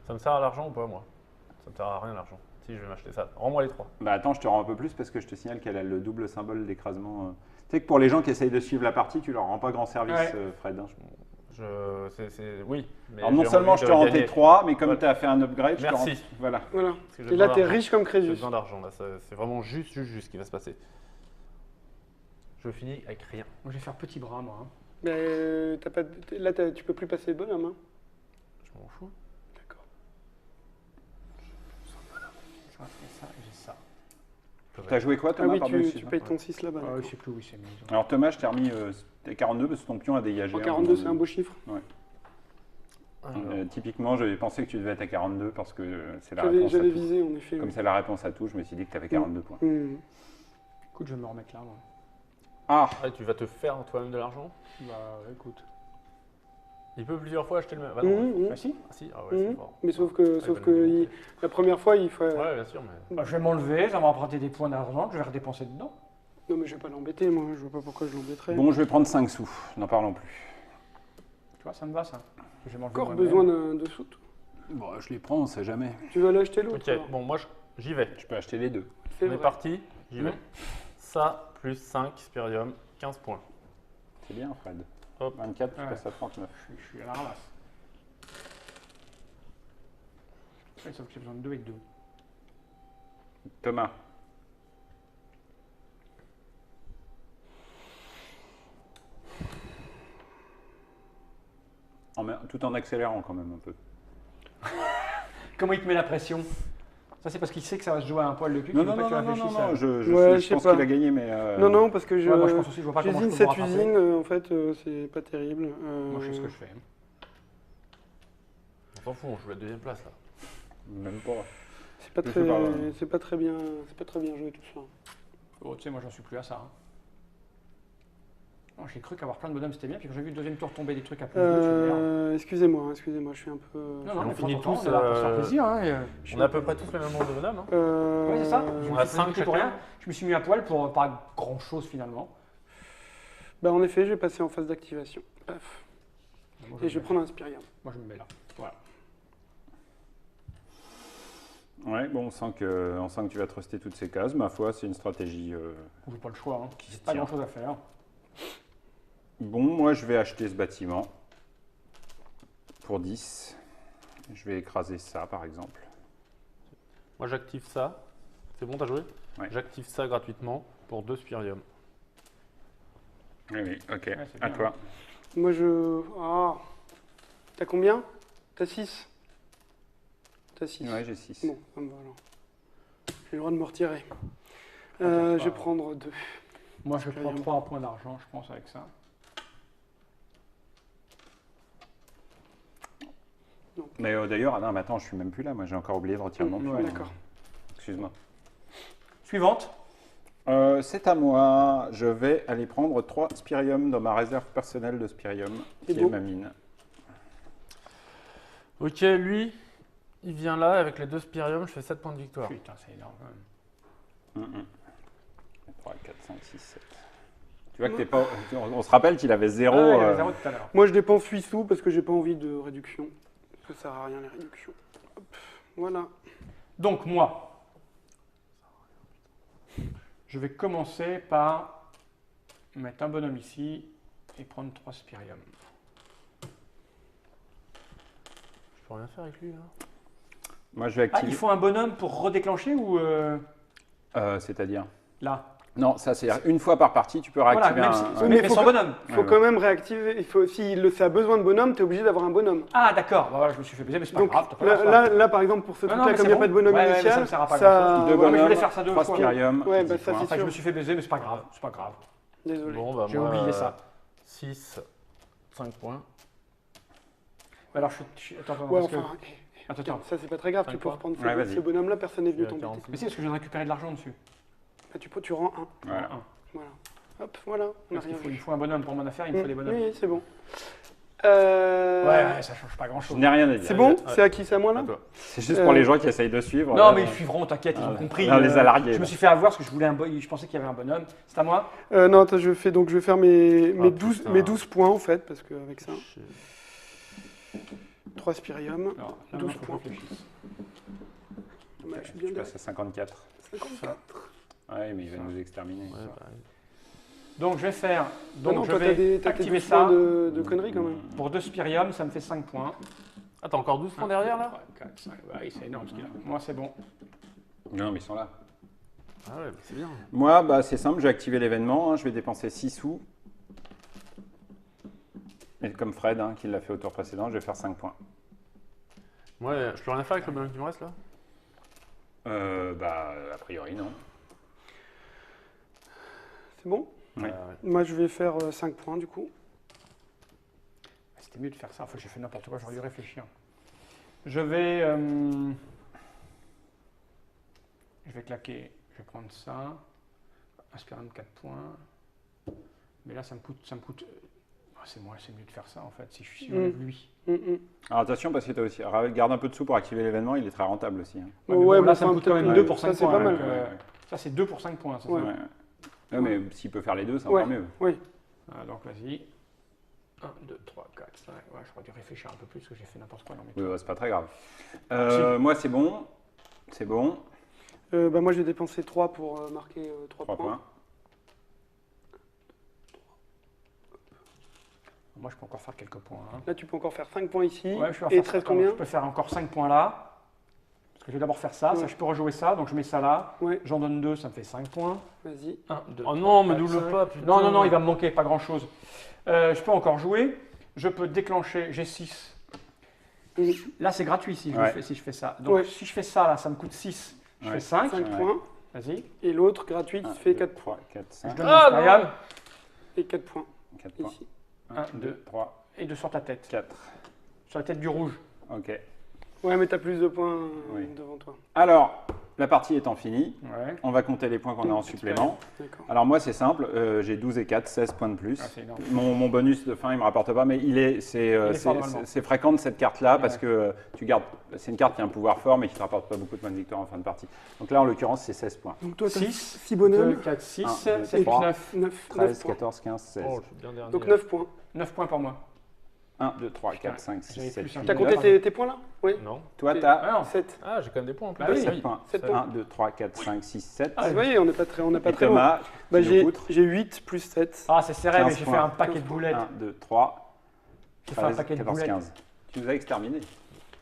Ça me sert à l'argent ou pas, moi? Ça me sert à rien, l'argent. Si, je vais m'acheter ça. Rends-moi les 3. Bah attends, je te rends un peu plus parce que je te signale qu'elle a le double symbole d'écrasement. Tu sais que pour les gens qui essayent de suivre la partie, tu leur rends pas grand service, Ouais. Fred. Hein. Oui. Mais Alors non j'ai seulement envie je de te rends gagner. tes 3, mais comme Voilà. tu as fait un upgrade, je te rends... Merci. Voilà. Voilà. Parce que j'ai Et là, besoin t'es d'argent. riche comme J'ai Crésus. besoin d'argent, là. C'est vraiment juste ce qui va se passer. Je finis avec rien. Moi, je vais faire petit bras, moi. Hein. Mais là, tu peux plus passer le bonhomme. Hein. Je m'en fous. D'accord. Ça, et ça, et j'ai ça. T'as joué quoi, Ah Thomas? oui, Pardon, tu excuse-moi. payes ton 6 là-bas. Ah, d'accord. je sais plus où il s'est mis. Alors Thomas, je t'ai remis tes 42 parce que ton pion a dégagé. En 42, c'est un beau chiffre. Alors, Typiquement, j'avais pensé que tu devais être à 42 parce que c'est la J'avais réponse à j'avais tout. visé, en effet. Comme oui. c'est la réponse à tout, je me suis dit que tu avais 42 points. Écoute, je vais me remettre là, moi. Ah, tu vas te faire toi-même de l'argent? Bah, écoute. Il peut plusieurs fois acheter le même. Bah non. Bah, si. Ah si, ah ouais, c'est fort. Mais sauf que, la première fois, il faut. Ouais, bien sûr, mais. Bah, je vais m'enlever, ça va m'emprunter des points d'argent que je vais redépenser dedans. Non, mais je vais pas l'embêter, moi. Je vois pas pourquoi je l'embêterais. bon, je vais prendre 5 sous. N'en parlons plus. Tu vois, ça me va, ça. Je vais m'enlever Encore moi-même. besoin de sous. Bon, je les prends, on sait jamais. Tu vas l'acheter l'autre Ok, alors bon, moi j'y vais. Je peux acheter les deux. C'est On est vrai. parti, j'y vais. Mhm. Ça, plus 5, Spirium, 15 points. C'est bien, Fred. Hop. 24, tu Ouais. passes à 39. Je suis à la ramasse. Ouais, sauf que j'ai besoin de 2 et 2. Thomas. Tout en accélérant quand même un peu. Comment il te met la pression? Ça, c'est parce qu'il sait que ça va se jouer à un poil de cul. Non, qu'il non, veut pas non, que tu non, non, réfléchisses à- non, je Ouais, je je sais pense pas. qu'il a gagné, mais... Non, non, parce que Ouais, moi, je pense aussi, je vois pas comment j'usine je peux me cette rattraper. usine, en fait, c'est pas terrible. Moi, je sais ce que je fais. On s'en fout, on joue la deuxième place là. Même pas. C'est pas Je très, sais pas, c'est pas très bien, c'est pas très bien joué tout ça. Oh, tu sais, moi, j'en suis plus à ça. Hein. Non, j'ai cru qu'avoir plein de bonhommes, c'était bien. Puis quand j'ai vu le deuxième tour tomber des trucs à plus de je me merde. Excusez-moi, je suis un peu. Non, non, on mais finit prends ton temps, tous, on est là pour se faire plaisir. Hein, et, On a à peu près tous le même nombre de bonhommes. Hein. Ouais, c'est ça. Je On me a suis 5 pris pour chacun. rien. Je me suis mis à poil pour pas grand chose finalement. Bah, en effet, je vais passer en phase d'activation. Paf. Moi, Et je vais prendre un Spirium. Moi, je me mets là. Voilà. Ouais, bon, on sent que tu vas truster toutes ces cases. Ma foi, c'est une stratégie J'ai pas le choix. Hein. qui se Pas tient. grand chose à faire. Bon, moi, je vais acheter ce bâtiment pour 10. Je vais écraser ça, par exemple. Moi j'active ça. C'est bon, t'as joué? Ouais. J'active ça gratuitement pour 2 Spirium. Oui, oui, ok. Ouais, c'est À bien. toi. Moi, Ah. T'as combien? T'as 6. T'as 6. Ouais, j'ai 6. Bon, ça me va alors. J'ai le droit de me retirer. Attends, Je vais pas- prendre 2. Moi, je prends Spirium. 3 points d'argent, je pense, avec ça. Mais d'ailleurs, ah non, mais attends, je suis même plus là. Moi, j'ai encore oublié de retirer mon pion. Ouais, D'accord. Excuse-moi. Suivante. C'est à moi. Je vais aller prendre 3 Spirium dans ma réserve personnelle de Spirium, C'est qui est beau. ma mine. Ok, lui, il vient là avec les 2 Spirium, je fais 7 points de victoire. Putain, c'est énorme quand même. 3, 4, 5, 6, 7. Tu vois que t'es pas... On se rappelle qu'il avait 0... Ah, il y avait 0 tout à l'heure. Moi, je dépense 8 sous parce que j'ai pas envie de réduction. Ça sert à rien les réductions. Hop, voilà. Donc, moi, je vais commencer par mettre un bonhomme ici et prendre 3 Spirium. Je peux rien faire avec lui là. Moi, je vais Ah, activer... il faut un bonhomme pour redéclencher ou C'est-à-dire... là? Non, ça, c'est une fois par partie, tu peux Voilà, réactiver même un... si, Oui, mais mais faut sans que- bonhomme. Il faut Ouais, quand même réactiver. Il faut, s'il a besoin de bonhomme, tu es obligé d'avoir un bonhomme. Ah, d'accord. Bah, voilà, je me suis fait baiser, mais c'est pas Donc grave. t'as pas là, la foi. là, par exemple, pour ce Non, truc-là, non, mais comme il c'est n'y a bon. pas de bonhomme Ouais, ouais, mais initial, ça me sert à pas Deux Ouais, mais je bonhommes, voulais faire ça deux 3 fois. Spirium, Ouais, 10 bah, ça, points. c'est Enfin, je sûr. me suis fait baiser, mais c'est pas grave. C'est pas grave. Désolé. Bon, bah J'ai moi, oublié ça. 6, 5 points. Alors, attends, Ouais, parce que- enfin, Attends. ça c'est pas très grave, Cinq tu peux points. reprendre Ouais, vas-y. ce bonhomme-là, personne n'est Je venu suis à t'embêter. 46. Mais c'est parce que je viens de récupérer de l'argent dessus. Ah, tu rends un. Voilà. Un. Voilà. Hop, voilà, on a Parce qu'il rien faut, vu. il faut un bonhomme pour mon affaire, il me faut des bonhommes. Oui, c'est bon. Ouais, ça change pas grand chose. Je n'ai rien à dire. C'est bon Ouais. C'est à qui? C'est à moi là? À toi. C'est juste pour les gens qui essayent de suivre. Non, là. mais ils suivront, t'inquiète, ils ont Ah, compris. on les a largués, Je là. me suis fait avoir parce que je voulais je pensais qu'il y avait un bonhomme. C'est à moi? Non, attends, je vais faire mes, Ah, 12, putain. mes 12 points en fait, parce qu'avec ça, Je- 3 Spirium. Alors, là, 12 faut que je points. réfléchisse. Bah, je suis bien Je derrière. passe à 54. 54. Ouais, mais il va Ça. nous exterminer. Ouais, ça. bah, Donc je vais faire. Donc Non, je toi, vais t'as tes activer 12 points ça. de conneries quand même. Pour 2 spirium, ça me fait 5 points. Ah, t'as encore 12 points derrière là 4, 5. Bah, oui, c'est énorme ce qu'il a. Moi, c'est bon. Non, mais ils sont là. Ah ouais, bah, c'est bien. Moi, bah, c'est simple, j'ai activé l'événement, hein, je vais dépenser 6 sous. Et comme Fred, hein, qui l'a fait au tour précédent, je vais faire 5 points. Ouais, je peux rien faire avec le bonhomme qui me reste là Bah, a priori, non. C'est bon? Oui. Ouais. Moi, je vais faire 5 points du coup. C'était mieux de faire ça. Enfin, j'ai fait n'importe quoi, j'aurais dû réfléchir. Je vais claquer. Je vais prendre ça. Inspirant de 4 points. Mais là, ça me coûte. C'est mieux de faire ça en fait. Si je suis lui. Alors attention, parce que tu as aussi. Garde un peu de sous pour activer l'événement, il est très rentable aussi. Hein. Ouais, mais Ouais, bon, là, mais ça me enfin, coûte quand même peut-être 2 pour 5 ça, c'est points. pas mal. donc, ça, c'est 2 pour 5 points. Ça, Ouais. c'est Ouais. Ouais, mais s'il peut faire les deux, c'est Ouais. encore mieux. Oui. Ah, donc vas-y. 1, 2, 3, 4, 5. Ouais, j'aurais dû réfléchir un peu plus parce que j'ai fait n'importe quoi dans mes Oui, tours. bah, c'est pas très grave. Si. Moi, c'est bon. C'est bon. Bah, moi, je vais dépenser 3 pour marquer 3 3 points. points. Moi, je peux encore faire quelques points. Hein. Là, tu peux encore faire 5 points ici. Ouais, je vais en Et faire 13 ça. combien? Je peux faire encore 5 points là. Parce que je vais d'abord faire ça. Ouais. Ça, je peux rejouer ça. Donc je mets ça là. Ouais, J'en donne 2, ça me fait 5 points. vas-y. 1, 2. Oh non, mais double pas, putain. Non, non, non, il va me manquer pas grand chose. Je peux encore jouer. Je peux déclencher. J'ai 6. Oui. Là, c'est gratuit si Ouais. si je fais ça. Donc Ouais. si je fais ça là, ça me coûte 6. Je Ouais. fais 5. 5 Ouais. points. Vas-y. Et l'autre, gratuit, qui fait 4 points. 3, 4, Je 5. donne Ah, mon Imperial. non. Et 4 points. 4 points. Ici. 1, 2, 3, Et 2 sur ta tête. 4. Sur la tête du rouge. Ok. Ouais, mais t'as plus de points Oui. devant toi. Alors, la partie étant finie, Ouais. on va compter les points qu'on a en supplément. D'accord. Alors moi, c'est simple. J'ai 12 et 4, 16 points de plus. Ah, c'est énorme. Mon bonus de fin, il me rapporte pas, mais est fort, normalement. c'est fréquent de cette carte-là parce Ouais. que tu gardes. C'est une carte qui a un pouvoir fort, mais qui ne te rapporte pas beaucoup de points de victoire en fin de partie. Donc là, en l'occurrence, c'est 16 points. Donc toi, t'as 6, 6 2, bonhommes. 4, 6, 1, 2, 7, 3. 9. 9 13, points. 14, 15, 16. Oh, je suis bien dernier. Donc 9 points. 9 points pour moi. 1, 2, 3, 4, 5, 6, J'avais 7, plus un 8. T'as peu. compté tes points là? Oui. Non. Toi, T'es- tu as Ah non. 7. Ah, j'ai quand même des points en plus. Bah oui. 7 points. 7 points. 1, 2, 3, 4, 5, 6, 7. Ah, vous voyez, on n'est pas très, on n'est pas Et très loin. Thomas, Bah, qui nous j'ai poutre. 8 plus 7. Ah, c'est serré, mais 15 j'ai points. fait un paquet de boulettes. 1, 2, 3, J'ai fait un 13, paquet de 14, boulettes. 15. Tu nous as exterminés.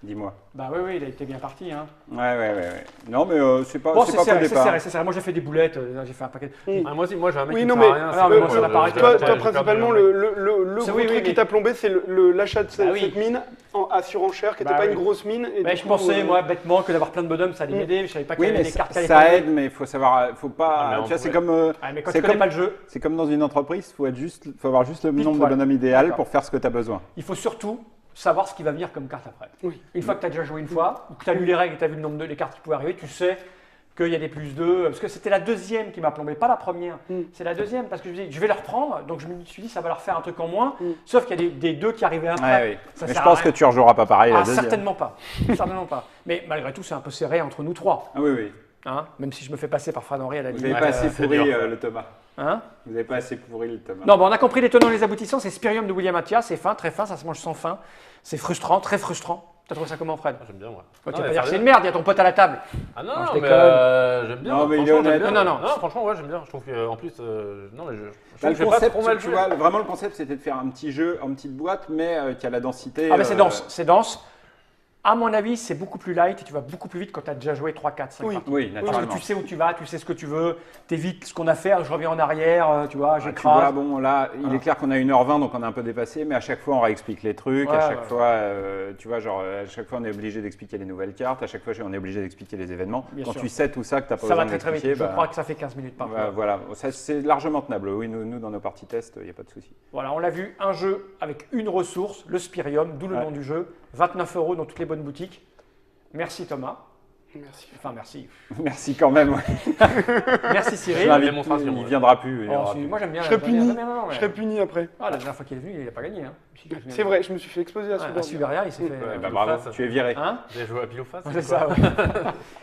Dis-moi. Bah oui, il a été bien parti. Hein. Ouais. Non, mais c'est pas, Bon, c'est c'est pas serré, pour le c'est départ. serré, c'est serré. Moi, j'ai fait des boulettes, j'ai fait un paquet. Ah, moi aussi, moi j'ai un mec Oui, qui non, me sert mais- à rien. Ah, c'est non, mais bon, moi, ça n'a pas arrêté. Toi, j'ai perdu principalement, le le C'est gros oui, truc oui, qui mais- t'a plombé, c'est l'achat de cette, Bah oui. cette mine à surenchère, qui n'était Bah pas oui. une grosse mine. Et Mais du je coup, pensais, moi, bêtement, que d'avoir plein de bonhommes, ça allait Mm. m'aider. Mais je savais pas qu'il y Oui, avait mais des cartes qui allaient ça tomber. aide, mais il faut savoir, faut Ah, pas. mais on Tu vois, c'est pourrait- comme, Ah, mais quand c'est tu connais comme- pas le jeu, c'est comme dans une entreprise, faut avoir juste le Pile nombre de poil. bonhommes idéal D'accord. pour faire ce que tu as besoin. il faut surtout savoir ce qui va venir comme carte après. Oui. Une fois que tu as déjà joué une fois, ou que tu as lu les règles et tu as vu le nombre de les cartes qui pouvaient arriver, tu sais qu'il y a des plus 2. Parce que c'était la deuxième qui m'a plombé, pas la première. Mm. C'est la deuxième, parce que je me dis, je vais leur prendre, donc je me suis dit, ça va leur faire un truc en moins. Mm. Sauf qu'il y a des 2 qui arrivaient après. Ouais, oui. Ça Mais je sert à pense que rien. tu rejoueras pas pareil la Ah, deuxième. certainement pas. Certainement pas. Mais malgré tout, c'est un peu serré entre nous 3. Ah oui, oui. Hein, même si je me fais passer par Fred Henry à la Vous limite. n'avez pas assez c'est pourri dur, quoi. le Thomas. Hein Vous n'avez pas assez pourri le Thomas. Non, bon, on a compris les tenants et les aboutissants. C'est Spirium de William Attia. C'est fin, très fin. Ça se mange sans fin. C'est frustrant, très frustrant. T'as trouvé ça comment, Fred? Ah, j'aime bien, moi. Tu Non, vas mais pas dire que c'est sérieux. une merde, il y a ton pote à la table. Ah non, Non, je non, mais déconne. j'aime bien. Non, mais il est franchement, j'aime honnête. bien. Non, non. franchement, ouais, j'aime bien. Je trouve qu'en plus, non, mais je Bah, trouve le que j'ai pas concept, trop mal tu joué. vois, vraiment le concept, c'était de faire un petit jeu en petite boîte, mais qui a la densité. Ah, mais c'est dense, c'est dense. À mon avis, c'est beaucoup plus light et tu vas beaucoup plus vite quand tu as déjà joué 3, 4, 5 Oui. parties. Oui, Parce que naturellement. tu sais où tu vas, tu sais ce que tu veux, t'évites ce qu'on a fait, je reviens en arrière, tu vois, Ah, tu vois, j'écrase. bon, là, il Voilà. est clair qu'on a 1h20, donc on a un peu dépassé, mais à chaque fois, on réexplique les trucs. Ouais, à chaque ouais. fois, tu vois, genre, à chaque fois, on est obligé d'expliquer les nouvelles cartes. À chaque fois, on est obligé d'expliquer les événements. Bien Quand sûr. tu sais tout ça, que tu n'as pas Ça va besoin très très vite. d'expliquer, Je crois que ça fait 15 minutes par fois. voilà, ça, c'est largement tenable. Oui, nous, dans nos parties test, il n'y a pas de souci. Voilà, on l'a vu, un jeu avec une ressource, le Spirium, d'où le Ouais. nom du jeu, 29 € dans toutes les bonnes boutiques. Merci Thomas. Merci. Enfin, merci. Merci quand même. Merci Je Cyril. l'invite, démonstration, il ouais. viendra plus. il Oh, viendra si, plus. moi j'aime bien. Je serais la- puni. non, mais- Je serais puni après. Ah, la dernière fois qu'il est venu, il n'a pas gagné. Hein. C'est vrai, je me suis fait exploser à Ouais, à Suburbia. Suberia, il s'est fait. Ouais, Ouais, bah, pile bravo, face. tu es viré. Hein J'ai joué à pile ou face. C'est ça, ouais.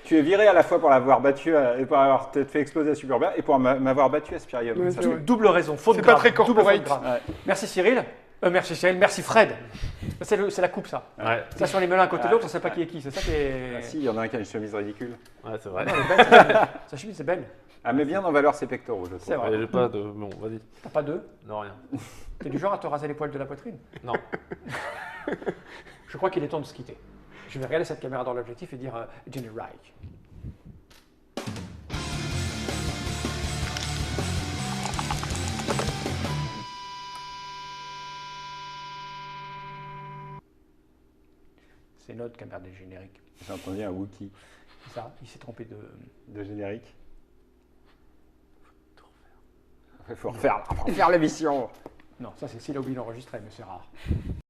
Tu es viré à la fois pour l'avoir battu, et pour avoir peut-être fait exploser à Suburbia et pour m'avoir battu à Spirium. Ouais, Ça c'est fait- vrai. Double raison, faute C'est pas grave. très double faute corporate. grave. Ouais. Merci Cyril. Merci Cyril, merci Fred. C'est la coupe ça. Ouais, Ça sur les melins à côté de l'autre, on ne sait pas qui est qui. C'est ça qui est. Ah, si, il y en a un qui a une chemise ridicule. ouais c'est vrai. Non, elle est belle, c'est belle. Sa chemise c'est belle. Elle met bien en valeur ses pectoraux, je trouve. C'est vrai. J'ai pas de. Bon, vas-y. T'as pas deux. Non, rien. T'es du genre à te raser les poils de la poitrine. Non. Je crois qu'il est temps de se quitter. Je vais regarder cette caméra dans l'objectif et dire Jenny Reich. C'est notre caméra des génériques. J'ai entendu un Wookie C'est ça, il s'est trompé de. de générique. Il faut refaire l'émission. Non, ça c'est s'il a oublié d'enregistrer, mais c'est rare.